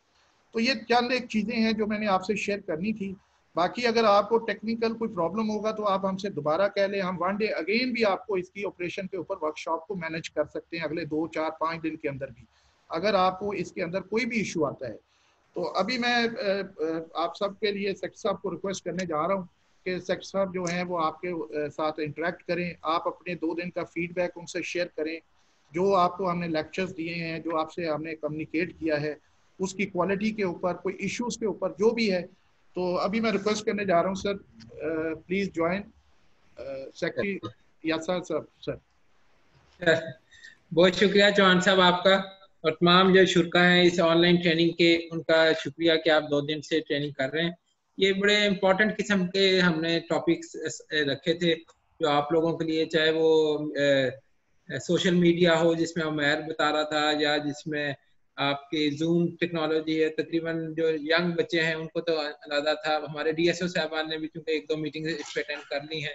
S6: तो ये चंद एक चीज़ें हैं जो मैंने आपसे शेयर करनी थी। बाकी अगर आपको टेक्निकल कोई प्रॉब्लम होगा तो आप हमसे दोबारा कह लें, हम वन डे अगेन भी आपको इसकी ऑपरेशन के ऊपर वर्कशॉप को मैनेज कर सकते हैं अगले 2, 4, 5 दिन के अंदर भी, अगर आपको इसके अंदर कोई भी इशू आता है। तो अभी मैं आप सब के लिए सेक्रेटरी साहब को रिक्वेस्ट करने जा रहा हूँ कि सेक्रेटरी साहब जो हैं वो आपके साथ इंटरेक्ट करें, आप अपने 2 दिन का फीडबैक उनसे शेयर करें, जो आपको हमने लेक्चर्स दिए हैं, जो आपसे हमने कम्युनिकेट किया है उसकी क्वालिटी के ऊपर, कोई इश्यूज के ऊपर जो भी है। तो अभी मैं रिक्वेस्ट करने जा रहा हूँ sir, please join secretary Yasir साहब। सर
S7: बहुत शुक्रिया चौहान साहब आपका, और तमाम जो शुरा हैं इस ऑनलाइन ट्रेनिंग के, उनका शुक्रिया कि आप 2 दिन से ट्रेनिंग कर रहे हैं। ये बड़े इम्पोर्टेंट किस्म के हमने टॉपिक्स रखे थे जो आप लोगों के लिए, चाहे वो सोशल मीडिया हो जिसमें उमैर बता रहा था, या जिसमें आपकी जूम टेक्नोलॉजी है। तकरीबन जो यंग बच्चे हैं उनको तो अंदाजा था, हमारे DSO साहबान ने भी चूँकि 1-2 मीटिंग इस पे अटेंड कर ली हैं,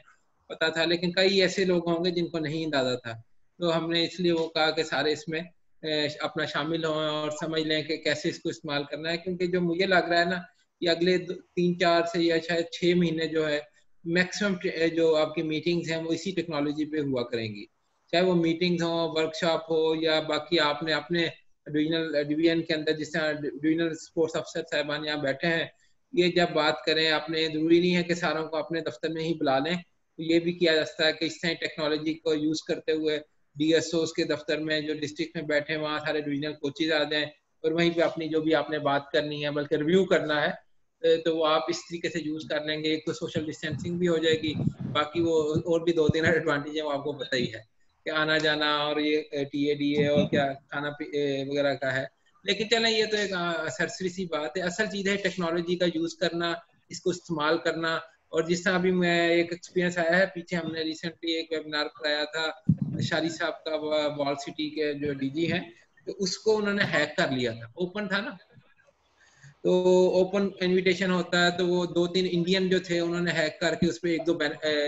S7: पता था, लेकिन कई ऐसे लोग होंगे जिनको नहीं अंदाजा था, तो हमने इसलिए वो कहा कि सारे इसमें अपना शामिल हों और समझ लें कि कैसे इसको इस्तेमाल करना है। क्योंकि जो मुझे लग रहा है ना कि अगले 3-4 से या शायद 6 महीने जो है मैक्सिमम जो आपकी मीटिंग्स हैं वो इसी टेक्नोलॉजी पे हुआ करेंगी, चाहे वो मीटिंग्स हो, वर्कशॉप हो, या बाकी आपने अपने रीजनल डिवीजन के अंदर जिस तरह डिवीजनल स्पोर्ट्स अफसर साहबान यहाँ बैठे हैं, ये जब बात करें आपने, जरूरी नहीं है कि सारों को अपने दफ्तर में ही बुला लें, तो ये भी किया जा सकता है कि इस तरह टेक्नोलॉजी को यूज करते हुए DSOs के दफ्तर में जो डिस्ट्रिक्ट में बैठे हैं वहाँ सारे डिविजनल कोचेज आ जाएं और वहीं पे अपनी जो भी आपने बात करनी है बल्कि रिव्यू करना है तो वो आप इस तरीके से यूज कर लेंगे। एक तो सोशल डिस्टेंसिंग भी हो जाएगी, बाकी वो और भी 2-3 एडवांटेज है वो आपको पता ही है कि आना जाना और ये TADA और क्या खाना वगैरह का है। लेकिन चलें ये तो एक सरसरी सी बात है, असल चीज़ है टेक्नोलॉजी का यूज करना, इसको इस्तेमाल करना। और जिस तरह अभी मैं एक एक्सपीरियंस आया है, पीछे हमने रिसेंटली एक वेबिनार कराया था शारी साहब का, वॉल सिटी के जो DG हैं, तो उसको उन्होंने हैक कर लिया था, ओपन था ना, तो ओपन इनविटेशन होता है, तो वो 2-3 इंडियन जो थे उन्होंने हैक करके उस पर 1-2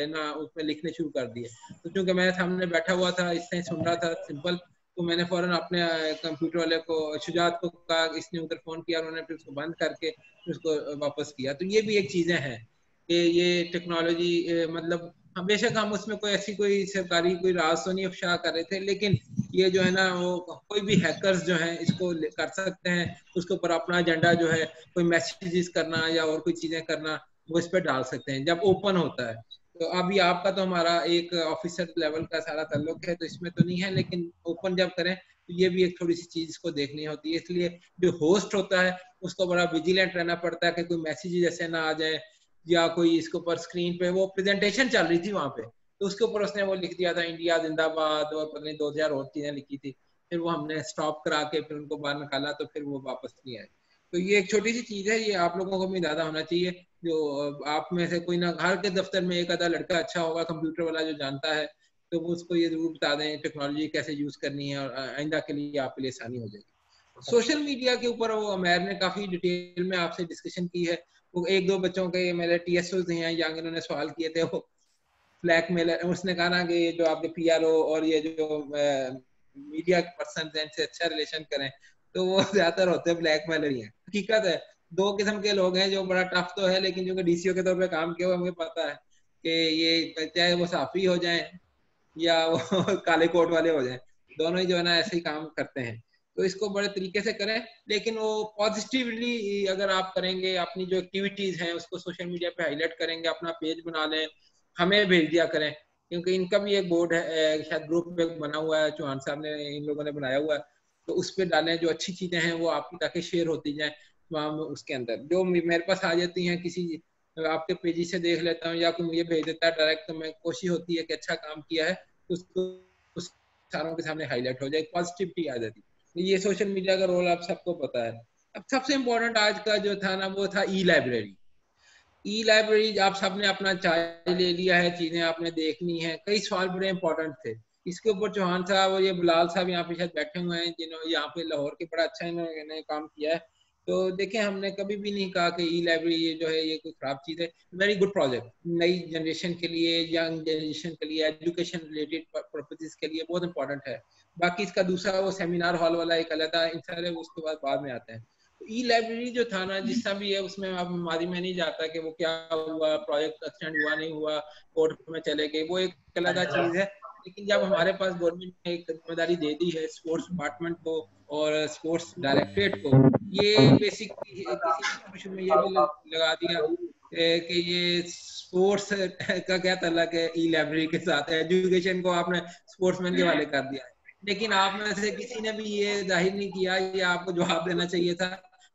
S7: ना उसमें लिखने शुरू कर दिए। तो क्योंकि मैं सामने बैठा हुआ था, इससे सुन रहा था सिंपल, तो मैंने फौरन अपने कंप्यूटर वाले को शुजात को कहा, इसने उधर फोन किया, उन्होंने फिर उसको बंद करके उसको वापस किया। तो ये भी एक चीजें हैं कि ये टेक्नोलॉजी मतलब बेशक हम उसमें कोई ऐसी कोई सरकारी कोई राज तो नहीं अफशा कर रहे थे, लेकिन ये जो है ना वो कोई भी हैकर्स जो हैं इसको कर सकते हैं, उसके ऊपर अपना एजेंडा जो है कोई मैसेजेस करना या और कोई चीजें करना वो इस पर डाल सकते हैं जब ओपन होता है। तो अभी आपका तो हमारा एक ऑफिसर लेवल का सारा ताल्लुक है, तो इसमें तो नहीं है, लेकिन ओपन जब करें तो ये भी एक थोड़ी सी चीज इसको देखनी होती है। इसलिए जो होस्ट होता है उसको बड़ा विजिलेंट रहना पड़ता है कि कोई मैसेज जैसे ना आ जाए, या कोई इसके ऊपर स्क्रीन पे वो प्रेजेंटेशन चल रही थी वहां पे, तो उसके ऊपर उसने वो लिख दिया था इंडिया जिंदाबाद और पता नहीं 2000 और चीजें लिखी थी, फिर वो हमने स्टॉप करा के फिर उनको बाहर निकाला, तो फिर वो वापस नहीं आए। तो ये एक छोटी सी चीज है, ये आप लोगों को भी ज्यादा होना चाहिए। जो आप में से कोई ना, हर के दफ्तर में एक आधा लड़का अच्छा होगा कंप्यूटर वाला जो जानता है, तो वो उसको ये जरूर बता दें टेक्नोलॉजी कैसे यूज करनी है, और आइंदा के लिए आपके लिए आसानी हो जाएगी। सोशल मीडिया के ऊपर वो अमेर ने काफी डिटेल में आपसे डिस्कशन की है। वो 1-2 बच्चों के मेरे TSOs हैं यंग, इन्होंने सवाल किए थे, वो ब्लैक मेलर, उसने कहा ना कि ये जो आपके PRO और ये जो मीडिया पर्सन हैं इनसे अच्छा रिलेशन करें, तो वो ज्यादातर होते हैं ब्लैक मेलर ही हैं। हकीकत है 2 किस्म के लोग हैं, जो बड़ा टफ तो है लेकिन जो DCO के तौर पे काम किया हुआ, मुझे पता है कि ये चाहे वो साफी हो जाए या वो काले कोट वाले हो जाए, दोनों ही जो है ना ऐसे ही काम करते हैं। तो इसको बड़े तरीके से करें, लेकिन वो पॉजिटिवली अगर आप करेंगे, अपनी जो एक्टिविटीज हैं उसको सोशल मीडिया पे हाईलाइट करेंगे, अपना पेज बना लें, हमें भेज दिया करें, क्योंकि इनका भी एक बोर्ड है, शायद ग्रुप में बना हुआ है, चौहान साहब ने इन लोगों ने बनाया हुआ है, तो उस पर डालें जो अच्छी चीजें हैं वो आपकी ताकि शेयर होती जाए वहाँ उसके अंदर। जो मेरे पास आ जाती हैं, किसी आपके पेज से देख लेता हूँ या कोई मुझे भेज देता है डायरेक्ट, तो मैं कोशिश होती है कि अच्छा काम किया है तो उसको सारों के सामने हाईलाइट हो जाए, पॉजिटिविटी आ जाती है। ये सोशल मीडिया का रोल आप सबको पता है। अब सबसे इम्पोर्टेंट आज का जो था ना वो था E-लाइब्रेरी। E-लाइब्रेरी आप सबने अपना चाय ले लिया है, चीजें आपने देखनी है, कई सवाल बड़े इंपॉर्टेंट थे इसके ऊपर। चौहान साहब और ये बिलाल साहब यहाँ पे शायद बैठे हुए हैं, जिन्होंने यहाँ पे लाहौर के बड़ा अच्छा इन्होंने काम किया है। तो देखें, हमने कभी भी नहीं कहा कि E-लाइब्रेरी ये जो है ये कोई खराब चीज है, वेरी गुड प्रोजेक्ट, नई जनरेशन के लिए, यंग जनरेशन के लिए, एजुकेशन रिलेटेड पर्पसेस के लिए बहुत इंपॉर्टेंट है। बाकी इसका दूसरा वो सेमिनार हॉल वाला एक अलग था, इन सारे उसके बाद में आते हैं। तो E-लाइब्रेरी जो था ना, जिसका भी है उसमें अब हमारी में नहीं जाता कि वो क्या हुआ, प्रोजेक्ट एक्सटेंड हुआ नहीं हुआ, कोर्ट में चले गए, वो एक अलग चीज है। लेकिन जब हमारे पास गवर्नमेंट ने एक जिम्मेदारी दे दी है स्पोर्ट्स डिपार्टमेंट को और स्पोर्ट्स डायरेक्टरेट को, ये बेसिकली किसी में ये भी लगा दिया कि ये स्पोर्ट्स का क्या ताल्लुक है E-लाइब्रेरी के साथ, एजुकेशन को आपने स्पोर्ट्समैन के वाले कर दिया है। लेकिन आप में से किसी ने भी ये जाहिर नहीं किया, ये आपको जवाब देना चाहिए था,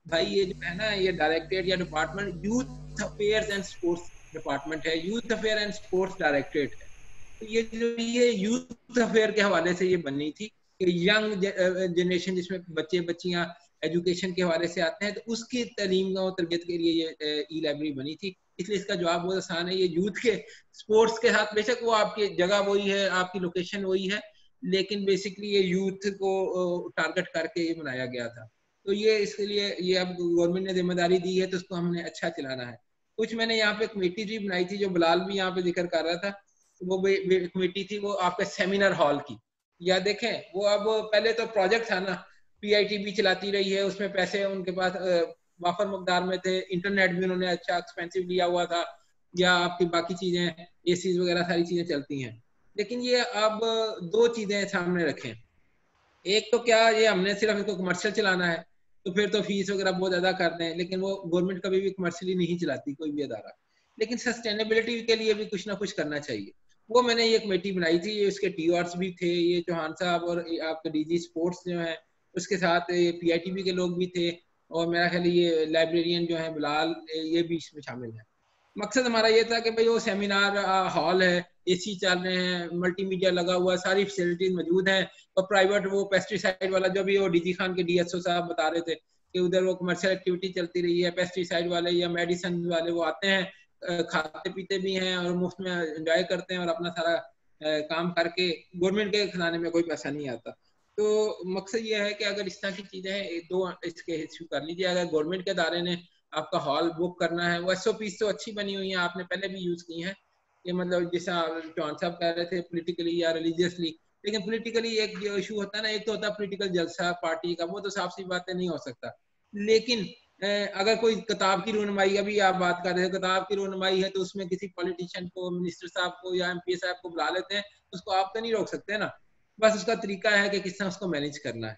S7: भाई ये जो है ना ये डायरेक्टरेट या department youth affairs and sports department है, youth affair and sports directorate है। तो ये जो ये यूथ अफेयर के हवाले से ये बननी थी कि यंग जनरेशन जिसमें बच्चे बच्चियां एजुकेशन के हवाले से आते हैं, तो उसकी तालीम और तरबियत के लिए ये E-लाइब्रेरी बनी थी। इसलिए इसका जवाब बहुत आसान है, ये यूथ के स्पोर्ट्स के साथ, बेशक वो आपकी जगह वही है, आपकी लोकेशन वही है, लेकिन बेसिकली ये यूथ को टारगेट करके ये बनाया गया था। तो ये इसके लिए ये अब गवर्नमेंट ने जिम्मेदारी दी है तो उसको हमने अच्छा चलाना है। कुछ मैंने यहाँ पे कमेटी भी बनाई थी, जो बिलाल भी यहाँ पे जिक्र कर रहा था, वो कमेटी थी वो आपके सेमिनार हॉल की, या देखें वो अब पहले तो प्रोजेक्ट था ना, PITB चलाती रही है, उसमें पैसे उनके पास वाफर मकदार में थे, इंटरनेट भी उन्होंने अच्छा एक्सपेंसिव लिया हुआ था, या आपकी बाकी चीजें एसीज वगैरह सारी चीजें चलती हैं। लेकिन ये अब दो चीजें सामने रखें, एक तो क्या ये हमने सिर्फ इसको कमर्शियल चलाना है तो फिर तो फीस वगैरह बहुत ज्यादा कर दें, लेकिन वो गवर्नमेंट कभी भी कमर्शियली नहीं चलाती कोई भी अदारा, लेकिन सस्टेनेबिलिटी के लिए भी कुछ ना कुछ करना चाहिए। वो मैंने ये कमेटी बनाई थी, ये उसके TORs भी थे, ये चौहान साहब और आपके DG स्पोर्ट्स जो है, उसके साथ PITB के लोग भी थे, और मेरा ख्याल ये लाइब्रेरियन जो है बिलाल, ये भी इसमें शामिल है। मकसद हमारा ये था कि भाई वो सेमिनार हॉल है, AC चल रहे हैं, मल्टीमीडिया लगा हुआ, सारी फैसिलिटीज मौजूद हैं, और प्राइवेट वो पेस्टिसाइड वाला जो भी वो DG खान के DSO साहब बता रहे थे कि उधर वो कमर्शियल एक्टिविटी चलती रही है, पेस्टिसाइड वाले या मेडिसिन वाले वो आते हैं, खाते पीते भी हैं और मुफ्त में एंजॉय करते हैं और अपना सारा काम करके गवर्नमेंट के खजाने में कोई पैसा नहीं आता। तो मकसद ये है कि अगर इस तरह की चीजें हैं, दो इसके इश्यू कर लीजिए। अगर गवर्नमेंट के अदारे ने आपका हॉल बुक करना है, वो SOPs तो अच्छी बनी हुई हैं, आपने पहले भी यूज की हैं, ये मतलब जैसा चौहान साहब कह रहे थे पॉलिटिकली या रिलीजियसली, लेकिन पॉलिटिकली एक जो इशू होता है ना, एक तो होता है पॉलिटिकल जलसा पार्टी का, वो तो साफ सी बातें नहीं हो सकता। लेकिन अगर कोई किताब की रूनमाई, अभी आप बात कर रहे हो किताब की रूनमाई है, तो उसमें किसी पॉलिटिशियन को, मिनिस्टर साहब को या MP साहब को बुला लेते हैं, उसको आप तो नहीं रोक सकते ना, बस उसका तरीका है कि किस तरह उसको मैनेज करना है।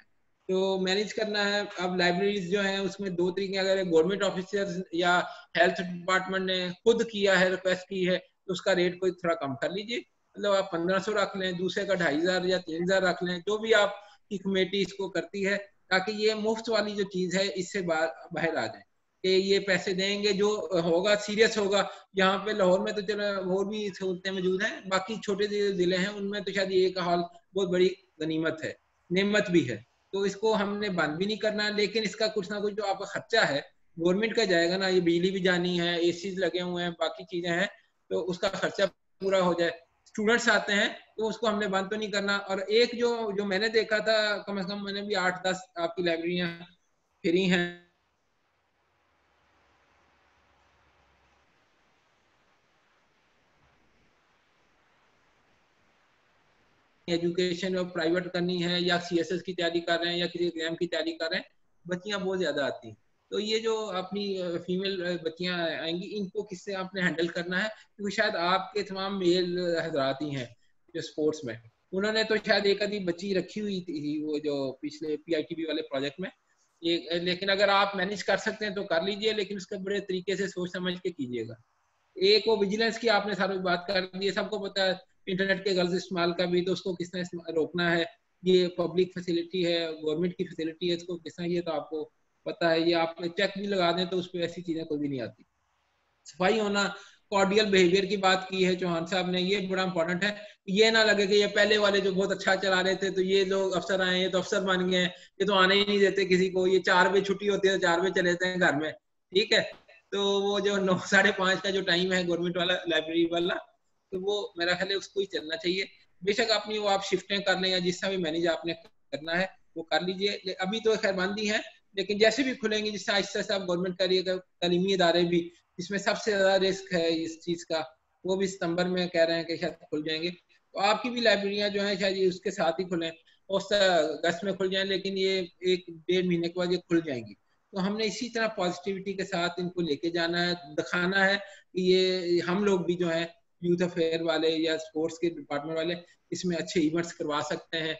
S7: तो मैनेज करना है। अब लाइब्रेरीज जो है उसमें दो तरीके, अगर गवर्नमेंट ऑफिसर्स या हेल्थ डिपार्टमेंट ने खुद किया है, रिक्वेस्ट की है, तो उसका रेट कोई थोड़ा कम कर लीजिए, मतलब आप 1500 रख लें, दूसरे का 2500 या 3000 रख लें, जो भी आपकी कमेटी इसको करती है, ताकि ये मुफ्त वाली जो चीज है इससे बाहर आ जाए कि ये पैसे देंगे जो होगा सीरियस होगा। यहाँ पे लाहौर में तो चलो और भी सहूलतें मौजूद हैं, बाकी छोटे जिले हैं उनमें तो शायद ये का हॉल बहुत बड़ी गनीमत है, नेमत भी है, तो इसको हमने बंद भी नहीं करना, लेकिन इसका कुछ ना कुछ जो आपका खर्चा है गवर्नमेंट का जाएगा ना, ये बिजली भी जानी है, ACs लगे हुए हैं, बाकी चीजें हैं, तो उसका खर्चा पूरा हो जाए। स्टूडेंट्स आते हैं तो उसको हमने बंद तो नहीं करना। और एक जो मैंने देखा था, कम से कम मैंने भी 8-10 आपकी लाइब्रेरियां फिरी हैं, एजुकेशन और प्राइवेट करनी है या CSS की तैयारी कर रहे हैं या किसी एग्जाम की तैयारी कर रहे हैं, बच्चियां बहुत ज्यादा आती हैं। तो ये जो अपनी फीमेल बच्चियां आएंगी, इनको किससे आपने हैंडल करना है, क्योंकि शायद आपके तमाम मेल हजरात ही हैं जो स्पोर्ट्स में, उन्होंने तो शायद एक आधी बच्ची रखी हुई थी वो जो पिछले PITB वाले प्रोजेक्ट में ये, लेकिन अगर आप मैनेज कर सकते हैं तो कर लीजिए, लेकिन उसके बड़े तरीके से सोच समझ के कीजिएगा। एक वो विजिलेंस की आपने सारी बात कर दी है, सबको पता है इंटरनेट के गलत इस्तेमाल का भी, तो उसको किस तरह रोकना है, ये पब्लिक फैसिलिटी है, गवर्नमेंट की फैसिलिटी है, इसको किस तरह, ये तो आपको पता है, ये आप चेक भी लगा दें तो उस पर ऐसी चीजें कोई भी नहीं आती। सफाई होना, कॉर्डियल बिहेवियर की बात की है चौहान साहब ने, ये बड़ा इंपॉर्टेंट है। ये ना लगे कि ये पहले वाले जो बहुत अच्छा चला रहे थे तो ये लोग अफसर आए, ये तो अफसर बन गए हैं, ये तो आने ही नहीं देते किसी को, ये 4 बजे छुट्टी होती है तो 4 बजे चले जाते हैं घर में, ठीक है। तो वो जो 9 साढ़े 5 का जो टाइम है गवर्नमेंट वाला लाइब्रेरी वाला, तो वो मेरा ख्याल है उसको ही चलना चाहिए। बेशक अपनी वो आप शिफ्टें कर लें या जिस तरह भी मैनेज आपने करना है वो कर लीजिए। अभी तो खैर बंदी है, लेकिन जैसे भी खुलेंगे, जिस तरह आहिस्ता आहिस्ता गवर्नमेंट करिएगा, तालीमी इदारे भी जिसमें सबसे ज्यादा रिस्क है इस चीज का, वो भी सितंबर में कह रहे हैं कि शायद खुल जाएंगे। तो आपकी भी लाइब्रेरियां जो है शायद ये उसके साथ ही खुलें, उस अगस्त में खुल जाए, लेकिन ये 1-1.5 महीने के बाद ये खुल जाएंगी। तो हमने इसी तरह पॉजिटिविटी के साथ इनको लेके जाना है, दिखाना है कि ये हम लोग भी जो है यूथ अफेयर वाले या स्पोर्ट्स के डिपार्टमेंट वाले इसमें अच्छे इवेंट्स करवा सकते हैं।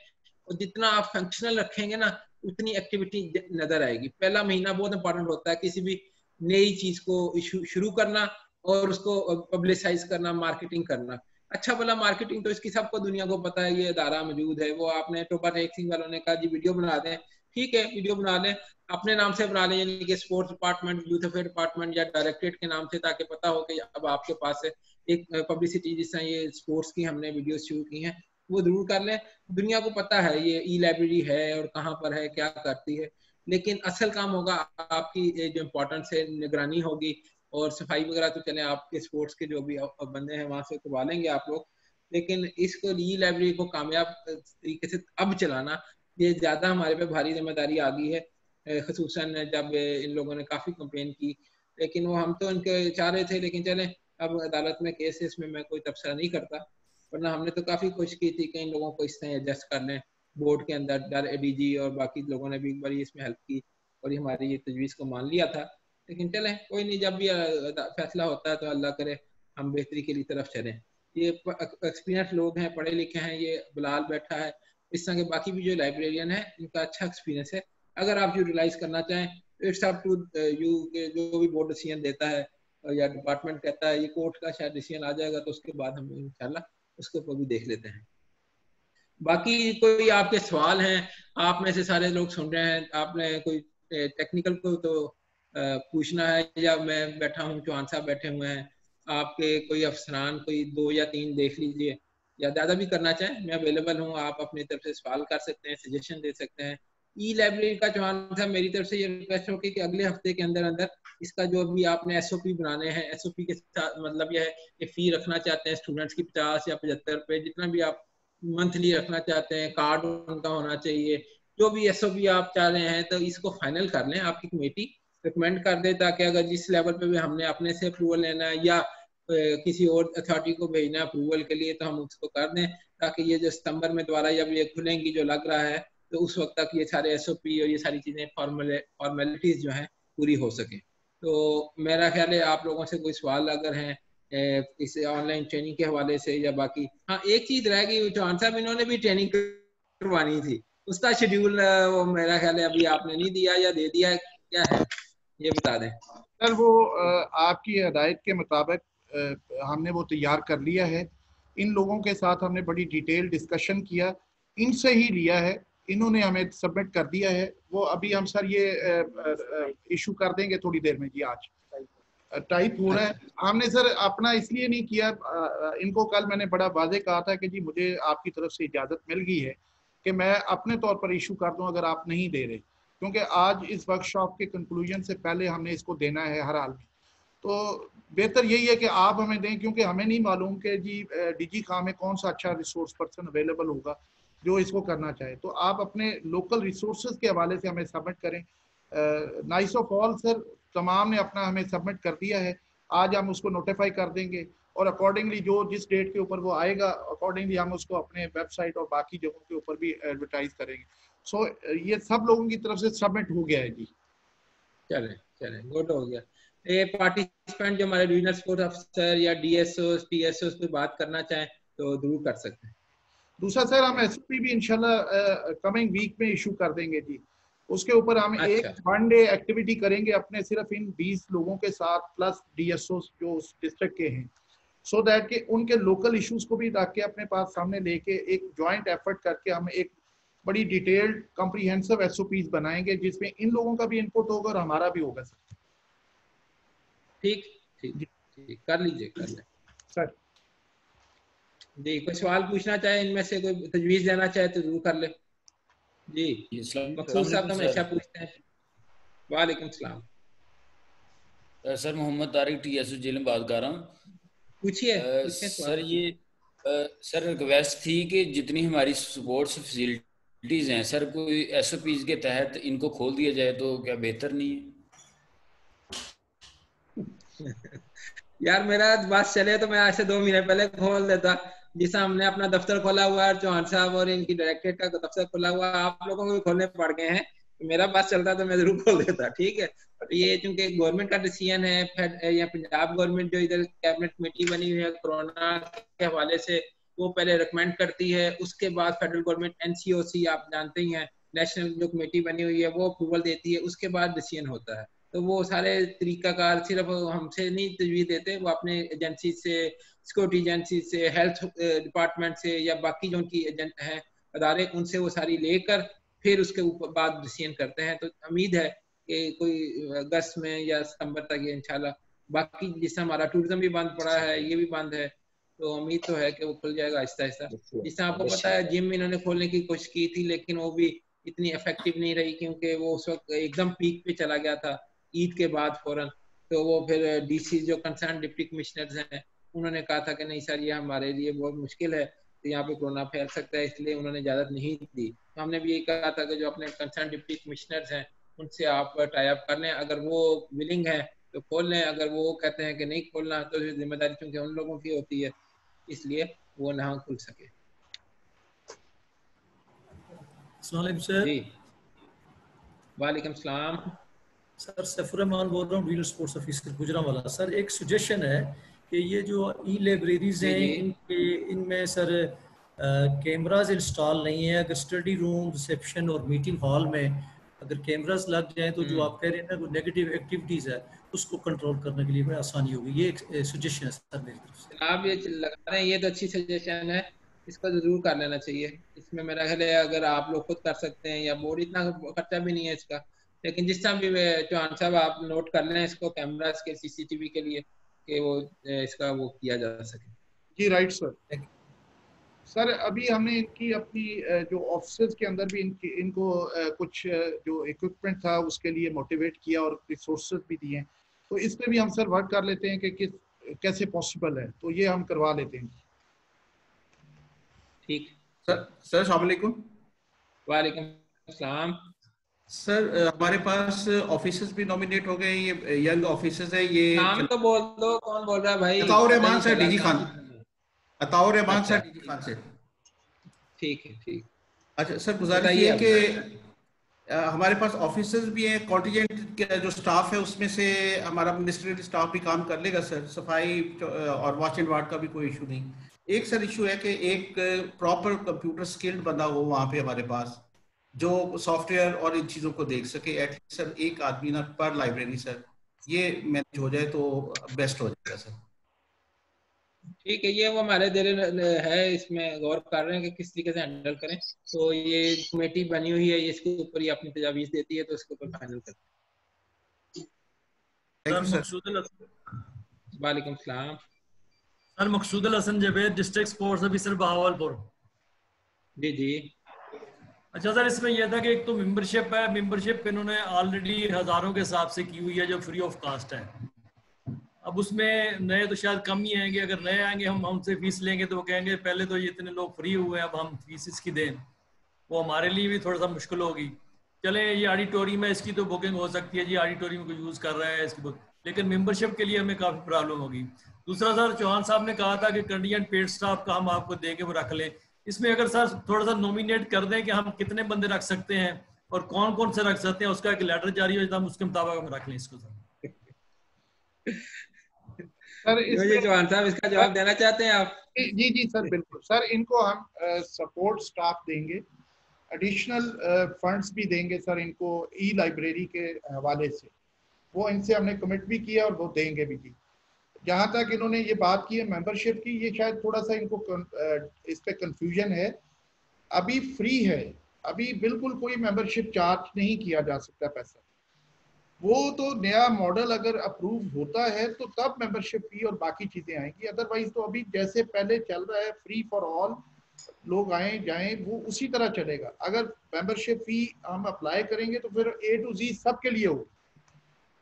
S7: और जितना आप फंक्शनल रखेंगे ना, उतनी एक्टिविटी नजर आएगी। पहला महीना बहुत इंपॉर्टेंट होता है किसी भी नई चीज को शुरू करना और उसको पब्लिसाइज करना, मार्केटिंग करना। अच्छा भला मार्केटिंग तो इसकी सबको दुनिया को पता है, ये अदारा मौजूद है। वो आपने टोपा टेक सिंह वालों ने कहा जी वीडियो बना दें, ठीक है वीडियो बना लें, अपने नाम से बना लें, यानी कि sports department, youth affair department या डायरेक्टरेट के नाम से, ताकि पता हो कि अब आपके पास है एक पब्लिसिटी। जिस तरह ये स्पोर्ट्स की हमने वीडियो शुरू की हैं, वो जरूर कर लें। दुनिया को पता है ये ई-लाइब्रेरी है और कहाँ पर है, क्या करती है, लेकिन असल काम होगा आपकी जो इम्पोर्टेंस है, निगरानी होगी। और सफाई वगैरह तो चले आपके स्पोर्ट्स के जो भी बंदे हैं वहां से करवा लेंगे आप लोग, लेकिन इसको ई-लाइब्रेरी को कामयाब तरीके से अब चलाना, ये ज्यादा हमारे पे भारी जिम्मेदारी आ गई है। खसूसन जब इन लोगों ने काफी कंप्लेन की, लेकिन वो हम तो इनके चाह रहे थे, लेकिन चले अब अदालत में केस है, इसमें मैं कोई तबसरा नहीं करता, वरना हमने तो काफ़ी कोशिश की थी कि इन लोगों को इस तरह एडजस्ट कर लें बोर्ड के अंदर। एडीजी और बाकी लोगों ने भी एक बार इसमें हेल्प की और हमारी ये तजवीज़ को मान लिया था। लेकिन चलें कोई नहीं, जब भी फैसला होता है तो अल्लाह करे हम बेहतरी के लिए तरफ चलें। ये एक्सपीरियंस लोग हैं, पढ़े लिखे हैं, ये बिलाल बैठा है, इस तरह के बाकी भी जो लाइब्रेरियन है इनका अच्छा एक्सपीरियंस है। अगर आप यूटिलाइज करना चाहें तो इट्स अप टू यू, जो भी बोर्ड डिसीजन देता है या डिपार्टमेंट कहता है, ये कोर्ट का शायद डिसीजन आ जाएगा तो उसके बाद हम इंशाल्लाह उसके ऊपर भी देख लेते हैं। बाकी कोई आपके सवाल हैं? आप में से सारे लोग सुन रहे हैं, आपने कोई टेक्निकल को तो पूछना है, या मैं बैठा हूँ, चौहान साहब बैठे हुए हैं, आपके कोई अफसरान कोई 2 या 3 देख लीजिए, या ज़्यादा भी करना चाहें मैं अवेलेबल हूँ। आप अपनी तरफ से सवाल कर सकते हैं, सजेशन दे सकते हैं। ई लाइब्रेरी का चौहान साहब मेरी तरफ से ये रिक्वेस्ट होगी कि अगले हफ्ते के अंदर अंदर इसका जो भी आपने एसओपी बनाने हैं, एसओपी के साथ मतलब यह है कि फी रखना चाहते हैं स्टूडेंट्स की 50 या 75 रुपये, जितना भी आप मंथली रखना चाहते हैं, कार्ड उनका होना चाहिए, जो भी एसओपी आप चाह रहे हैं, तो इसको फाइनल कर लें, आपकी कमेटी रिकमेंड कर दे, ताकि अगर जिस लेवल पे भी हमने अपने से अप्रूवल लेना है या किसी और अथॉरिटी को भेजना है अप्रूवल के लिए, तो हम उसको कर दें, ताकि ये जो सितंबर में दोबारा जब ये खुलेंगी जो लग रहा है, तो उस वक्त तक ये सारे एसओपी और ये सारी चीज़ें फॉर्मेलिटीज जो हैं पूरी हो सके। तो मेरा ख्याल है आप लोगों से कोई सवाल अगर हैं इस ऑनलाइन ट्रेनिंग के हवाले से या बाकी, हाँ एक चीज़ रह गई, चौहान साहब इन्होंने भी ट्रेनिंग करवानी थी, उसका शेड्यूल वो मेरा ख्याल है अभी आपने नहीं दिया या दे दिया है, क्या है ये बता दें
S6: सर। वो आपकी हिदायत के मुताबिक हमने वो तैयार कर लिया है। इन लोगों के साथ हमने बड़ी डिटेल डिस्कशन किया, इनसे ही लिया है, इन्होंने हमें सबमिट कर दिया है। वो अभी हम सर ये इशू कर देंगे थोड़ी देर में जी। आज टाइप हो रहा है। हमने सर अपना इसलिए नहीं किया, इनको कल मैंने बड़ा वाजे कहा था कि जी मुझे आपकी तरफ से इजाज़त मिल गई है कि मैं अपने तौर पर इशू कर दूं अगर आप नहीं दे रहे, क्योंकि आज इस वर्कशॉप के कंक्लूजन से पहले हमने इसको देना है हर हाल में। तो बेहतर यही है कि आप हमें दें, क्योंकि हमें नहीं मालूम कि जी डीजी खां में कौन सा अच्छा रिसोर्स पर्सन अवेलेबल होगा जो इसको करना चाहे। तो आप अपने लोकल रिसोर्सेज के हवाले से हमें सबमिट करें। नाइस ऑफ ऑल सर, तमाम ने अपना हमें सबमिट कर दिया है। आज हम उसको नोटिफाई कर देंगे और अकॉर्डिंगली जो जिस डेट के ऊपर वो आएगा अकॉर्डिंगली हम उसको अपने वेबसाइट और बाकी जगहों के ऊपर भी एडवर्टाइज करेंगे। सो ये सब लोगों की तरफ से सबमिट हो गया है जी।
S7: चले गुड हो गया। ये पार्टिसिपेंट जो हमारे रीजनल स्पोर्ट अफसर या डीएसओ टीएसओ पे बात करना चाहें तो जरूर कर सकते हैं। दूसरा
S6: सर हम एसओपी भी इंशाल्लाह कमिंग वीक में इशू कर देंगे जी। उसके ऊपर हम एक 1 डे एक्टिविटी करेंगे अपने सिर्फ इन 20 लोगों के साथ प्लस डीएसओ जो उस डिस्ट्रिक्ट के हैं, सो दैट कि उनके लोकल इश्यूज को भी रख के अपने पास सामने लेके एक जॉइंट एफर्ट करके हम एक बड़ी डिटेल्ड कॉम्प्रिहेंसिव एसओपीज बनाएंगे जिसमें इन लोगों का भी इनपुट होगा और हमारा भी होगा सर।
S7: ठीक कर लीजिए कर लें
S6: सर
S7: जी। कोई सवाल पूछना चाहे इनमें से, कोई तजवीज देना चाहे तो जरूर कर ले जी। मकसूद साहब हमेशा पूछते हैं। वालेकुम सलाम
S4: sir, Mohammad Tariq TSO jail में बात कर रहा हूँ।
S7: पूछिए
S4: सर। ये सर रिक्वेस्ट थी कि जितनी हमारी स्पोर्ट्स फैसिलिटीज हैं सर, कोई एसओपीज के तहत इनको खोल दिया जाए तो क्या बेहतर नहीं है?
S7: यार मेरा बस चले तो मैं आज से 2 महीने पहले खोल देता, जिससे हमने अपना दफ्तर खोला हुआ है, चौहान साहब और इनकी डायरेक्टरेट का दफ्तर खोला हुआ है, आप लोगों को भी खोलने पड़ गए हैं, तो मेरा बस चलता तो मैं जरूर खोल देता। ठीक है, ये चूंकि गवर्नमेंट का डिसीजन है या पंजाब गवर्नमेंट जो इधर कैबिनेट कमेटी बनी हुई है कोरोना के हवाले से, वो पहले रिकमेंड करती है, उसके बाद फेडरल गवर्नमेंट एनसीओसी आप जानते ही हैं नेशनल जो कमेटी बनी हुई है वो अप्रूवल देती है, उसके बाद डिसीजन होता है। तो वो सारे तरीकाकार सिर्फ हमसे नहीं तजवीज़ देते, वो अपने एजेंसी से, सिक्योरिटी एजेंसी से, हेल्थ डिपार्टमेंट से या बाकी जो उनकी एजेंट हैं अदारे, उनसे वो सारी लेकर फिर उसके ऊपर बाद डिसीजन करते हैं। तो उम्मीद है कि कोई अगस्त में या सितंबर तक ये इंशाल्लाह, बाकी जिससे हमारा टूरिज्म भी बंद पड़ा है ये भी बंद है, तो उम्मीद तो है कि वो खुल जाएगा आहिस्ता आहिस्ता। जिससे आपको पता है जिम इन्होंने खोलने की कोशिश की थी लेकिन वो भी इतनी इफेक्टिव नहीं रही, क्योंकि वो उस वक्त एकदम पीक पे चला गया था ईद के बाद फौरन। तो वो फिर डीसी जो कंसर्न डिप्टी कमिश्नर्स हैं उन्होंने कहा था कि नहीं सर ये हमारे लिए बहुत मुश्किल है, तो यहाँ पे कोरोना फैल सकता है, इसलिए उन्होंने इजाज़त नहीं दी। तो हमने भी ये कहा था कि जो अपने कंसर्न डिप्टी कमिश्नर्स हैं उनसे आप टाई अप कर लें, अगर वो विलिंग है तो खोल लें, अगर वो कहते हैं कि नहीं खोलना तो जिम्मेदारी चूंकि उन लोगों की होती है, इसलिए वो ना खुल सके।
S8: अस्सलाम सर।
S7: जी वालेकुम सलाम
S8: सर, सैफुर रहमान बोल रहा हूँ, regional sports officer Gujranwala. Sir एक सजेशन है कि ये जो ई लाइब्रेरीज हैं इनमें सर कैमराज इंस्टॉल नहीं है। अगर स्टडी रूम, रिसेप्शन और मीटिंग हॉल में अगर कैमराज लग जाए तो जो आप कह रहे हैं ना नेगेटिव एक्टिविटीज है उसको कंट्रोल करने के लिए बड़ी आसानी होगी। ये एक सजेशन है सर मेरी तरफ से।
S7: आप ये लगा रहे हैं, ये तो अच्छी सजेशन है, इसको जरूर कर लेना चाहिए। इसमें मेरा ख्याल है अगर आप लोग खुद कर सकते हैं या बोर्ड, इतना खर्चा भी नहीं है इसका, लेकिन जिस तरह भी चौहान साहब आप नोट कर लें इसको कैमरास के, सीसीटीवी के लिए, कि वो इसका वो किया जा सके।
S6: जी राइट सर। सर अभी हमने इनकी अपनी जो ऑफिस के अंदर भी इनको कुछ जो इक्विपमेंट था उसके लिए मोटिवेट किया और रिसोर्सेज भी दिए, तो इस पे भी हम सर वर्क कर लेते हैं कि कैसे पॉसिबल है, तो ये हम करवा लेते हैं।
S7: ठीक
S5: सर। अस्सलाम वालेकुम।
S7: वालेकुम सलाम।
S5: सर हमारे पास ऑफिसर्स भी नॉमिनेट हो गए, ये यंग ऑफिसर्स है। ये
S7: नाम तो बोल दो, कौन बोल रहा है भाई?
S5: Ataur Rahman sir, DG Khan. अताउर रहमान
S7: अच्छा,
S5: सर, डीजी खान से।
S7: ठीक है ठीक।
S5: अच्छा सर, गुजारिश ये है कि हमारे पास ऑफिसर्स भी हैं, कॉन्टीजेंट का जो स्टाफ है उसमें से हमारा मिनिस्ट्रियल स्टाफ भी काम कर लेगा सर। सफाई और वॉच एंड वार्ड का भी कोई इशू नहीं। एक सर इशू है कि एक प्रॉपर कंप्यूटर स्किल्ड बंदा हो वहाँ पे हमारे पास, जो सॉफ्टवेयर और इन चीज़ों को देख सके। एटलीस्ट सर एक आदमी ना पर लाइब्रेरी सर, ये मैनेज हो जाए तो बेस्ट हो जाएगा सर।
S7: ठीक है, ये वो हमारे दिल है, इसमें गौर कर रहे हैं कि किस तरीके से हैंडल करें। तो ये कमेटी बनी हुई है, इसके ऊपर ही अपनी तजावीज़ देती है, तो इसके ऊपर फाइनल करते हैं। वालेकुम सलाम।
S8: Sir Maqsood Hassan Javed, district sports officer Bahawalpur.
S7: जी जी।
S8: अच्छा सर, इसमें यह था कि एक तो मेंबरशिप है, मेंबरशिप इन्होंने ऑलरेडी हजारों के हिसाब से की हुई है जो फ्री ऑफ कास्ट है। अब उसमें नए तो शायद कम ही आएंगे, अगर नए आएंगे हम हमसे फीस लेंगे तो वो कहेंगे पहले तो ये इतने लोग फ्री हुए हैं अब हम फीस इसकी दें, वो हमारे लिए भी थोड़ा सा मुश्किल होगी। चले ये ऑडिटोरियम है, इसकी तो बुकिंग हो सकती है जी, ऑडिटोरियम को यूज़ कर रहा है इसकी बुक, लेकिन मेंबरशिप के लिए हमें काफ़ी प्रॉब्लम होगी। दूसरा सर, चौहान साहब ने कहा था कि कंटीजेंट पेड स्टाफ का हम आपको देंगे, वो रख लें। इसमें अगर सर थोड़ा सा नॉमिनेट कर दें कि हम कितने बंदे रख सकते हैं और कौन कौन से रख सकते हैं, उसका एक लेटर जारी हो जाता है, उसके मुताबिक हम रख लें इसको सर।
S6: सर इसमें
S7: चौहान साहब इसका जवाब देना चाहते हैं आप?
S6: जी जी सर बिल्कुल सर, इनको हम सपोर्ट स्टाफ देंगे, एडिशनल फंड्स भी देंगे सर इनको ई लाइब्रेरी के हवाले से। वो इनसे हमने कमिट भी किया और वो देंगे भी की। जहाँ तक इन्होंने ये बात की है मेंबरशिप की, ये शायद थोड़ा सा इनको इस पे कंफ्यूजन है। अभी फ्री है, अभी बिल्कुल कोई मेंबरशिप चार्ज नहीं किया जा सकता पैसा। वो तो नया मॉडल अगर अप्रूव होता है तो तब मेंबरशिप फी और बाकी चीजें आएंगी, अदरवाइज तो अभी जैसे पहले चल रहा है फ्री फॉर ऑल, लोग आए जाएं, वो उसी तरह चलेगा। अगर मेंबरशिप फी हम अप्लाई करेंगे तो फिर A to Z सबके लिए होगा,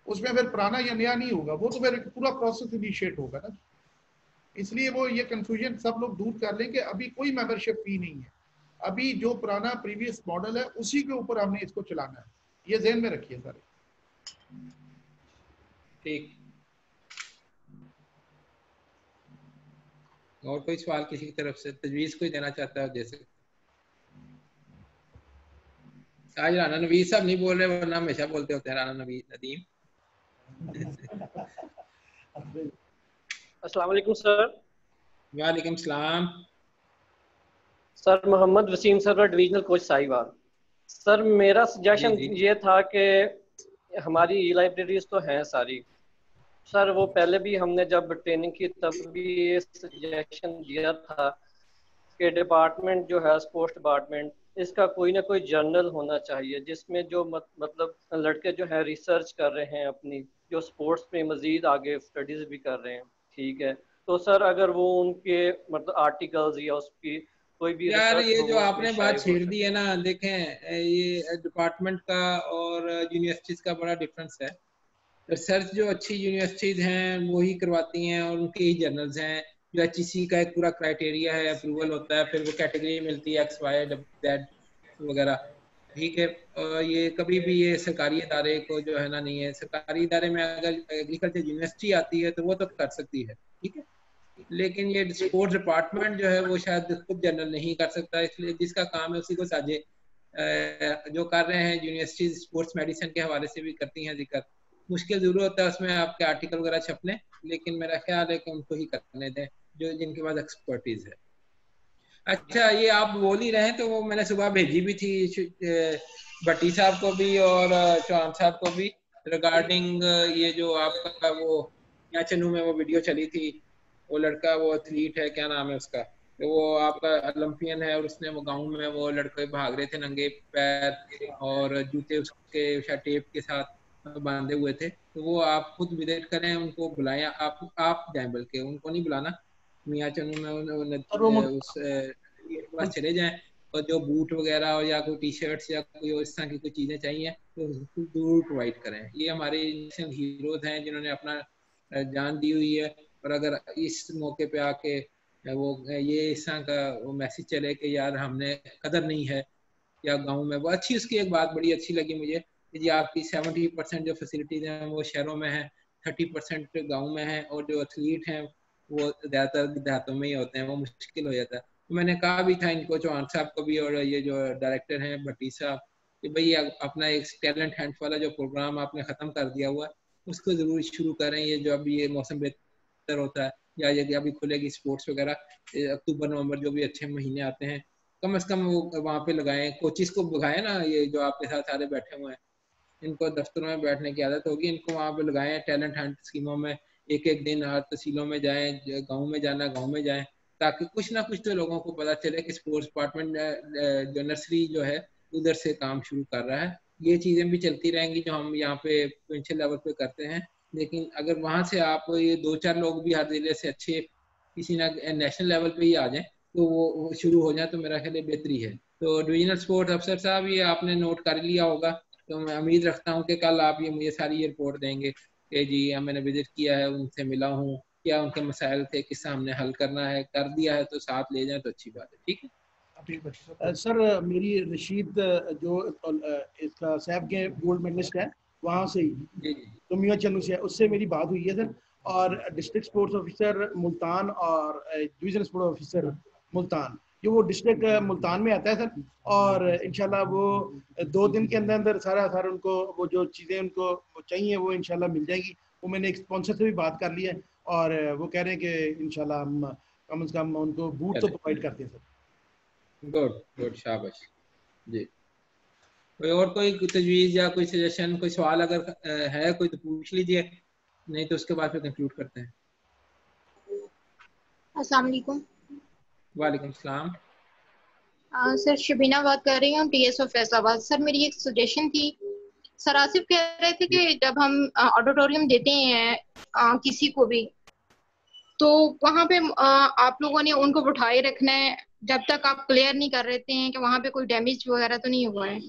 S6: उसमें फिर पुराना या नया नहीं होगा, वो तो फिर पूरा प्रोसेस इनिशिएट होगा ना। इसलिए वो ये कंफ्यूजन सब लोग दूर कर लें कि अभी कोई मेंबरशिप फी नहीं है, अभी जो पुराना प्रीवियस मॉडल है उसी के ऊपर हमने इसको चलाना है, ये ध्यान में रखिए सारे।
S7: ठीक। और कोई सवाल किसी की तरफ से, तजवीज कोई देना चाहता है दे सकते। आज राना नवीद साहब नहीं बोल रहे, वरना हमेशा बोलते होते हैं राना नदीम।
S9: अस्सलाम वालेकुम सर।
S7: वालेकुम सलाम।
S9: Sir Mohammad Waseem sir, divisional coach Sahiwal. Sir मेरा सजेशन ये था कि हमारी ई लाइब्रेरीज तो हैं सारी सर, वो पहले भी हमने जब ट्रेनिंग की तब भी ये सजेशन दिया था कि डिपार्टमेंट जो है स्पोर्ट्स डिपार्टमेंट, इसका कोई ना कोई जर्नल होना चाहिए जिसमें जो मतलब लड़के जो है रिसर्च कर रहे हैं अपनी, जो स्पोर्ट्स में मजीद आगे स्टडीज भी कर रहे हैं, ठीक है, तो सर अगर वो उनके मतलब आर्टिकल्स या उसकी कोई भी
S7: यार ये जो आपने बात छेड़ दी है ना, देखें ये डिपार्टमेंट का और यूनिवर्सिटीज का बड़ा डिफरेंस है। रिसर्च जो अच्छी यूनिवर्सिटीज हैं वही करवाती हैं और उनके ही जर्नल्स हैं। जो HEC का एक पूरा क्राइटेरिया है, अप्रूवल होता है, फिर वो कैटेगरी मिलती है X, Y, Z वगैरह, ठीक है। ये कभी भी ये सरकारी इदारे को जो है ना नहीं है। सरकारी इदारे में अगर एग्रीकल्चर यूनिवर्सिटी आती है तो वो तो कर सकती है, ठीक है, लेकिन ये स्पोर्ट्स डिपार्टमेंट जो है वो शायद खुद जनरल नहीं कर सकता, इसलिए जिसका काम है उसी को साझे जो कर रहे हैं यूनिवर्सिटीज स्पोर्ट्स मेडिसिन के हवाले से भी करती हैं जिक्र। मुश्किल जरूर होता है उसमें आपके आर्टिकल वगैरह छपने, लेकिन मेरा ख्याल है कि उनको ही करने दें जो जिनके पास एक्सपर्टीज है। अच्छा, ये आप बोल ही रहे हैं तो वो मैंने सुबह भेजी भी थी भट्टी साहब को भी और चौहान साहब को भी, रिगार्डिंग ये जो आपका वो यहाँ चन्नू में वो वीडियो चली थी, वो लड़का वो एथलीट है, क्या नाम है उसका, तो वो आपका ओलंपियन है और उसने वो गाँव में वो लड़के भाग रहे थे नंगे पैर और जूते उसके शायद टेप के साथ बांधे हुए थे। तो वो आप खुद विजिट करें, उनको बुलाएं, आप जाएं, बल्कि उनको नहीं बुलाना, मियाँ चन्नू में उस पास चले जाएं और जो बूट वगैरह और या कोई टी शर्ट्स या कोई इस तरह की कोई चीज़ें चाहिए तो जरूर प्रोवाइड करें। ये हमारे नेशनल हीरोज हैं जिन्होंने अपना जान दी हुई है, और अगर इस मौके पे आके वो ये इस तरह का वो मैसेज चले कि यार हमने कदर नहीं है या गाँव में, वो अच्छी उसकी एक बात बड़ी अच्छी लगी मुझे कि जी आपकी 70% जो फैसिलिटीज हैं वो शहरों में हैं, 30% गाँव में हैं, और जो एथलीट हैं वो ज़्यादातर देहातों में ही होते हैं, वो मुश्किल हो जाता है। तो मैंने कहा भी था इनको, चौहान साहब को भी और ये जो डायरेक्टर हैं भट्टी साहब, कि भाई अपना एक टैलेंट हंट वाला जो प्रोग्राम आपने ख़त्म कर दिया हुआ है उसको ज़रूर शुरू करें। ये जो अभी ये मौसम बेहतर होता है या ये अभी खुलेगी स्पोर्ट्स वगैरह अक्टूबर नवंबर जो भी अच्छे महीने आते हैं, कम से कम वो वहाँ पे लगाएं, कोचिस को बुलाएं ना, ये जो आपके साथ सारे बैठे हुए हैं इनको दफ्तरों में बैठने की आदत होगी, इनको वहाँ पे लगाएं टैलेंट हंट स्कीमों में, एक एक दिन हर तहसीलों में जाएं, गाँव में जाना गाँव में जाएं, ताकि कुछ ना कुछ तो लोगों को पता चले कि स्पोर्ट्स डिपार्टमेंट जो नर्सरी जो है उधर से काम शुरू कर रहा है। ये चीज़ें भी चलती रहेंगी जो हम यहाँ पे प्रोविंशियल लेवल पे करते हैं, लेकिन अगर वहाँ से आप ये 2-4 लोग भी हर जिले से अच्छे किसी ना नेशनल लेवल पे ही आ जाएं तो वो शुरू हो जाए तो मेरा ख्याल बेहतरी है। तो डिविजनल स्पोर्ट्स अफसर साहब ये आपने नोट कर लिया होगा, तो मैं उम्मीद रखता हूँ कि कल आप ये मुझे सारी ये रिपोर्ट देंगे कि जी मैंने विजिट किया है, उनसे मिला हूँ, क्या उनके मसाइल थे, किस हमने हल करना है, कर दिया है तो साथ ले जाए तो अच्छी बात है। ठीक है
S6: सर, मेरी रशीद जो इसका सैफ के गोल्ड मेडलिस्ट है वहाँ से ही, तो मियाँ चन्नू से, उससे मेरी बात हुई है सर, और डिस्ट्रिक्ट स्पोर्ट्स ऑफिसर मुल्तान और डिवीजनल स्पोर्ट्स ऑफिसर मुल्तान, जो वो डिस्ट्रिक्ट मुल्तान में आता है सर, और इंशाल्लाह वो 2 दिन के अंदर अंदर सारा उनको वो जो चीज़ें उनको चाहिए वो इंशाल्लाह मिल जाएगी। वो मैंने एक स्पॉन्सर से भी बात कर ली है और वो कह रहे हैं कि इंशाल्लाह हम कम से कम उनको बूट तो प्रोवाइड करते हैं सर।
S7: गुड, शाबाश जी। कोई और कोई तजवीज़ या कोई सजेशन, कोई सवाल अगर है कोई तो पूछ लीजिए, नहीं तो उसके बाद फिर कंक्लूड करते हैं।
S10: अस्सलाम वालेकुम।
S7: वालेकुम सलाम।
S10: सर शबीना बात कर रही हूँ TSO फैसलाबाद। सर मेरी एक सजेशन थी, सर आसिफ कह रहे थे कि जब हम ऑडिटोरियम देते हैं किसी को भी, तो वहाँ पे आप लोगों ने उनको बिठाए रखना है जब तक आप क्लियर नहीं कर रहते हैं कि वहाँ पे कोई डैमेज वगैरह तो नहीं हुआ है।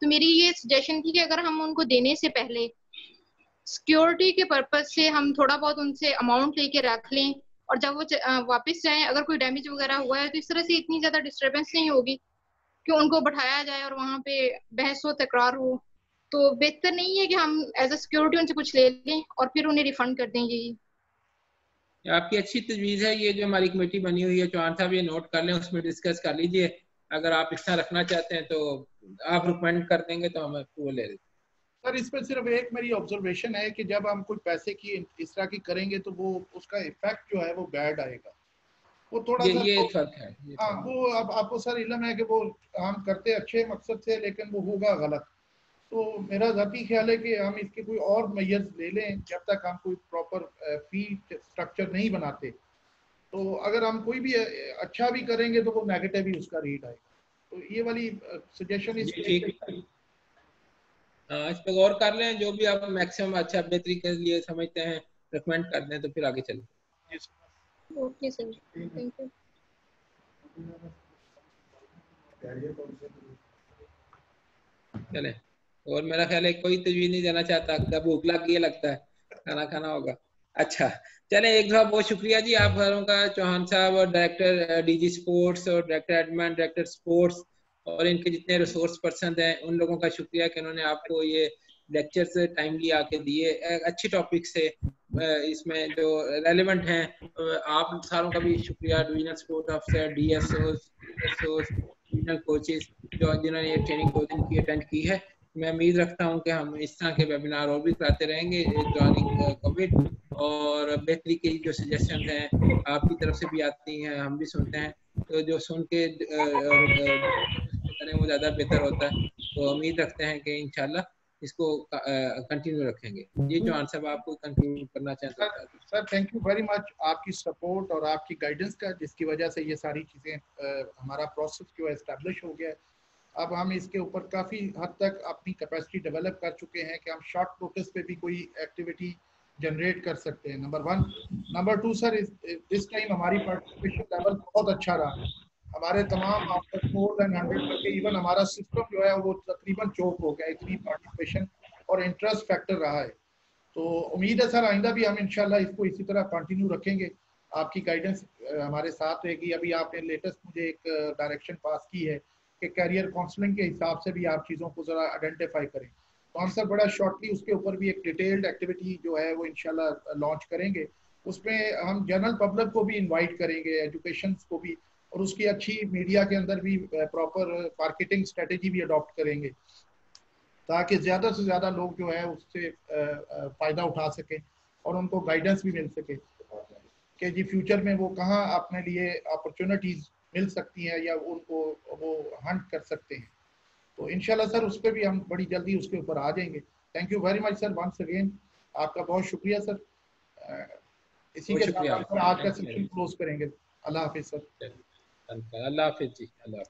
S10: तो मेरी ये सजेशन थी कि अगर हम उनको देने से पहले सिक्योरिटी के पर्पज से हम थोड़ा बहुत उनसे अमाउंट लेके रख लें, और जब वो वापस जाएं अगर कोई डैमेज वगैरह हुआ है तो इस तरह से इतनी ज्यादा डिस्टर्बेंस नहीं होगी कि उनको बैठाया जाए और वहाँ पे बहस हो तकरार हो। तो बेहतर नहीं है कि हम एज अ सिक्योरिटी उनसे कुछ ले लें और फिर उन्हें रिफंड कर देंगे।
S7: आपकी अच्छी तजवीज़ है, ये जो हमारी कमेटी बनी हुई है, चौहान साहब ये नोट कर लें, उसमें डिस्कस कर लीजिए। अगर आप इस तरह रखना चाहते हैं तो आप रिकमेंड कर देंगे तो हम वो ले लेंगे।
S6: सर इसमें सिर्फ एक मेरी ऑब्जर्वेशन है कि जब हम कोई पैसे की इस तरह की करेंगे तो वो उसका इफेक्ट जो है वो बैड आएगा, वो थोड़ा सा
S7: ये एक फर्क है।
S6: हाँ, वो अब आपको सर इल्म है कि वो हम करते अच्छे मकसद से लेकिन वो होगा गलत। तो मेरा ज़ाती ख्याल है कि हम इसके कोई और मेजर्स ले लें जब तक हम कोई प्रॉपर फी स्ट्रक्चर नहीं बनाते। तो अगर हम कोई भी अच्छा भी करेंगे तो वो नेगेटिव ही उसका रेट आएगा। तो ये वाली सजेशन
S7: इस पर गौर कर लें, जो भी आप मैक्सिमम अच्छा बेहतरी के लिए समझते हैं रिकमेंड कर दें तो फिर आगे चलें।
S10: Okay sir, thank you.
S7: चले, और मेरा ख्याल है कोई तजवीज़ नहीं देना चाहता, कब भूख लग गई लगता है खाना खाना होगा। अच्छा चले, एक दफा बहुत शुक्रिया जी आप सारों का, चौहान साहब और डायरेक्टर DG स्पोर्ट्स और डायरेक्टर एडमिन, डायरेक्टर स्पोर्ट्स और इनके जितने रिसोर्स पर्सन हैं उन लोगों का शुक्रिया कि उन्होंने आपको ये लेक्चर्स टाइमली आके दिए, अच्छे टॉपिक से इसमें जो रेलेवेंट हैं। आप सारों का भी शुक्रिया, divisional sport officer, DSOs, divisional coaches जो जिन्होंने ये ट्रेनिंग 2 दिन की अटेंड की है। मैं उम्मीद रखता हूँ कि हम इस तरह के वेबिनार और भी कराते रहेंगे ड्यूरिंग कोविड, और बेहतरी की जो सजेशन हैं आपकी तरफ से भी आती हैं, हम भी सुनते हैं, तो जो सुन के करें वो ज़्यादा बेहतर होता है। तो उम्मीद रखते हैं कि इंशाल्लाह इसको कंटिन्यू रखेंगे। जी चौहान साहब, आपको कंटिन्यू करना चाहते हैं?
S6: Sir thank you very much आपकी सपोर्ट और आपकी गाइडेंस का, जिसकी वजह से ये सारी चीज़ें हमारा प्रोसेस जो है एस्टेब्लिश हो गया है। अब हम इसके ऊपर काफ़ी हद तक अपनी कैपेसिटी डेवलप कर चुके हैं कि हम शॉर्ट नोटिस पे भी कोई एक्टिविटी जनरेट कर सकते हैं, नंबर 1। नंबर 2 सर, इस टाइम हमारी पार्टिसिपेशन लेवल बहुत अच्छा रहा। हमारे तमाम आफ्टर मोर देन 100 करके इवन हमारा सिस्टम जो है वो तकरीबन चौक हो गया, इतनी पार्टिसिपेशन और इंटरेस्ट फैक्टर रहा है। तो उम्मीद है सर आइंदा भी हम इंशाल्लाह इसको इसी तरह कंटिन्यू रखेंगे। आपकी गाइडेंस हमारे साथ रहेगी। अभी आपने लेटेस्ट मुझे एक डायरेक्शन पास की है कि कैरियर काउंसलिंग के हिसाब से भी आप चीज़ों को ज़रा आइडेंटिफाई करें। तो हम सर बड़ा शॉर्टली उसके ऊपर भी एक डिटेल्ड एक्टिविटी जो है वो इंशाल्लाह लॉन्च करेंगे। उसमें हम जनरल पब्लिक को भी इन्वाइट करेंगे, एजुकेशन को भी, और उसकी अच्छी मीडिया के अंदर भी प्रॉपर मार्केटिंग स्ट्रेटेजी भी अडॉप्ट करेंगे, ताकि ज़्यादा से ज़्यादा लोग जो है उससे फ़ायदा उठा सकें और उनको गाइडेंस भी मिल सके कि जी फ्यूचर में वो कहाँ अपने लिए अपॉर्चुनिटीज़ मिल सकती हैं या उनको वो हंट कर सकते हैं। तो इंशाल्लाह सर उस पर भी हम बड़ी जल्दी उसके ऊपर आ जाएंगे। Thank you very much sir, once again आपका बहुत शुक्रिया सर। इसी के साथ हम आज का सेशन क्लोज करेंगे। अल्लाह हाफिज़ सर।
S7: अल्लाह हाफिज़ जी, अल्लाह।